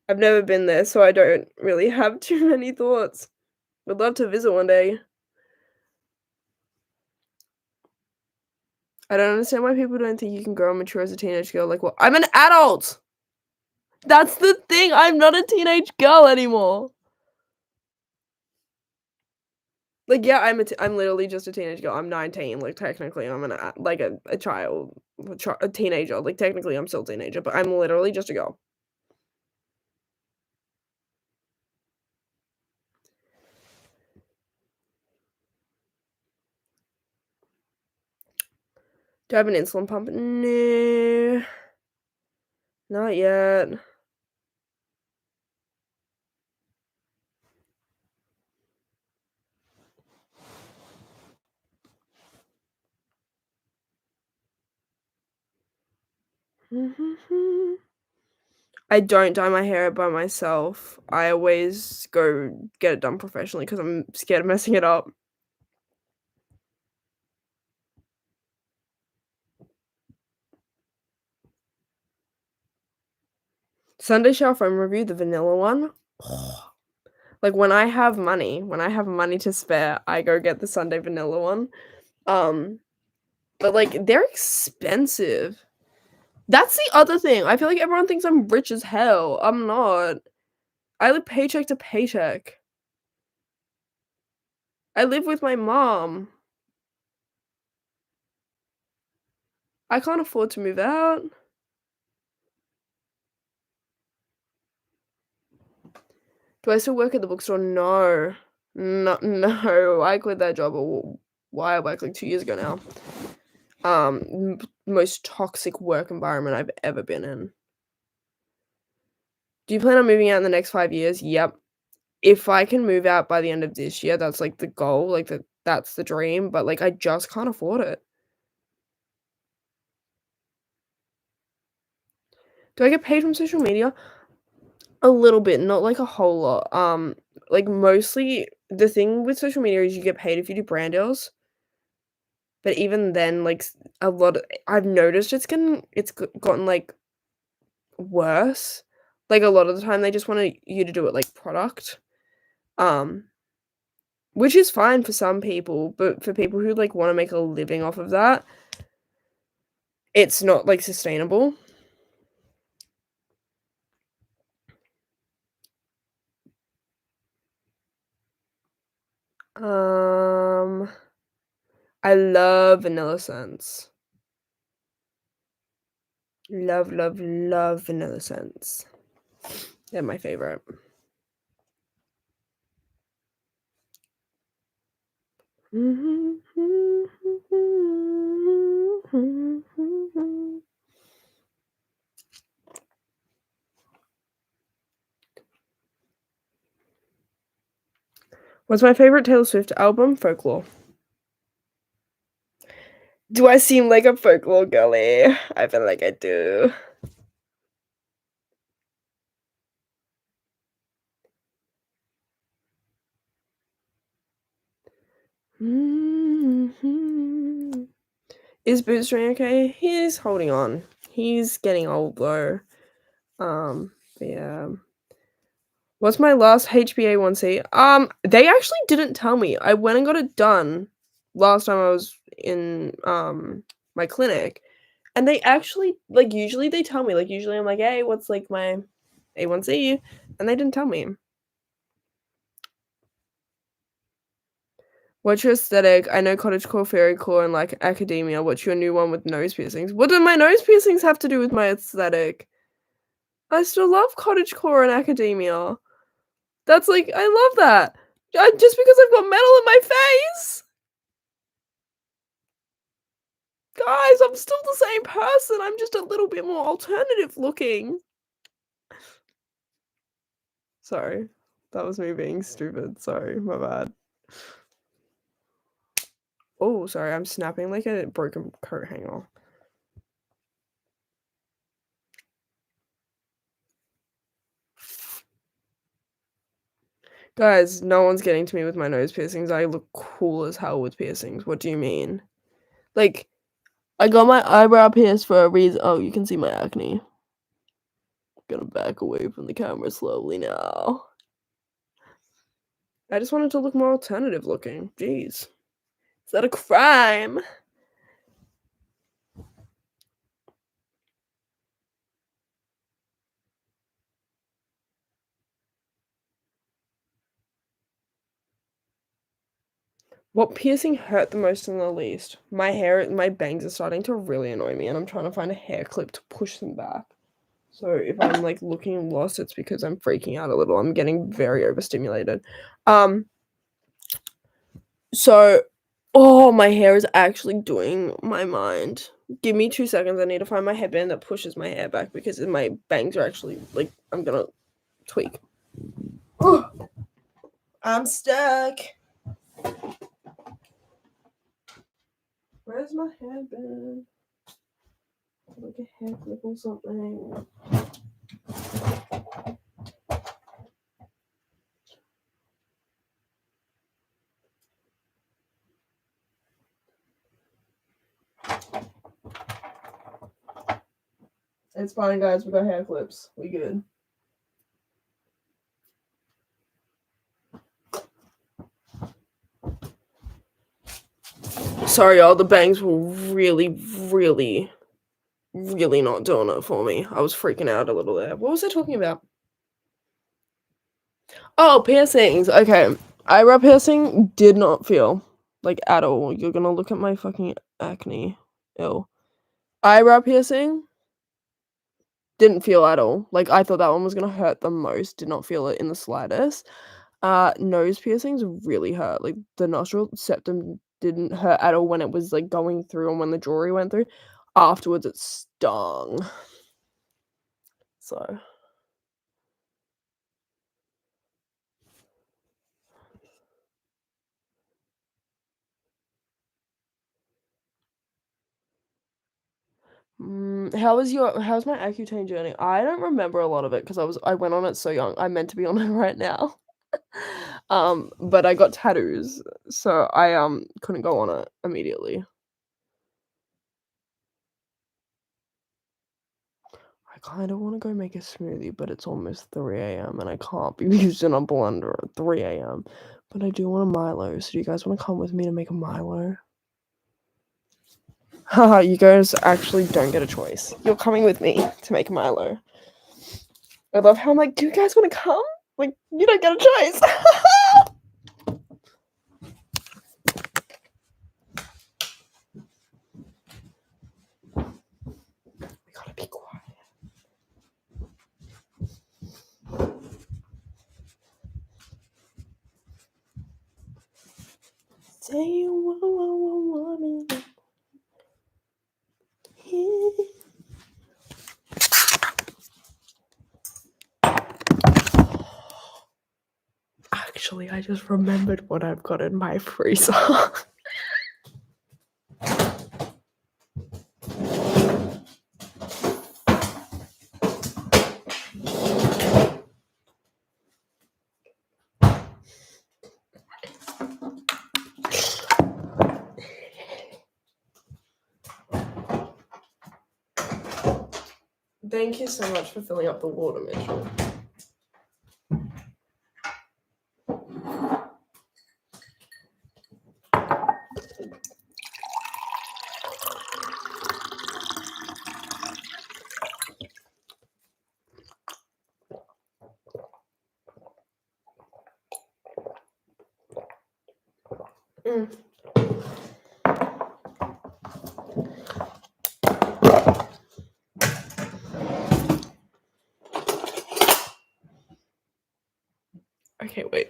I've never been there, so I don't really have too many thoughts. Would love to visit one day. I don't understand why people don't think you can grow and mature as a teenage girl. Like, well, I'm an adult. That's the thing. I'm not a teenage girl anymore. Like, yeah, I'm literally just a teenage girl. I'm 19. Like, technically, I'm a child, a teenager. Like, technically, I'm still a teenager, but I'm literally just a girl. Do I have an insulin pump? No, not yet. I don't dye my hair by myself. I always go get it done professionally because I'm scared of messing it up. Sunday shower foam review, the vanilla one. Like, when I have money to spare, I go get the Sunday vanilla one. But, like, they're expensive. That's the other thing. I feel like everyone thinks I'm rich as hell. I'm not. I live paycheck to paycheck. I live with my mom. I can't afford to move out. Do I still work at the bookstore? No. No. I quit that job a while back, like 2 years ago now. Most toxic work environment I've ever been in. Do you plan on moving out in the next 5 years? Yep. If I can move out by the end of this year, that's, like, the goal, like, that's the dream, but, like, I just can't afford it. Do I get paid from social media? A little bit, not, like, a whole lot. Like, mostly the thing with social media is you get paid if you do brand deals, but even then, like, a lot of I've noticed it's gotten, like, worse. Like, a lot of the time, they just want you to do it, like, product, um, which is fine for some people, but for people who, like, wanna make a living off of that, it's not, like, sustainable. I love vanilla scents. Love, love, love vanilla scents. They're my favorite. What's my favorite Taylor Swift album? Folklore. Do I seem like a folklore girly? I feel like I do. Is Boots doing okay? He's holding on. He's getting old though. But yeah. What's my last HbA1c? They actually didn't tell me. I went and got it done last time I was in my clinic. And they actually, like, usually they tell me. Like, usually I'm like, hey, what's, like, my A1C? And they didn't tell me. What's your aesthetic? I know cottagecore, fairycore, and, like, academia. What's your new one with nose piercings? What do my nose piercings have to do with my aesthetic? I still love cottagecore and academia. That's, like, I love that. Just because I've got metal in my face? Guys, I'm still the same person. I'm just a little bit more alternative looking. Sorry. That was me being stupid. Sorry, my bad. Oh, sorry, I'm snapping like a broken coat hanger. Guys, no one's getting to me with my nose piercings. I look cool as hell with piercings. What do you mean? Like, I got my eyebrow pierced for a reason. Oh, you can see my acne. Gonna back away from the camera slowly now. I just wanted to look more alternative looking. Jeez. Is that a crime? What piercing hurt the most and the least? My bangs are starting to really annoy me, and I'm trying to find a hair clip to push them back. So if I'm like looking lost, it's because I'm freaking out a little. I'm getting very overstimulated. So, oh, my hair is actually doing my mind. Give me 2 seconds. I need to find my headband that pushes my hair back because my bangs are actually like I'm gonna tweak. I'm stuck. Where's my headband? Like a hair clip or something. It's fine, guys. We got hair clips. We good. Sorry, y'all. The bangs were really, really, really not doing it for me. I was freaking out a little there. What was I talking about? Oh, piercings. Okay. Eyebrow piercing did not feel like at all. You're gonna look at my fucking acne. Ew. Eyebrow piercing didn't feel at all. Like I thought that one was gonna hurt the most. Did not feel it in the slightest. Nose piercings really hurt. Like the nostril septum didn't hurt at all when it was like going through and when the jewelry went through. Afterwards it stung. So how's my Accutane journey? I don't remember a lot of it because I went on it so young. I'm meant to be on it right now. But I got tattoos, so I couldn't go on it immediately. I kind of want to go make a smoothie, but it's almost 3 a.m. and I can't be using a blender at 3 a.m. But I do want a Milo, so do you guys want to come with me to make a Milo? Haha, you guys actually don't get a choice. You're coming with me to make a Milo. I love how I'm like, do you guys want to come? Like, you don't get a choice. We gotta be quiet. Say you want me. Actually, I just remembered what I've got in my freezer. Thank you so much for filling up the water, Mitchell. Okay, wait.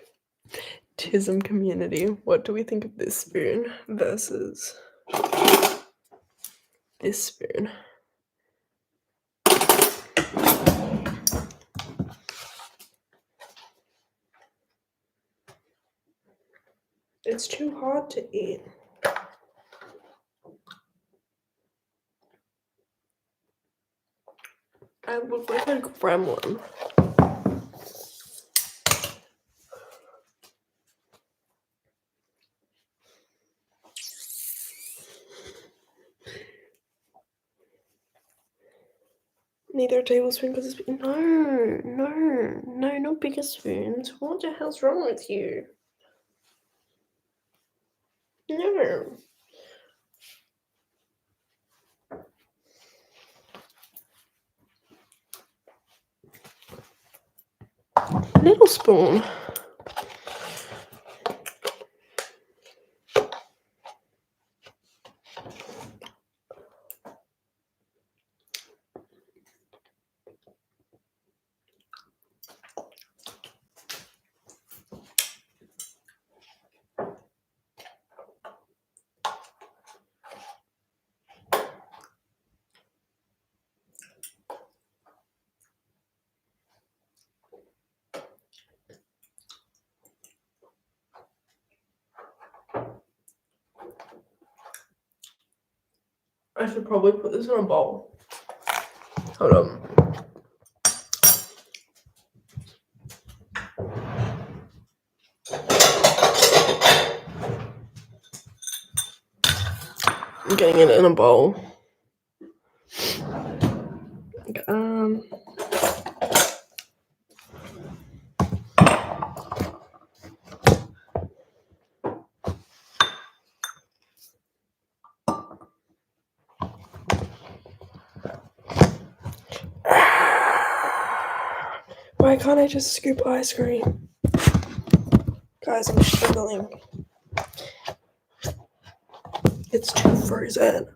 Tism community. What do we think of this spoon versus this spoon? It's too hard to eat. I look like a gremlin. Neither a tablespoon because it's no, not bigger spoons. What the hell's wrong with you? No. Little spoon. I should probably put this in a bowl. Hold on. I'm getting it in a bowl. Okay, why can't I just scoop ice cream? Guys, I'm struggling. It's too frozen.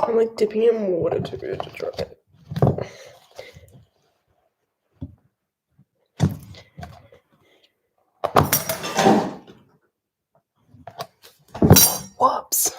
I'm like dipping it in water to dry it. Whoops.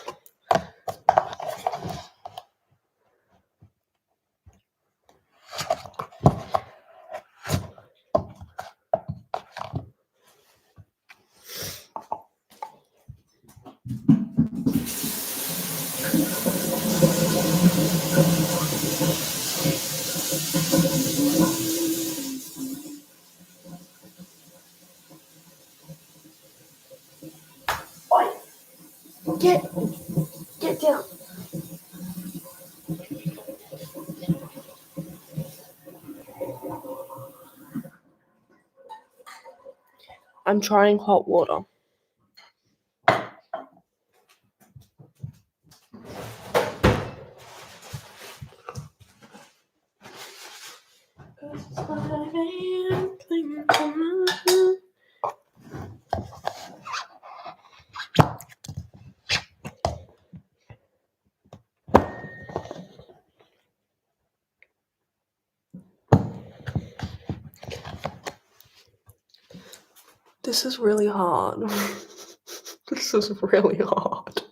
Get down. I'm trying hot water. This is really hard. This is really hard.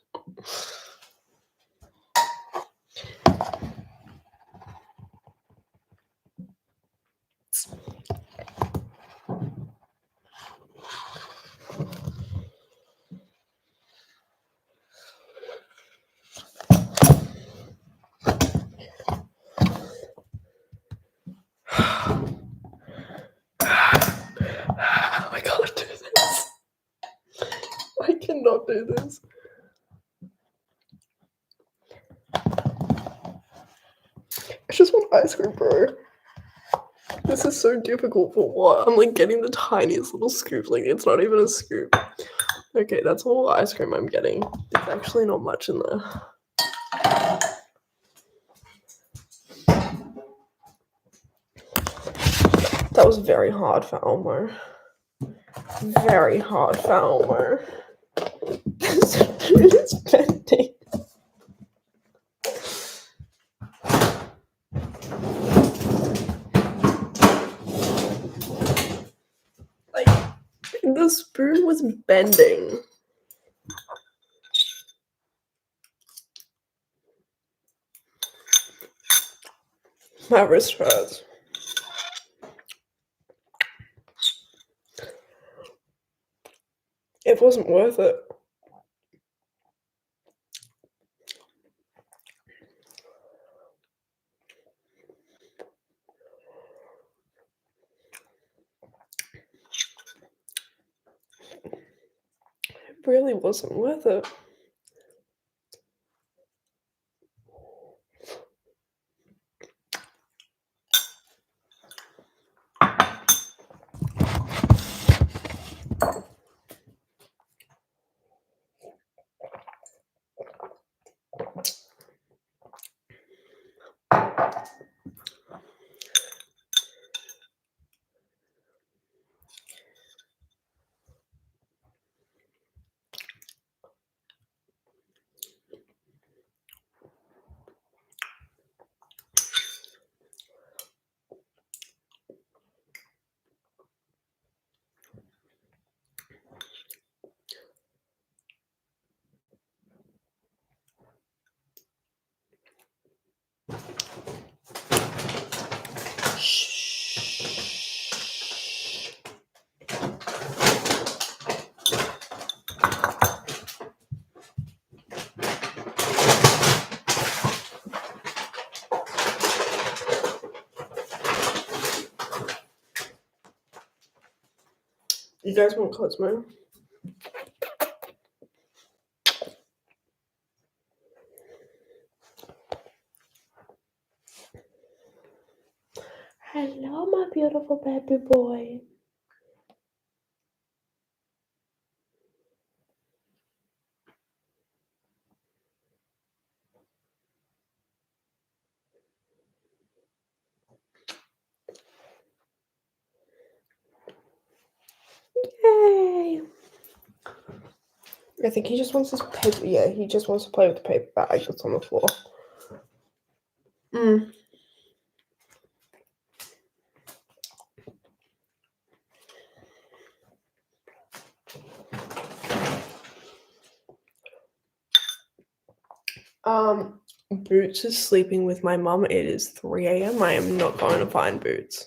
I can't do this. I cannot do this. I just want ice cream, bro. This is so difficult for what? I'm like getting the tiniest little scoop. Like it's not even a scoop. Okay, that's all ice cream I'm getting. There's actually not much in there. That was very hard for Elmo. Very hard for Elmo. It's bending. Like, the spoon was bending. My wrist hurts. It wasn't worth it. It really wasn't worth it. You guys want Cosmo? Hello, my beautiful baby boy. Yay! I think he just wants his paper. Yeah, he just wants to play with the paper bag that's on the floor. Boots is sleeping with my mum. It is 3 a.m. I am not going to find Boots.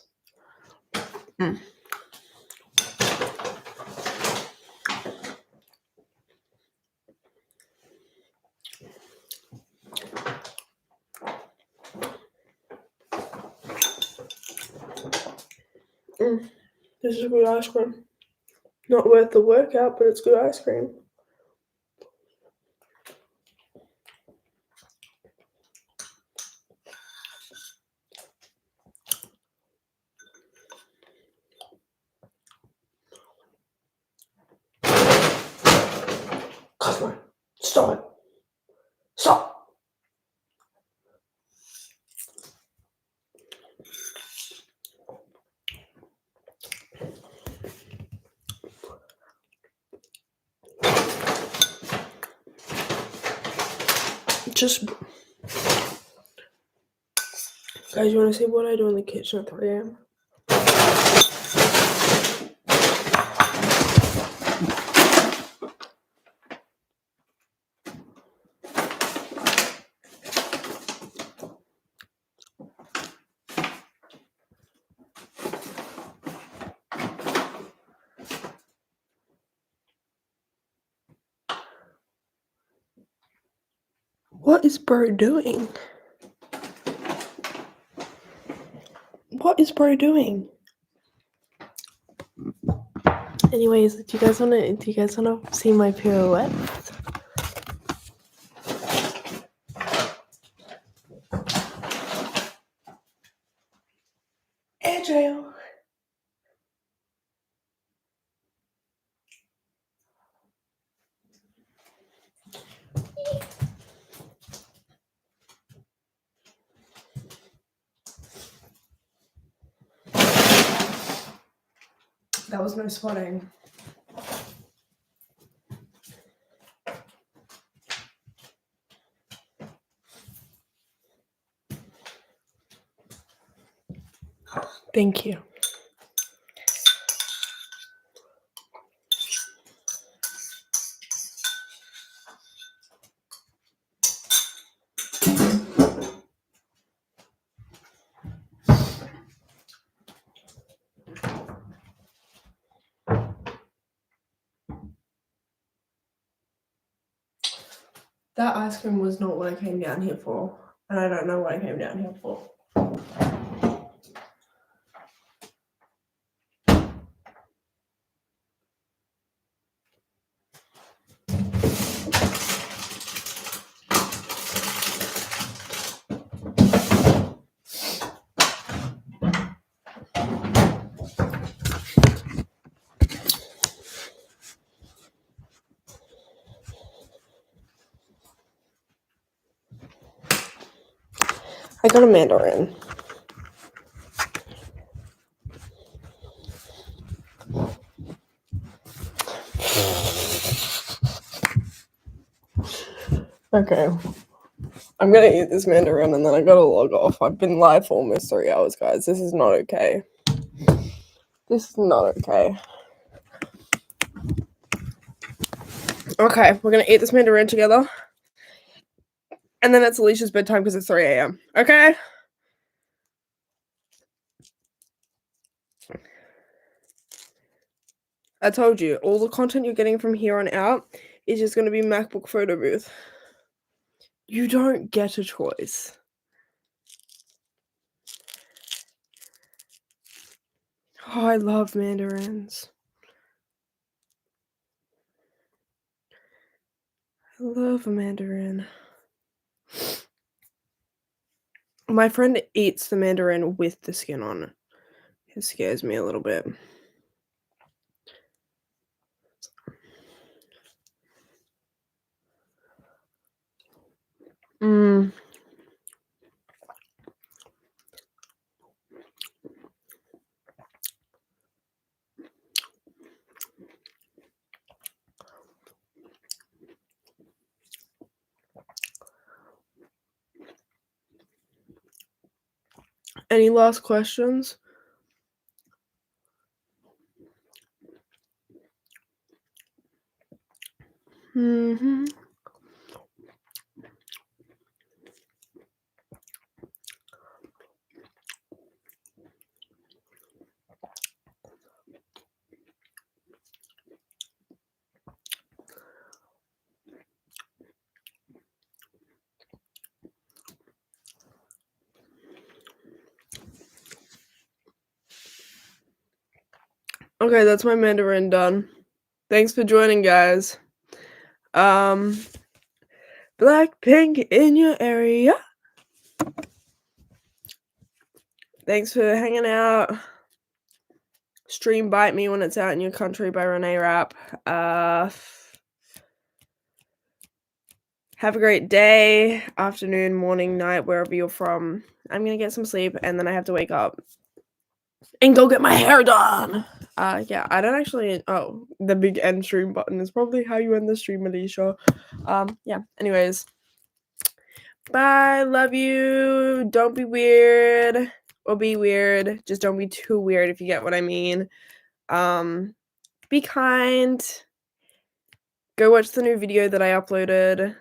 This is good ice cream. Not worth the workout, but it's good ice cream. Cosmo, stop it. Stop. Just, guys, you want to see what I do in the kitchen at 3 a.m.? What is bro doing? What is bro doing? Anyways, do you guys wanna see my pirouette? Agile. That was no spotting. Thank you. That ice cream was not what I came down here for, and I don't know what I came down here for. I got a mandarin. Okay. I'm gonna eat this mandarin and then I gotta log off. I've been live for almost 3 hours, guys. This is not okay. This is not okay. Okay, we're gonna eat this mandarin together. And then it's Alicia's bedtime because it's 3 a.m. Okay? I told you, all the content you're getting from here on out is just gonna be MacBook photo booth. You don't get a choice. Oh, I love mandarins. I love a mandarin. My friend eats the mandarin with the skin on it. It scares me a little bit. Any last questions? Okay, that's my mandarin done. Thanks for joining, guys. Blackpink in your area. Thanks for hanging out. Stream Bite Me When It's Out in Your Country by Renee Rapp. Have a great day, afternoon, morning, night, wherever you're from. I'm gonna get some sleep and then I have to wake up and go get my hair done. Yeah, I don't actually. Oh, the big end stream button is probably how you end the stream, Alicia. Yeah. Anyways, bye. Love you. Don't be weird or be weird. Just don't be too weird if you get what I mean. Be kind. Go watch the new video that I uploaded.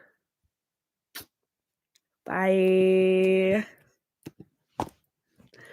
Bye.